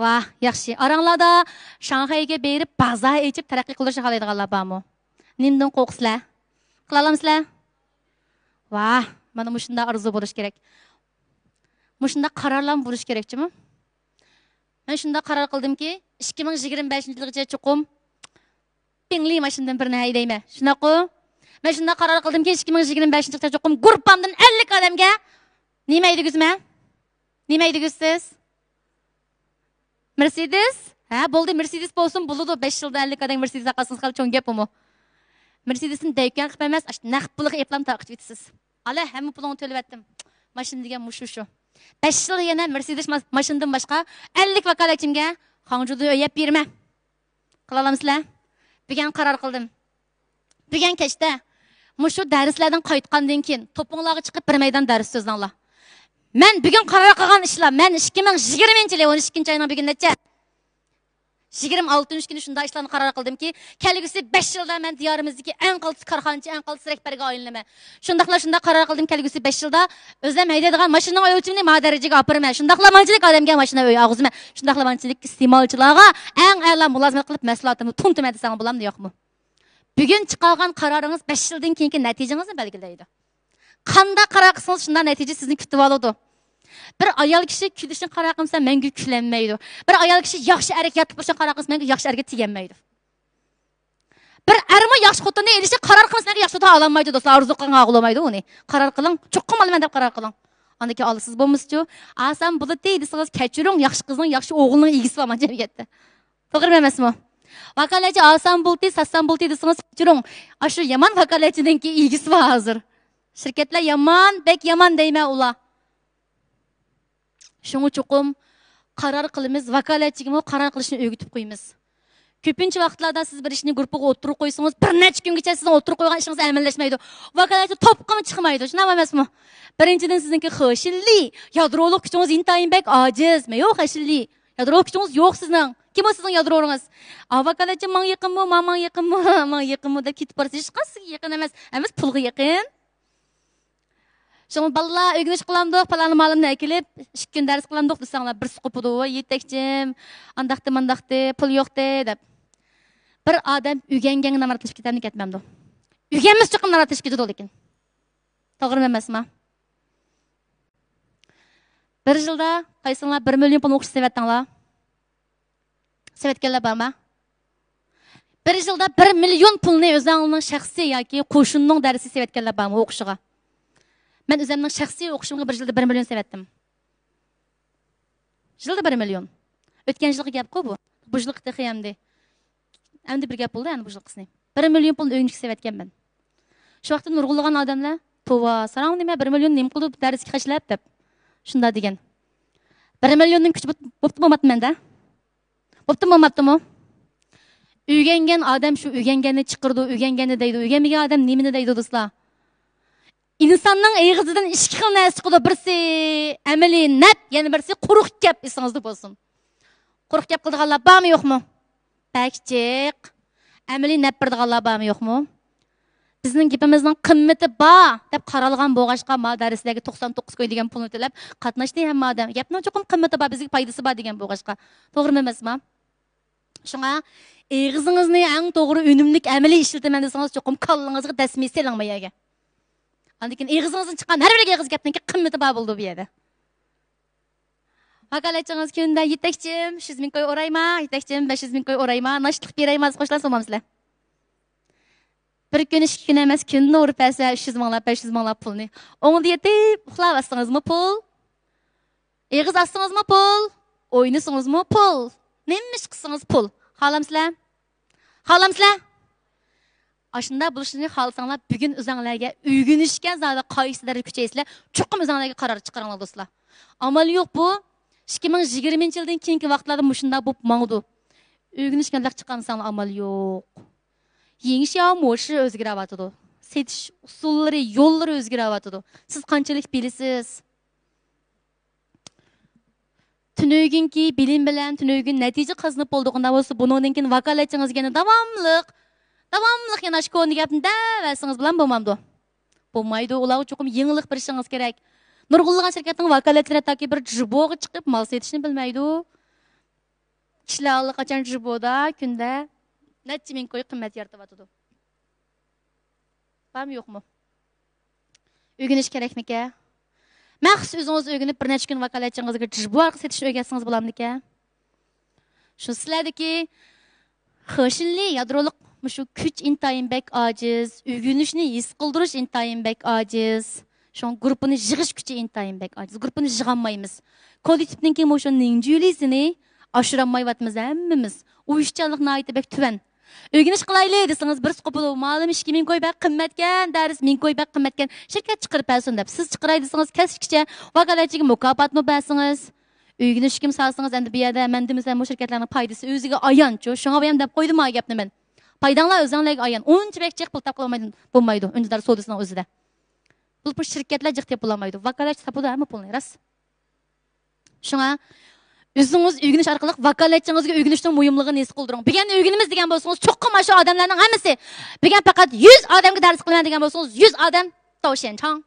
Va, yaxshi. Aranglarda Shanghayga berib bozor ochib taraqqiy qilishni xohlaydiganlar bormi? Nimdan qo'rqsizlar? Qila olamsizlar? Va, mana shunda arzu bo'lish kerak. Shunda qarorlar bo'lish kerakchimi? Men shunda qaror qildimki, 2025-yilgacha chuqum pingli mashinadan birini haydayman. Shunaqo? Men shunda qaror qildimki, 2025-yilgacha chuqum guruhimdan 50 odamga nima deydigizman? Nima deydigizsiz? Mercedes? Ha, bo'ldi, Mercedes bo'lsin, bo'ladi. 5 yilda 50 odam Mercedes aqasini qilib cho'ng gap bu. Mercedesni daykan qilib emas, naqd pulga eplam taqib etasiz. Ala, hamma pulni to'layaptim. Mashina degan mushu. 5 yil yana Mercedes mashinadan boshqa 50 vakolatchimga Hangjuda o'yab berma. Qila olamsizlar? Bugun qaror qildim. Bugun kechda mushu darslardan qaytgandan keyin to'pinglarga chiqib bir maydon dars so'zlanglar. Men bugun qaror qilgan ishlar, men 2020-yil 12-oyning bugun necha? 26-kuni shunda ishlarni qaror qildimki, kelgusi 5 yilda men diyorimizdagi eng qaltis korxonachi, eng qaltis rahbarga aylanaman. Shunda qaror qildim, kelgusi 5 yilda o'zim haydaydigan mashinaning o'lchimini ma darajaga opiraman. Shundaqla manchilik odamga mashina o'y og'izman. Shundaqla manchilik iste'molchilarga eng a'lo mulozimat qilib maslahatimni tuntuman desam bo'lamdi yo'qmi? Bugun chiqargan qaroringiz 5 yildan keyingi natijangizni belgilaydi. Qanday qaror qilsangiz shunda natija sizni kutib oladi. Bir ayol kishi kulishni qaror qilsa menga kulanmaydi. Bir ayol kishi yaxshi harakat qilishni qaror qilsa menga yaxshi harakat teganmaydi. Bir ermi yaxshi xotinni elishni qaror qilsa menga yaxshi xotin ololmaydi do'stlar. Arzu qilgan og'lamaydi uni. Qaror qiling, cho'qqim olaman deb qaror qiling. Andaki olsiz bo'lmisiz-ku? Asam bo'ladi deysiz, kechiring, yaxshi qizning, yaxshi o'g'ilning egisi bor jamiyatda. To'g'rimi emasmi? Vakolatchi asam bo'ldi, sassam bo'ldi desangiz kechiring. Ashu yomon vakolatchininki egisi bor hozir. Shirkatlar yomon, bek yomon deyman ular. Şunu çokum karar qilimiz, vakolatchiga qarar qilishni o'rgatib qo'yamiz. Ko'pincha vaqtlarda siz bir ishni guruhiga o'tirib qo'ysangiz, bir necha kungacha sizning o'tirib qo'ygan ishingiz amalashmaydi. Vakolatchi topqimi chiqmaydi. Shunaqa emasmi? Birinchidan sizningki xo'shilli, yadroliq kuchingiz intayin bek ojiz. Yo'q, xo'shilli. Yadroliq kuchingiz yo'q sizning. Kim o sizning yadrolingiz? Vakolatchi menga yaqinmi, menga yaqinmi, menga yaqinmi deb ketib borsa, hech qaysiga yaqin emas. Emas pulga yaqin. Şunu balla ögünüş kılamdık, palanı malımını ekilip, 2 gün ders kılamdık desanlar, bir sıkıpıdı o, yetekçim, andaktı, pul yok de. Bir adam ügengen namaratlaşıp ketemini ketmemdi. Ügenimiz çıkım namaratlaşıp ketedi ol ekin. Doğru mu emas mı? Bir yılda kaysınlar 1 milyon pul okuş sevettanlar. Sevetkenler var mı? Bir yılda 1 milyon pulunu özünün şahsi yoki qo'shinning dersi sevetkenler var mı okuşuğa? Ben özümün şahsi okuşumga bir yılda 1 milyon sevettim. Yılda 1 milyon. Ötken yılғы gap ko bu. Bu yılғы texiyamdi. Endi bir gap oldu yani bu yılgısını. 1 milyon pulunu öğünçük sevetken ben. Şu vaqtda nurg'ulgan odamlar, "Tova, sarang nima 1 milyon nim qilib darsga qashlab" deb. Shunda degan. 1 milyonning kuchi bo'pti bo'lmabdi menda. Bo'pti bo'lmabdimi? Uygengen odam shu uygenganni chiqirdi, uygenganni deydi. Uygenmagan odam nimani deydi do'stlar? İnsanның ağzından 2 xil narsa chiqadi. Birisi amaliy nat, yana birisi quruq gap esingizda bo'lsin. Quruq gap qildiganlar bormi, yo'qmi? Bakchiq. Amaliy nat berdiganlar bormi, yo'qmi? Bizning gapimizning qimmati bor deb qaralgan bo'lg'ashqa ma darslarga 99 ko'y degan pulni to'lab qatnashdi hamma odam. Gapning cho'qim qimmati bor, bizga foydasi bor degan bo'lg'ashqa. To'g'rimi emasmi? Shunga ağzıngizni eng to'g'ri unumlik amaliy ishlataman desangiz cho'qim kallingizga dasmiy selangmayaga. Lekin ağzınızdan chiqqan har bir ağız gapning qimmati bor bo'ldi bu yerda. Vakolatchingiz kunda yetakchim 300 ming ko'y o'rayma, yetakchim 500 ming ko'y o'rayma, nashliq berayman, qo'shilsamamizlar. Bir kun 2 kun emas, kunni o'rib bersa 300 minglab, 500 minglab pulni. O'ngda yetib uxlavasingizmi pul? Ağız astingizmi pul? O'ynasingizmi pul? Nima ish qilsangiz pul? Xohlamsizlar? Xohlamsizlar? Aşında buluşunu xalsanlar bugün özünlərə üygünüşkən zada qaysı dərəcə küçəysizlər, çoxum özünlərə qarar çıxaranlar dostlar. Amal yox bu. 2020 yıldan keyinki vaxtlarda muşunda bu mağdu. Üygünüşkənlər çıxansanlar amal yox. Yeniş moşu özgərəvatıdı. Setiş usulları, yolları özgərəvatıdı. Siz qançalik bilisiz? Tünögünki bilim bilan tünögün nəticə qazanıb olduğunda bolsa bunundan keyin vakolatchingizga davamlıq yanaş ko'ni gapni davasingiz bilan bo'lmamdi. Bo'lmaydi, ular uchun yengillik berishingiz kerak. Nurg'ulg'an shirkatning vakolatlari taki bir jiboga chiqib mal setishni bilmaydi. Kishilar allaqachon jiboda kunda necha ming ko'y qimmat yaratyapti. Bormi yo'qmi? O'rganish kerakmi-ka? Maxsus o'zingiz o'rganib bir necha kun vakolatchingizga jibo setishni o'rgatsangiz bo'lamdi-ka? Shu sizlardagi xo'shilli yadroliq şu küç intayin bek aciz, ügünüşünü his kıldırış intayin bek aciz. Şu an grubunu jığış küçü intayin bek aciz. Grubunu jığanmayımız. Kolektifinin ki şu ninjülisini aşıranmayvatımız hemmimiz. Uyuşçalık naiti bek tüven. Ügünüş kılaylı desiniz bir skopulu malum 2 min koy bek kımmetken, ders 1000 koy bek kımmetken. Şirket çıkarıp bersin dep. Siz çıkaray desiniz kesikçe vakolatchiga mukofot mı bersiniz? Ügünüş kim salsınız endi bir yerde mendimizden bu şirketlerin paydası özüge ayanço. Şuna bayam dep koydum ha gapni men. Paydanlar özünlərə ayan. Onca bək cıq pul tapılmaydı. Öncələr sodasının özüdə. Bu şirkətlər cıq tapılamaydı. Vakolatchi tapıdı həmi pulunu. Ras. Şuna özünüz üygünüş arqılıq vakolatchingizga üygünüşün muyumluğunu his qıldırın. Bir gen üygünümüz degan bolsanız çoxqım aşı adamların həmmisi. Bir gen faqat 100 adamga dars qilman degan bolsanız 100 adam tavşançang.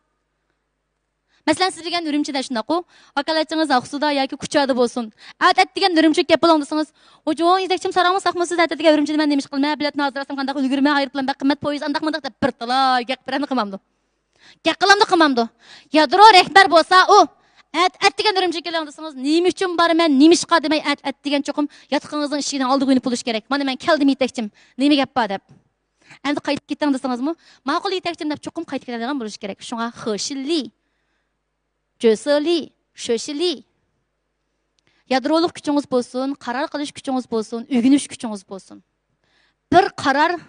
Mesela siz degan Ürümçide şundaqo, vakolatchingiz Aqsuda yoki Kuchada bo'lsin. Atat degan Ürümçik gap bo'londisiz. Ojo, yetakchim saramo saqmasiz atat degan Ürümçide men nemish qilmay, bilet nazirasam qandaq ulgurmay, ayir bilan qimmat poyiz andaq mandaq deb bir tala gap bilan qilmamdi. Gap qilmamdi. Yadro rehbar bo'lsa, u at degan Ürümçik kelondisiz. Nima uchun borman, nima ishqa demay at degan cho'qim yatqingizning ishidan oldi qo'yib bo'lish kerak. Mana men keldim yetakchim. Nima gap bor deb. Endi qaytib ketdim desangizmi? Ma'qul yetakchim deb cho'qim qaytib ketadigan bo'lish kerak. Shunga xo'shilli Cöseli, şöşeli. Yadroluk küçüğünüz bolsun, karar kılış küçüğünüz bolsun, ügünüş küçüğünüz bolsun. Bir karar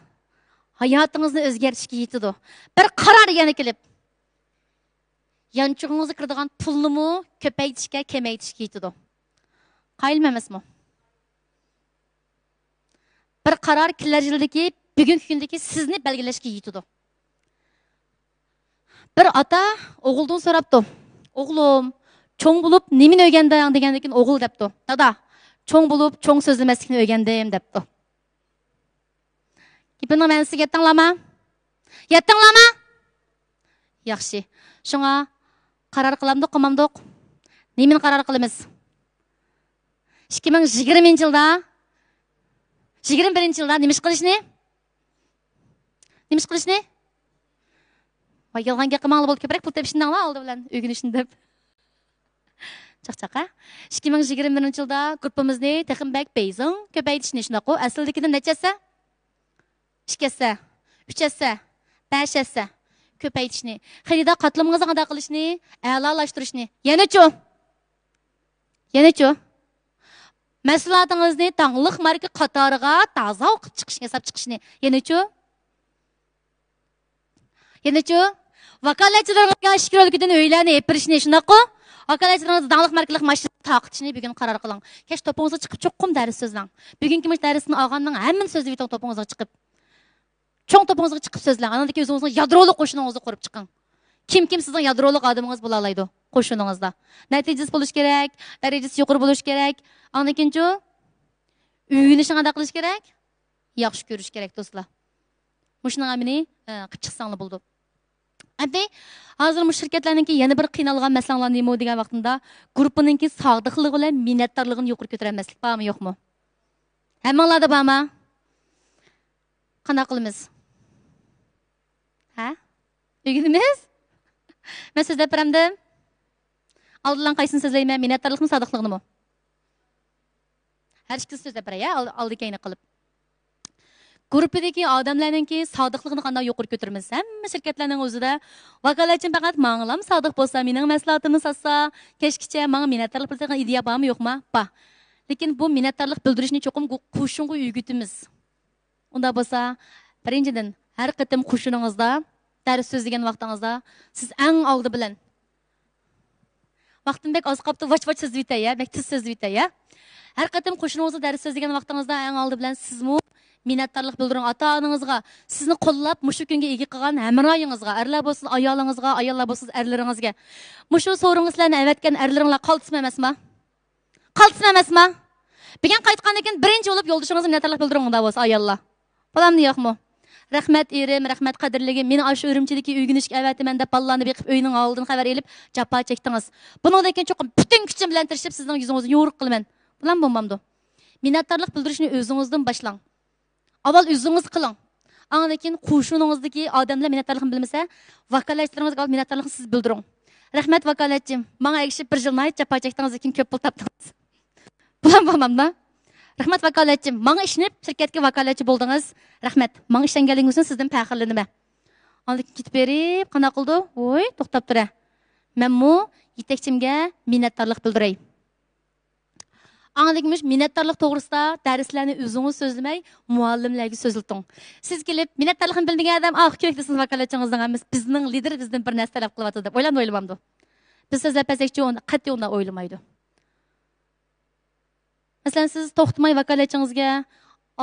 hayatınızı özgertişki yetidu. Bir karar yana kelip. yanchug'ingizga kiradigan pulni ko'paytirishga, kamaytirishga yetadi. Qayilmi emasmi? Bir qaror kelajagidagi, bugungi kundagi sizni belgilashga yetadi. Bir ota o'g'ildan so'rabdi. O'g'lim, cho'ng bo'lib nimani o'rganding degandan keyin o'g'il debdi. Dada, cho'ng bo'lib cho'ng so'zlamaslikni o'rgandim debdi. Gapning ma'nosiga yetdinglarmi? Yetdinglarmi? Yaxshi. Shunga qaror qilamdik, qilmamdik. Nimani qaror qilamiz? 2020-yilda 21-yilda nima ish qilishni? Nima ish qilishni? Voy, yolg'onga qilmanglar bo'lib ko'proq pul tepishinglar oldi bilan o'rganishni deb. Chaqchaqa. 2021-yilda guruhimizni texnik bezing ko'paytirishni shunaqa. Aslidagidan nechasi? 2 essa, 3 essa, 5 essa ko'paytirishni. Xaridor qatlamingizga qanday qilishni, a'lolashtirishni. Yana-chu. Mahsulotingizni tangliq marka qatoriga toza o'qib chiqishni, hesab chiqishni. Yana-chu. Vakolatchilarga ishkirolikdan o'ylarni epirishni shunaqa. Vakolatchilarga tangliq markalik mashina taqitishni bugun qaror qiling. Kesh to'pingizga chiqib cho'qqim dars so'zlang. Bugungi darsni olganning hammani so'zlab yeting to'pingizga chiqib. Cho'ng to'pingizga chiqib so'zlang. Anadagi o'zingizning yadroli qo'shiningizni qurib chiqing. Kim sizning yadroli odamingiz bo'la oladi qo'shiningizda. Natijasi bo'lish kerak, darajasi yuqori bo'lish kerak. Andakinchi uyinishni qanday qilish kerak? Yaxshi ko'rish kerak do'stlar. Mushning amini qilib chiqsanglar bo'ldi. Endi hozir bu shirkatlarningki yana bir qiynalgan masalalar nima degan vaqtida guruhninki sog'liqligi bilan minnatdorligini yuqori ko'tarmaslik bormi, yo'qmi? Hammanglarda bormi? Qanday qilamiz? Ha? O'rganamiz? Men so'zlab beramdim. Oldindan qaysini so'zlayman? Minnatdorlikmi, sodiqlikmi? Har ikkisini so'zlab beray, oldi-keyni qilib. Guruhdagi odamlarningki sodiqligini qanday yuqori ko'taramiz? Hamma shirkatlarning o'zida vakolatchim faqat manglam sodiq bo'lsa, mening maslahatimni satsa, kechgacha menga minnatdorlik bildirgan ideya bormi, yo'qmi? Bor. Lekin bu minnatdorlik bildirishni cho'qim qo'shinga o'rgatamiz. Unda bo'lsa, birinchidan har qatim qo'shiningizda dars so'zlagan vaqtingizda siz eng oldi bilan vaqtimbek oz qopti voch-voch so'zlab o'tay-ya, bek tiz so'zlab o'tay-ya. Har qatim qo'shiningizda dars so'zlagan vaqtingizda eng oldi bilan sizmi minnatdorlik bildiring ota-onangizga, sizni qo'llab mushu kunga ega qilgan hamroyingizga, erlar bo'lsin ayolingizga, ayollar bo'lsin erlaringizga. Mushu so'ringizlarni avatgan erlaringlar qaltismi emasmi? Qaltismi emasmi? Bugun qaytgandan keyin birinchi bo'lib yo'ldoshingizni minnatdorlik bildiring unda bo'lsa ayollar. Bo'lamdi yo'qmi? Rahmat erim, rahmat qadrligim, meni aşı Ürümchidagi o'rganishga avatiman deb ballarni beqib uyning oldidan xabar elib jafo chekdingiz. Bundan keyin cho'qim butun kuchim bilan tirishib sizning yuzingizni yo'riq qilaman. Bulan bo'lmamdi. Minnatdorlik bildirishni o'zingizdan boshlang. Avval o'zingiz qiling. Andan keyin qo'shiningizdagi odamlar minnatdorlikni bilmasa, vakolatchilaringizga minnatdorlikni siz bildiring. Rahmat vakolatchim, menga egishib bir yil nayt jafo chekdingiz lekin ko'p pul topdingiz. Bulan bo'lmamda. Rahmat vakolatchim, menga ishinib shirkatga vakolatchi bo'ldingiz. Rahmat. Menga ishlanganingiz uchun sizdan faxrlanaman. Andan ketib berib, qana qildi? Voy, to'xtab tura. Menmi yetakchimga minnatdorlik bildiray. Anladingmi? Minnatdorlik to'g'risida darslarni o'zingiz so'zlamay, muallimlarga so'zlating. Siz kelib minnatdorlikni bilmagan odam, ko'kdasiz vakolatchingizdan emas, bizning lider bizdan bir narsa talab qilyapti deb o'ylamamdi. Biz so'zlab pasakchi uni qat'iy unda o'ylamaydi. Masalan, siz to'xtamay vakolatchingizga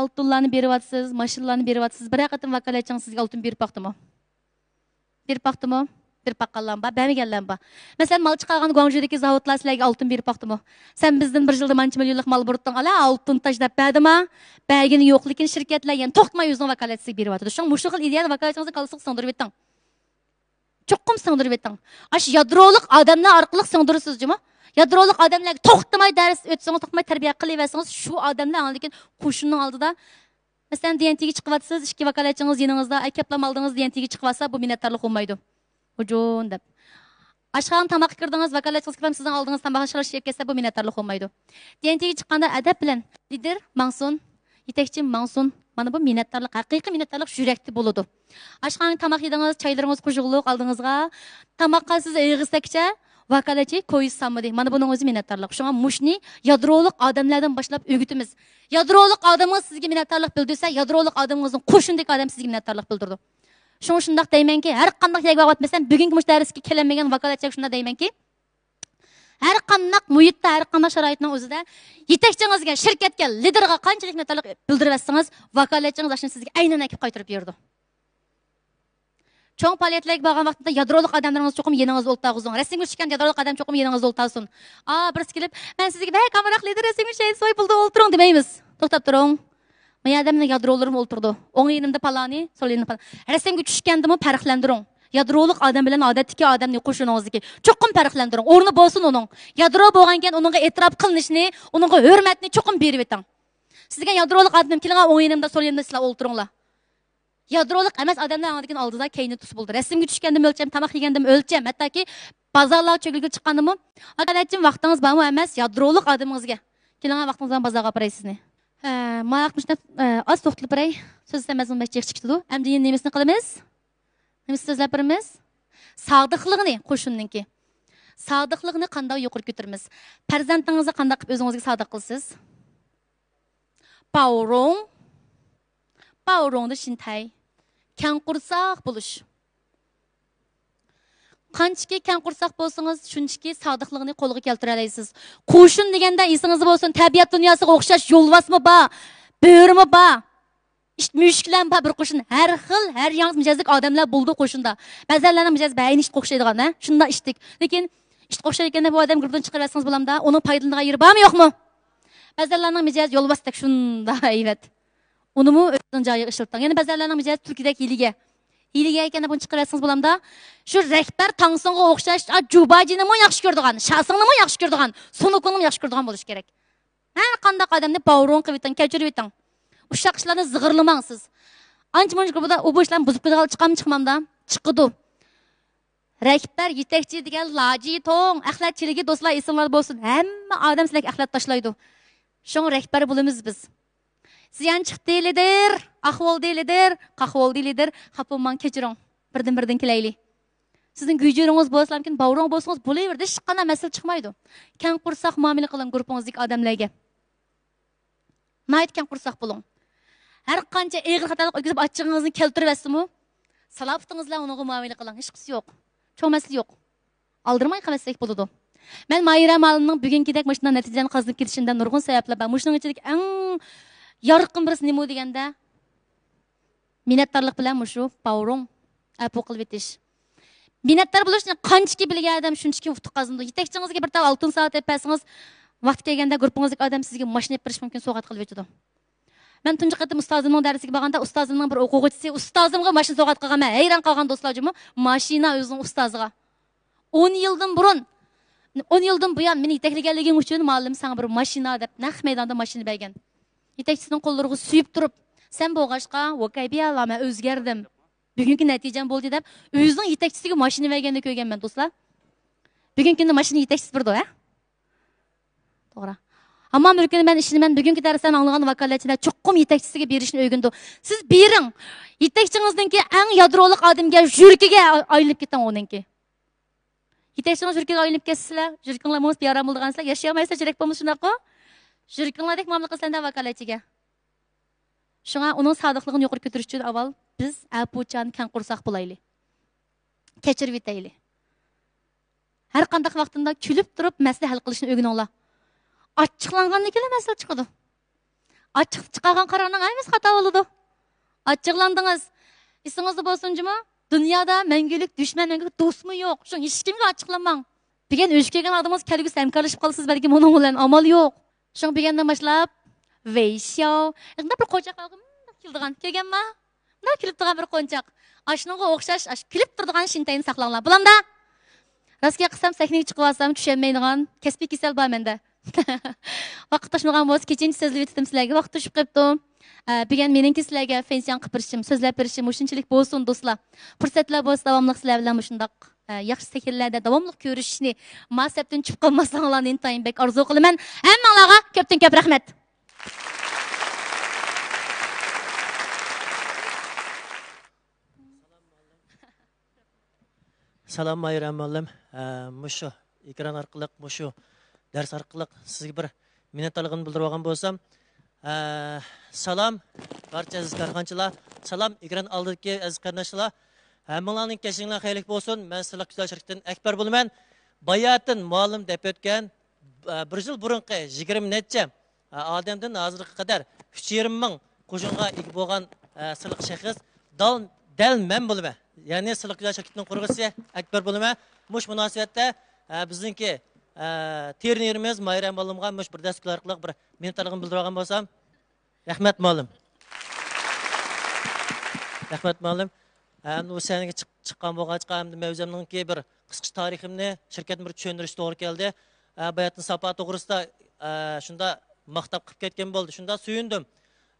oltinlarni beryapsiz, mashinalarni beryapsiz. Bir qatim vakolatchingiz sizga oltin berib baqdimi? Berib baqdimi? Berib baqqanlar bor, bermaganlar bor. Masalan, mal chiqargan Guangzhoudagi zavodlar sizlarga oltin berib baqdimi? Sen bizdan bir yilda mancha millionlik mal burutding, ala oltin tashlab berdimi? Bergini yo'q, lekin shirkatlar yana to'xtamay o'zining vakolatchisiga beryapti. Shu xil ideyani vakolatchingizga qalsiq singdirib eting. Cho'qqim singdirib eting. Ash yadrolik odamlar orqali singdirsizmi? Yadrolik odamlarga to'xtamay dars o'tsangiz, to'xtamay tarbiya qilaversangiz, shu odamlar lekin qo'shinning oldida masalan DNTga chiqyapsiz, ikki vakolatchingiz yoningizda, akaplam oldingiz DNTga chiqyapsa, bu minnatdorlik bo'lmaydi. Hujun deb. Ashxon tamoq kirdingiz, vakolatchingiz ham sizning oldingiz tamoq shirish yeb ketsa, bu minnatdorlik bo'lmaydi. DNTga chiqqanda adab bilan lider Mansun, yetakchi Mansun, mana bu minnatdorlik, haqiqiy minnatdorlik yurakda bo'ladi. Ashxon tamoq yedingiz, çaylaringiz qo'shig'liq oldingizga, tamoqqa siz eg'izsakcha vakolatchi ko'yish samadi. Mana buning o'zi minnatdorlik. Shunga mushni yadrolik odamlardan boshlab o'rgatimiz. Yadrolik odamlar sizga minnatdorlik bildirsa, yadrolik odamingizning qo'shindagi odam sizga minnatdorlik bildirdi. Şundaq deymenki, hər qandaq yeg vaqtmasam, bugungi mush darsga kelinmagan vakolatchiga shunda deymenki, hər qandaq muhitda, hər qandaq sharoitning o'zida yetakchingizga, shirkatga, liderga qanchalik minnatdorlik bildiribsiz, vakolatchingiz ashuni sizga aynan akib qaytarib berdi. Çoğun faaliyetlerge bağlan vaxtında yadroluk adamlarınız çoxum yeniniz oltağızın. Resimli çıkan yadroluk adam çoxum yeniniz oltağızın. Birisi kelip, ben sizge bey kamerak lider resimli şey soy buldu olturun demeyimiz. Toxtab durun. Men adamın yadrolurum olturdu. Onun yenimde palani, sol yenimde palani. Resimli düşkendimi farqlandırın. Yadroluk adam bilen adetteki adam ne qoşununuzki. Çoxum farqlandırın. Ornu bolsun onun. Yadro bolganken onunğa etiraf qılınışını, onunğa hürmetini çoxum berip etin. Sizge yadroluk adam kilinga onun yenimde sol yenimde sizler olturunlar. Yadroluk emas adamlar anadikin aldıda keyni tus buldu. Resimge düşkendim ölçem, tamak yegendim ölçem. Hatta ki bazarlar çökülge çıqqanımı. Arkadaşım vaxtınız var mı emas yadroluk adamınızga. Kilinga vaxtınızdan bazarga aparaysizini. Maqmışda az to'xtalib biray. So'z istamazman bach chiqdi. Endi endi nemesini qilamiz? Nemesini so'zlab birimiz? Sodiqligini qo'shunninki. Sodiqligini qanday yuqori ko'taramiz? Farzandingizni qanday qilib o'zingizga sodiq qilsiz? Baorongda shintay. Kang qursoq bo'lish. Qanchaki kang qursoq bo'lsangiz, shunchaki sodiqligini qo'lga keltira olasiz. Qo'shin deganda esingizda bo'lsin, tabiat dunyosiga o'xshash yo'lvasmi bor, bo'rimi bor. Mushklan bor bir qo'shin. Har xil, har yangi mijozlik odamlar bo'ldi qo'shinda. Ba'zanlarning mijozi bayin ish o'xshaydigan, ha? Shunda ishdik. Lekin ish o'xshayganda bu odam guruhdan chiqarib olsangiz bo'lamda, uning foydalanadigan yeri bormi, yo'qmi? Ba'zanlarning mijozi yo'lvasdak shunda, ayvat. Unumu o'zining joyiga ishlatgan. Yana ba'zanlarning mijozi Turkiyadagi hiliga. Hiliga ekanda buni chiqarib olsangiz bo'lamda, shu rahbar Tangsonga o'xshash Jubajini mo yaxshi ko'rdigan, Shasingni mo yaxshi ko'rdigan, Sunukuni yaxshi ko'rdigan bo'lish kerak. Har qanday odamni bavron qilib eting, kechirib eting. Uşaq ishlarni zig'irlamangsiz. Ancha-muncha grupida u bu ishlarni buzib qo'ygan chiqamda, chiqidi. Rahbar yetakchi degan laji to'ng, axlatchiligi do'stlar esinglar bo'lsin. Hamma odam sizlarga axlat tashlaydi. Shung rahbar bo'lamiz biz. Ziyanchiq deylidir, ahvol deylidir, qahvol deylidir. Xapomman kechiring. Birdan kelayli. Sizning gücünüz bo'lsa hamkin bavrong bo'lsangiz bo'laverdi, hech qanday masala chiqmaydi. Kang qursoq muomala qiling guruhingizdagi odamlarga. Nayt kang qursoq bo'ling. Har qancha eg'ir xatolik o'tkazib achchig'ingizni keltirib asizmi? Salafitingizlar unga muomala qiling, hech qisi yo'q. Cho'ng masala yo'q. Aldirmay qilmasak bo'ladi. Men Mayra Malining bugungidek mashina natijalarni qazib ketishidan nurg'un sabablar bor. Mushuning ichidagi eng yorqin birisi nima deganda minnatdorlik bilan mushu bavrong apu qilib etish. Minnatdor bo'lish qanchaki bilgan odam shunchaki utuq qazindi. Yetakchingizga bir tal oltin soat epasingiz, vaqt kelganda guruhingizdagi odam sizga mashina berish mumkin, sovg'at qilib etadi. Men tunji qatim ustozimning darsiga borganda ustozimning bir o'quvchisi ustozimga mashina sovg'at qilganman. Hayron qolgan do'stlarjimi? Mashina o'zining ustoziga. 10 yildan burun 10 yildan buyon meni yetaklaganligim uchun muallim sana bir mashina deb naq maydonda mashina bergan. Yetakchisining qo'llariga suyib turib, sen bo'g'ashqa voqabiyalarni o'zgardim. Bugungi natijam bo'ldi deb o'zining yetakchisiga mashina berganini ko'rganman do'stlar. Bugungi kunda mashina yetakchisi birdi, ha? To'g'ri. Ammo bir kuni men ishni bugungi darsdan anglagan vakolatchilar cho'qqum yetakchisiga berishni o'rgandi. Siz bering. Yetakchingizningki eng yadroliq odamga yurkiga aylanib keting o'ninki. Yetakchingiz yurkiga aylanib ketsizlar, yurkinglarimiz yaram bo'ldigansizlar, yashayolmaysizlar, kerak bo'lmasa shunaqa. Yurkinglardek muomala qilsanglar vakolatchiga. Shunga uning sodiqligini yuqori ko'tarish uchun avval biz apuchan kang qursoq bo'laylik. Kechirib etaylik. Har qanday vaqtida kulib turib masala hal qilishni o'rganinglar. Açıqlanğandan keyin masala chiqadi. Açıq chiqargan qarorning hammasi xato bo'ladi. Açıqlandingiz. Esingizda bo'lsinmi? Dunyoda mangulik dushman, mangulik do'stmi yo'q. Shu hech kimga açıqlanmang. Degan o'sh kelgan odamimiz kelgusi hamkorlashib qolsiz, balki buning bilan amal yo'q. Shu degandan boshlab Veyshaw, endi bir qo'nchoq keldigan, kelganmi? Bunday kulib turgan bir qo'nchoq. Ashunga o'xshash, kulib turadigan shintayni saqlanglar. Bulamda Rostga qilsam sahnaga chiqib olsam tushunmaydigan kasbiy kasal bor menda. Vaqt to'shmagan bo'lsa, kechinchi so'zlab etdim sizlarga. Vaqt to'shib qolibdi. Bugun meningki sizlarga pension qilib berishim, so'zlab berishim shunchalik bo'lsin do'stlar. Fursatlar bo'lsa davomli sizlar bilan shundoq yaxshi sahnlarda davomli ko'rishishni, masabdan chiqib qolmasliginglarni intayin bek orzu qilaman. Hammanglarga ko'pdan ko'p rahmat. Salam Mayra muallim. Mushu ekran orqali, mushu dars orqali sizga bir minnatdorligimni bildirib olgan bo'lsam, salam barcha aziz korxonchilar, Salam, ekran aldiki aziz qardoshlar. Hammalarning kechinglar xayrli bo'lsin. Men sizlar güzel şirkatdan Akbar bo'laman. Bayatın muallim deb o'tgan 1 yil burunqi 20 necha odamdan hozirga qadar 3,5 ming qo'shinga ega bo'lgan sizlar shaxs dal men bo'laman. Ya'ni sizlar güzel şirkatning qurg'uvchisi Akbar bo'laman. Mush munosabatda bizningki ternerimiz Mayram muallimga mush bir dastur orqali bir minnatdorligimni bildirgan bo'lsam, rahmat muallim. Rahmat muallim. Bu seneге chiqqan bo'lgancha hamda mavzumninki bir qisqa tariximni shirkatning bir tushuntirishga to'g'ri keldi. Bayatın sapa to'g'risida shunda maqtab qilib ketgan bo'ldi. Shunda suyundim.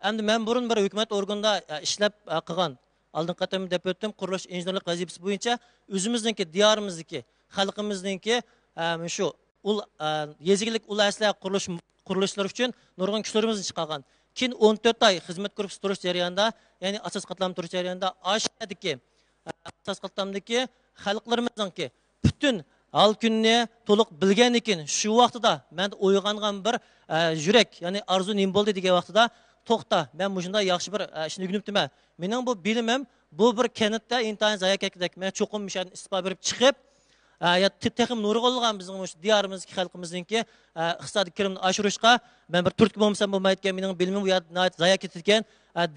Endi men burun bir hukumat organida ishlab qilgan oldin qatam deb o'tdim qurilish injenerlik vazifasi bo'yicha o'zimizningki diyorimizniki xalqimizningki shu ul yezigilik ul asla qurilishlar uchun nurg'un kuchlarimizni chiqargan. Kin 14 ay xizmat ko'rib turish jarayonida, ya'ni asos qatlam turish jarayonida aşağıdaki asos qatlamdagi xalqlarimizningki butun hal kunni to'liq bilgan ekan, shu vaqtida men o'ylangan bir yurak, ya'ni arzu nim bo'ldi degan vaqtida to'xta, men shunda yaxshi bir ishni o'rganibman. Mening bu bilimim bu bir kanatda intayin zayak ketdik. Men cho'qim mishan istifo berib chiqib ya texim nurg'olgan bizning diyorimizdagi xalqimizningki iqtisodiy kirimni oshirishga men bir turtki bo'lmasam bo'lmaydigan mening bilimim bu yerda zayak ketgan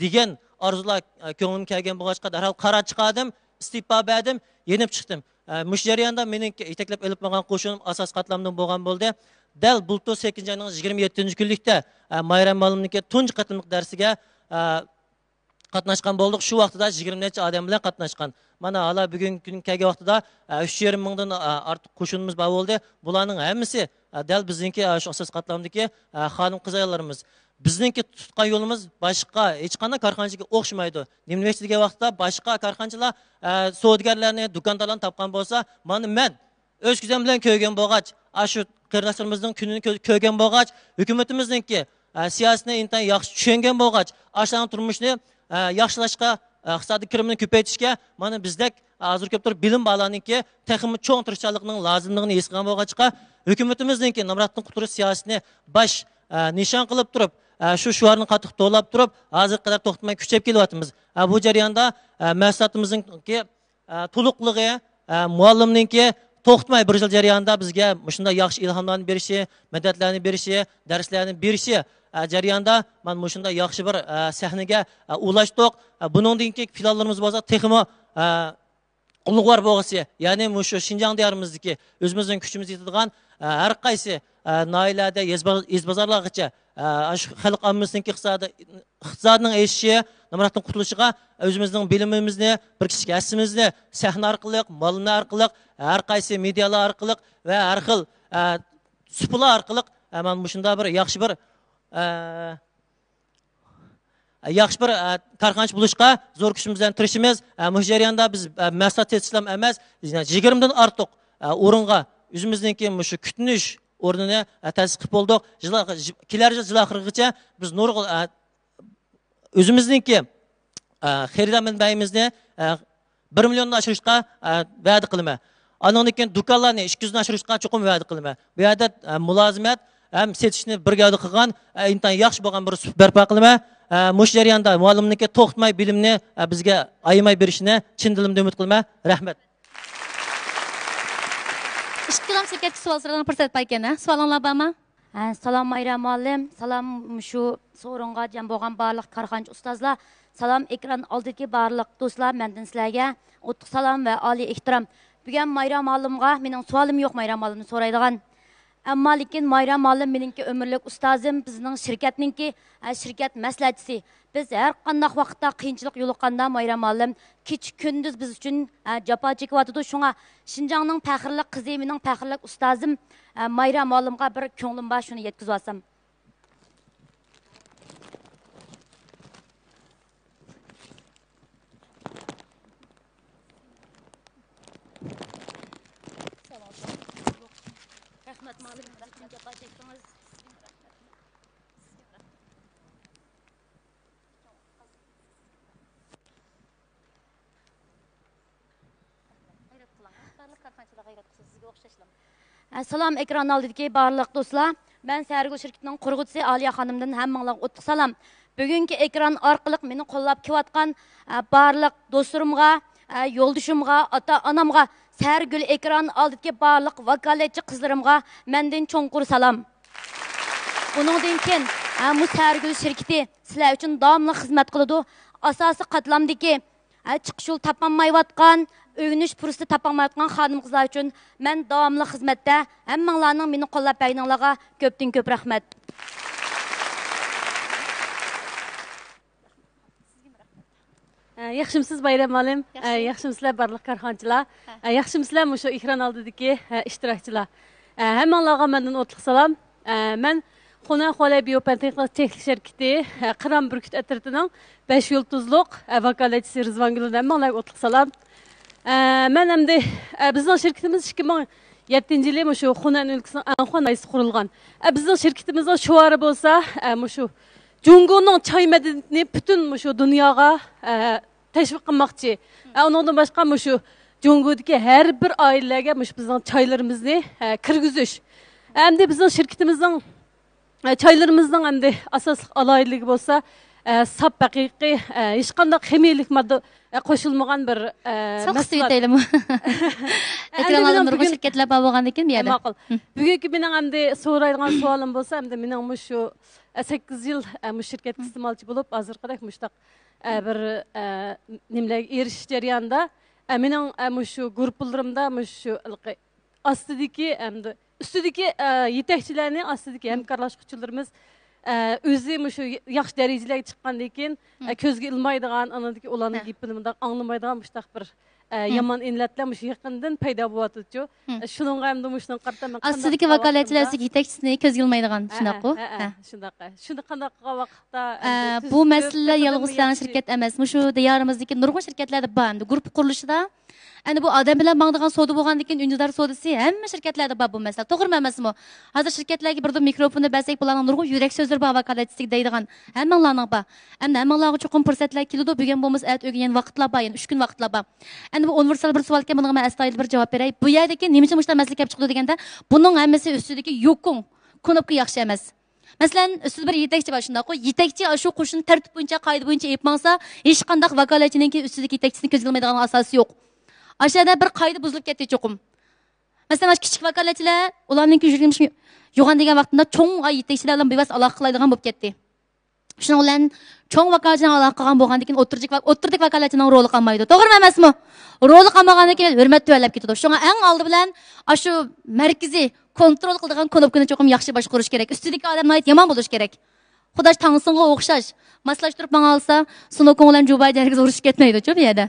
degan arzular ko'nglim kelgan bo'lg'achqa darhol qaror chiqardim, istifa berdim, yenib chiqdim. Mush jarayonda mening yetaklab olib bo'lgan qo'shinim asos qatlamdan bo'lgan bo'ldi. Dal bulto 8 oyning 27-kunlikda Mayram muallimniki tunji qatimliq darsiga qatnashgan bo'ldik. Shu vaqtida 20 necha odam bilan qatnashgan. Mana hala bugungi kun kelgan vaqtida 3,5 mingdan ortiq qo'shinimiz bor bo'ldi. Bularning hammasi dal bizningki shu asos qatlamdagi xonim qiz ayollarimiz. Bizningki tutgan yo'limiz boshqa hech qanday korxonachiga o'xshamaydi. Nima degan vaqtda boshqa korxonachilar savdogarlarni, do'konlarni topgan bo'lsa, mana men o'z ko'zim bilan ko'rgan bo'lg'ach, shu qirg'izlarimizning kunini ko'rgan bo'lg'ach, hukumatiminingki siyosatni intan yaxshi tushungan bo'lg'ach, ashlarning turmushni yaxshilashga, iqtisodiy kirimni ko'paytirishga mana bizdek hozir ko'p turib bilim bolaninki texnik cho'ng tirishchilikning lozimligini his qilgan bo'lg'achqa, hukumatiminingki Nomratning quturish siyosatini bash nishon qilib turib, shu shuarni qattiq to'lab turib, hozir qadar to'xtamay kuchayib kelyapmiz. Bu jarayonda mahsulotimizning to'liqligi, muallimningki to'xtamay bir yil jarayonida bizga shunday yaxshi ilhomlarni berishi, madadlarni berishi, darslarni berishi jarayonda men shunday yaxshi bir sahnaga ulashdik. Buningdan keyin planlarimiz bo'lsa, texmo ulug'vor bo'lg'isi, ya'ni shu Xinjiang diyorimizdagi o'zimizning kuchimiz yetadigan har qaysi noilalarda yezbozorlargacha xalq ommasining iqtisodining eshishi, Nomratning qutilishiga o'zimizning bilimimizni, bir kichik hassimizni sahna orqali, molna orqali, har qaysi medialar orqali va har xil suplar orqali men shunda bir yaxshi bir korxonachi bo'lishga zo'r kuchimiz bilan tirishimiz. Bu jarayonda biz mahsulot yetishtirishlam emas, 20 dan ortiq o'ringa o'zimizningki shu kutinish o'rnini ta'sis qilib bo'ldik. Kelar yil oxirigacha biz nurg'un o'zimizningki xaridor manbayimizni 1 milliondan oshirishga va'da qilaman. Andan keyin do'konlarni 200 dan oshirishga cho'qim va'da qilaman. Bu yerda mulozimat ham setishni birga qilgan intan yaxshi bo'lgan bir suhbat barpo qilaman. Mush jarayonda muallimniki to'xtamay bilimni bizga ayamay berishini chin dilimdan umid qilaman. Rahmat. İşkilam şirketi sual soradan fırsat paykene. Sualınlar barmı? Salam Mayram muallim, salam şu sorunga jam bo'lgan barliq korxonchi ustozlar, salam ekran oldidagi barliq do'stlar, mendan sizlarga o'ttiq salam va oliy ehtirom. Bugun Mayram muallimga mening savolim yo'q, Mayram muallimni so'raydigan. Ammo lekin Mayram muallim meningki umrlik ustozim, bizning shirkatningki shirkat maslahatchisi. Biz har qanday vaqtda qiyinchilik yo'liqqanda Mayram muallim kech kunduz biz uchun jafo chekyapti. Shunga Xinjiangning faxrli qizi, mening faxrli ustozim Mayram muallimga bir ko'nglim bor, shuni yetkazib olsam. Rahmat muallim, rahmat jafo çektiniz. Salam ekran oldidagi barliq do'stlar. Men Sərgül şirketining qurg'uvchisi Aliya xonimdan hammanglarga o'ttiq salam. Bugünkü ekran orqali meni qo'llab kelayotgan barliq do'stlarimga, yo'ldishimga, ota-onamga, Sargul ekran oldidagi barliq vakolatchi qizlarimga mendan cho'nqur salom. Buningdan keyin bu Sargul shirkati sizlar uchun davomli xizmat qiladi. Asosiy qatlamdagi chiqish yo'l topolmayotgan, öğünüş fursati topolmayotgan xonim qizlar uchun men davomli xizmatda. Hammanglarning meni qo'llab berganinglarga ko'pdan ko'p rahmat. Yaxshimisiz Bayram olim, yaxshimisizlar barliq korxonchilar, yaxshimisizlar shu ekran oldidagi ishtirokchilar. Hammanglarga mendan o'tliq salom. Men Xona Xola Biopatentlar texnik şirketi Qiram Burkut atritining 5 yulduzliq vakolatchisi Rizvangul hammanglarga o'tliq salom. Men endi bizning shirkatimiz 2007-yili shu Xunan o'lkasining Anxonaysi qurilgan. Bizning shirkatimizning shuari bo'lsa, shu Jungo'ning choy madaniyatini butun shu dunyoga teşvik qilmoqchi. Ondan boshqa shu Jungo'dagi har bir oilaga bizning choylarimizni kirgizish. Endi bizning shirkatimizning choylarimizning endi asosli aloyiligi bo'lsa, sap haqiqiy hech qanday kimiyalik modda qo'shilmagan bir mahsulot deylik. Ekranlarda nurg'un shirkatlar bor bo'lgandan keyin bu yerda. Ma'qul. Bugungi mening endi so'raydigan savolim bo'lsa, endi mening shu 8 yil shirkatga iste'molchi bo'lib, hozirgidek mushtaq bir nimalarga erishish jarayonida mening shu guruhlarimda shu ostidagi endi ustidagi yetakchilarning ostidagi hamkorlashuvchilarimiz o'zi shu yaxshi darajalarga chiqqandan keyin ko'zga ilmaydigan, anadagi ularning gapini bunday anglamaydigan mushtaq bir yomon illatlar shu yaqindan paydo bo'lyapti-ku. Shuningga ham shundan qarata men ostidagi vakolatchilar yetakchisini ko'zga ilmaydigan shunaqo. Shunaqa. Shunda qanday vaqtda bu masalalar yolg'iz sizlarning shirkat emas. Shu diyorimizdagi nurg'un shirkatlarda bor. Guruh qurilishida endi bu odam bilan bog'liq savdo bo'lgandan keyin unidor savdosi hamma shirkatlarda bor bu masala. To'g'rimi emasmi? Hozir shirkatlarga birda mikrofonni bersak bularning nurg'un yurak so'zlari bor vakolatchilik deydigan hammanglarning bor. Endi hammanglarga chuqur fursatlar keladi. Bugun bo'lmasa at o'g'in vaqtlar bor, 3 kun vaqtlar bor. Endi bu universal bir savolga bunga men astoydil bir javob beray. Bu yerdagi nima uchun mushlar masala kelib chiqdi deganda, buning hammasi ustidagi yo'qing, knopka yaxshi emas. Masalan, ustida bir yetakchi bor shundaq. Yetakchi shu qo'shin tartib bo'yicha, qoida bo'yicha epmasa, hech qanday vakolatchining ustidagi yetakchisini ko'zga ilmaydigan asosi yo'q. Aşağıda bir kaydı buzulup ketdi çoğum. Mesela küçük vakolatchilar, ularning yurgimish yo'g'an degan vaqtida cho'ng yetakchilar bilan bevas aloqa qiladigan bo'lib ketdi. Shuning bilan cho'ng vakolatchilar aloqa qilgan bo'lgandan keyin o'tirdik vakolatchining roli qolmaydi. To'g'rimi emasmi? Roli qolmagandan keyin hurmat tuvalab ketadi. Shunga eng oldi bilan shu markaziy kontrol qiladigan knopkani cho'qim yaxshi boshqarish kerak. Ustidagi odamlar yomon bo'lish kerak. Xudosh tangsinga o'xshash maslashtirib manga olsa, sunu ko'nglim jubaylarga urushib ketmaydi-ku bu yerda.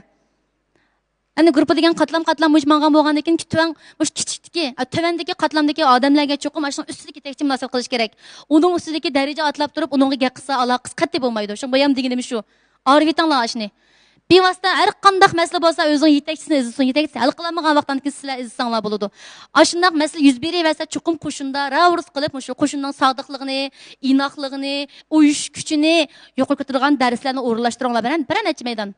Endi gruppa degan qatlam uyushmangan bo'lgandan keyin tuvan kichikdagi, tuvandagi qatlamdagi odamlarga cho'qim ashun ustidagi yetakchi munosabat qilish kerak. Uning ustidagi daraja atlab turib, uningga gap qilsa aloqasi qat'iy bo'lmaydi. Shu bu ham deganim shu. Arvitanlar ashni. Bevosita har qanday masala bo'lsa, o'zining yetakchisini izlasin. Yetakchisi hal qilamagan vaqtdan keyin sizlar izlasanglar bo'ladi. Ashundoq masala yuz beraversa, cho'qim qo'shinda ravurs qilib, shu qo'shinning sodiqligini, inoqligini, uyush kuchini yo'qotib turgan darslarni o'rinlashtiringlar bilan bir necha maydon.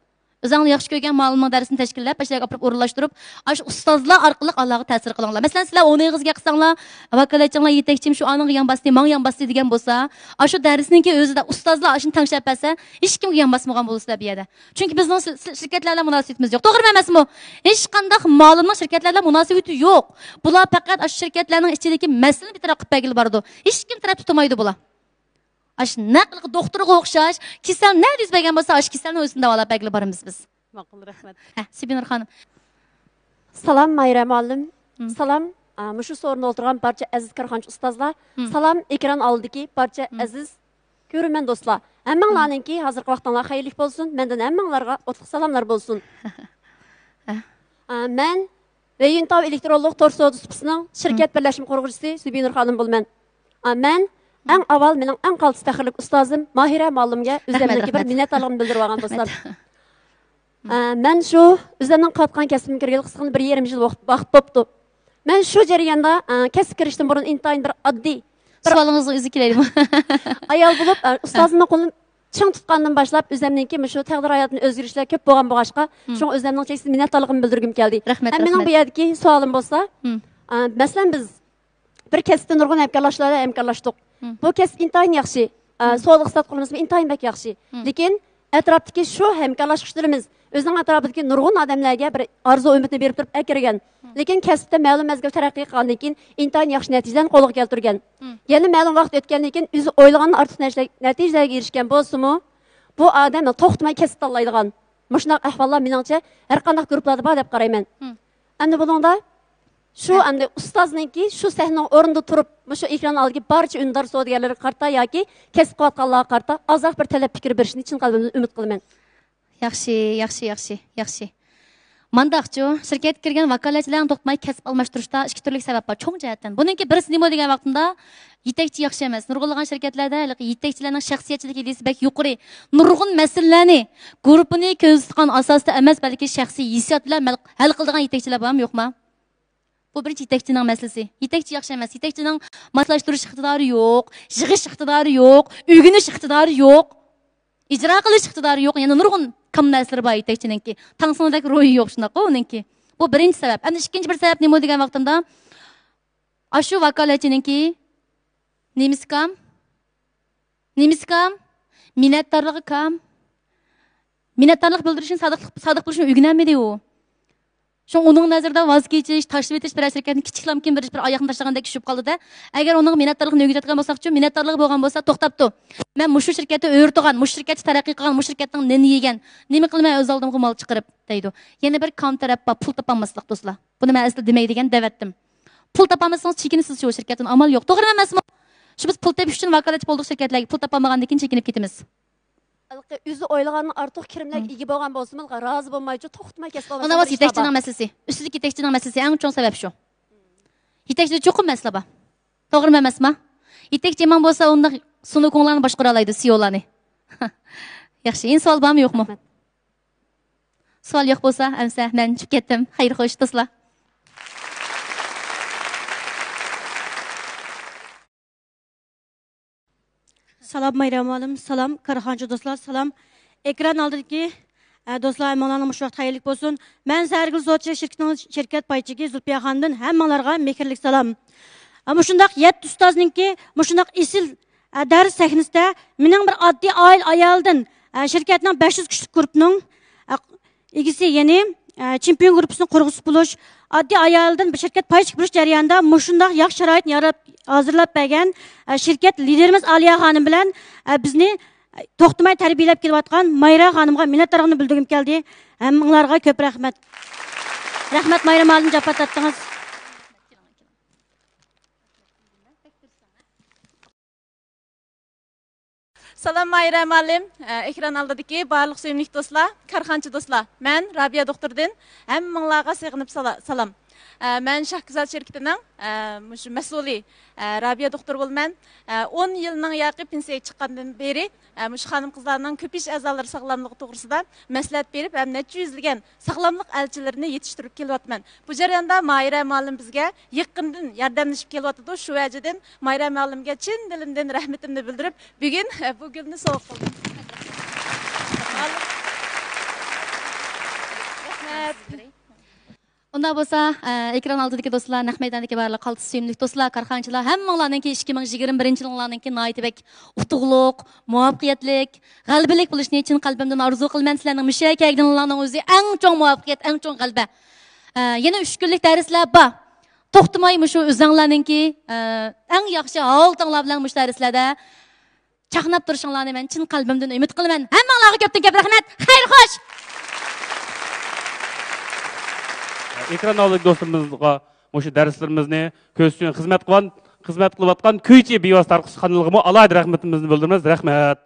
O'zingni yaxshi ko'rgan ma'lumot darsini tashkillab, bashlarga olib o'rinlashtirib, shu ustozlar orqali Allohga ta'sir qilinglar. Masalan, sizlar o'ni yig'izga qilsanglar, vakolatchilar yetakchim shu aning yan basti, men yan basti degan bo'lsa, shu darsningki o'zida ustozlar shuni tanglab bersa, hech kimga yan basmagan bo'lasizlar bu yerda. Chunki bizning shirkatlar bilan munosabatimiz yo'q. To'g'rimi emasmi? Hech qanday ma'lumot shirkatlar bilan munosabati yo'q. Bular faqat shu shirkatlarning ichidagi masalani bir taraf qilib bergili bordi. Hech kim taraf tutmaydi bular. Naqliq doktorga o'xshash, kasal nerede yuz bergan bo'lsa, kasalni o'zini davolab bergili boramiz biz. Ma'qul, rahmat. Sibinur xonim. Salam Mayra muallim. Salam shu so'rinda o'tirgan barcha aziz korxonchi ustozlar. Salam ekran oldidagi barcha aziz ko'rman do'stlar. Hammanglarningki hozirgi vaqtinglar xayrli bo'lsin. Mendan hammanglarga o'tliq salomlar bo'lsin. Men Veyintav elektronlik tor savdo supisining shirkat birlashma qurg'uvchisi Sibinur xonim bo'lman. Men eng avval mening eng qaltis taxirlik ustozim Mahira muallimga o'zimdagi bir minnatdorligimni bildirib olgan do'stlar. Men shu o'zimning qatgan kasbimga kirgan qisqani 1,5 yil vaqt bo'pti. Men shu jarayonda kasb kirishdan burun intayin bir oddiy savolingizga o'zi kelaydi. Ayol bo'lib, ustozimning qo'lini ching tutgandan boshlab o'zimningki shu taqdir hayotini o'zgarishlar ko'p bo'lgan bo'lg'achqa, shu o'zimning cheksiz minnatdorligimni bildirgim keldi. Mening bu yerdagi savolim bo'lsa, masalan biz bir kasbda nurg'un hamkorlashdik. Bu kasb intayin yaxshi. sog'liq iqtisod qurilmasi intayin bak yaxshi. Lekin atrofdagi shu hamkorlashuvchilarimiz o'zining atrofidagi nurg'un odamlarga bir arzu umidni berib turib akirgan. Lekin kasbda ma'lum mazgil taraqqiy qilgandan keyin intayin yaxshi natijalarni qo'lga keltirgan. Yana ma'lum vaqt o'tgandan keyin o'zi o'ylagan ortiq natijalarga erishgan bo'lsa-mu, bu odam to'xtamay kasb tanlaydigan. Mushunday ahvollar meningcha har qanday guruhlarda bor deb qarayman. Endi buningda shu endi ustozniki shu sahnaning o'rnida turib, shu ekran oldiga barcha undar savdogarlarga qarta yoki kasb qilayotganlarga qarta ozroq bir talab fikr berishni chin qalbimdan umid qilaman. Yaxshi. Mandaqçu, şirketga kirgan vakolatchilarni to'xtamay kasb almashtirishda ikki turli sabab bor, cho'ng jihatdan. Buningki birisi nima degan vaqtida yetakchi yaxshi emas. Nurg'unlagan shirkatlarda yetakchilarning shaxsiyatchiligi desi bak yuqori. Nurg'un masalalarni guruhini ko'z tutgan asosda emas, balki shaxsiy hissiyot bilan hal qiladigan yetakchilar bormi, yo'qmi? Bu birinchi yetakchining masalasi. Yetakchi yaxshi emas. Yetakchining moslashtirish iqtidori yo'q, yig'ish iqtidori yo'q, o'rganish iqtidori yo'q, ijro qilish iqtidori yo'q. Yana nurg'un kam narsalar bor yetakchiningki. Tangsonidagi ro'yi yo'q shunaqa uningki. Bu birinchi sabab. Endi ikkinchi bir sabab nima degan vaqtimda ashu vakolatchiningki nemiskam minnatdorligi kam. Minnatdorlik bildirishni sodiq bo'lishni o'rganolmaydi u. Şu onun nazarda vaz kechish, tashlab etish bir shirkatni kichiklamkin berish bir oyoqni tashlagandek tushib qoldi-da. Agar uning minnatdorligini o'rgatgan bo'lsak-chi, minnatdorligi bo'lgan bo'lsa, to'xtabdi. Men mushu shirkatda o'rtog'an, mushu shirkatni taraqqiy qilgan, mushu shirkatning neni yegan, nima qilmay o'z oldimga mol chiqarib deydi. Yana bir kontrap bor, pul topolmaslik do'stlar. Buni men asli demaydigan devatdim. Pul topolmasangiz chekinasiz shu shirkatdan, amal yo'q. To'g'rimi emasmi? Shu biz pul tepish uchun vakolatchi bo'ldik shirkatlarga, pul topolmagandan keyin chekinib ketamiz. O'zi o'ylaganning ortiq kirimlarga ega bo'lgan bo'lsa-mu, rozi bo'lmaychi, to'xtamay kasb olmasa. Ona was yetakchining masalasi. Üstüdeki yetakchining masalasi eng cho'ng sabab shu. Yetakchi cho'qim masala bor. To'g'rimi emasmi? Yetakchi yomon bo'lsa, unda sunuqlarni boshqara oladi, CEOlarni. Yaxshi, endi savol bormi, yo'qmi? Savol yo'q bo'lsa, amsa men chiqib ketdim. Xayr xo'sh do'stlar. Salam Mayram olim, salam Karxanchi do'stlar, salam. Ekran oldidagi do'stlar, hammalarning mush vaqt xayrlik bo'lsin. Men Sargul Zotchi shirkat paychigi Zulfiya xondan hammalarga mehrlik salam. Ama shundaq 7 ustozningki, mushundaq isil dars sahnasida mening bir oddiy oil ayoldan shirkatning 500 kishilik guruhning egisi, ya'ni chempion guruhini qurg'izib bo'lish, oddiy ayoldan bir shirkat paychik bo'lish jarayonida mushundaq yaxshi sharoitni hozirlab bergan shirkat liderimiz Aliya xonim bilan bizni to'xtamay tarbiyalab kelayotgan Mayra xonimga minnatdorligimni bildirgim keldi. Hammanglarga ko'p rahmat. Rahmat Mayra xonim, javob etdingiz. Salam Mayra müəllim, ekran aldidagi barliq sevimli do'stlar, Karxanchi do'stlar. Men Rabia doktordan hammanglarga sig'inib salam. Men Shahguzal şirketining mas'uli Rabia doktor bo'lman. 10 yilning yaqin pensiyaga chiqqandan beri mush xonim qizlarning ko'pish a'zolari sog'lomligi to'g'risida maslahat berib, ham necha yuzlagan sog'lomlik elchilarini yetishtirib kelyapman. Bu jarayonda Mayra müəllim bizga yaqindan yordamlashib kelyapti. Shu vajidan Mayra müəllimga chin dilimdan rahmatimni bildirib, bugun bu gulni sovg'a qildim. Rahmat. Onda bo'lsa, ekran oldidagi do'stlar, naq maydondagi barliq qaltis suyimli do'stlar, karxanchilar, hammanglarningki 2021-yilning noyatibek utuqliq, muvaffaqiyatlik, g'alabalik bo'lishini chin qalbimdan orzu qilman. Sizlarning musharakagdanlarning o'zi eng cho'ng muvaffaqiyat, eng cho'ng g'alaba. Yana 3 kunlik darslar bor. To'xtamay shu o'zinglarningki eng yaxshi holtinglar bilan mush darslarda chaqnab turishinglarni men chin qalbimdan umid qilaman. Hammanglarga ko'pdan ko'p rahmat. Xayr xo'sh. Ekran oldidagi do'stimizga o'sha darslarimizni ko'z uchun xizmat qilayotgan kuychi bevosita tarqatish kanaliga alohida rahmatimizni bildiramiz. Rahmat.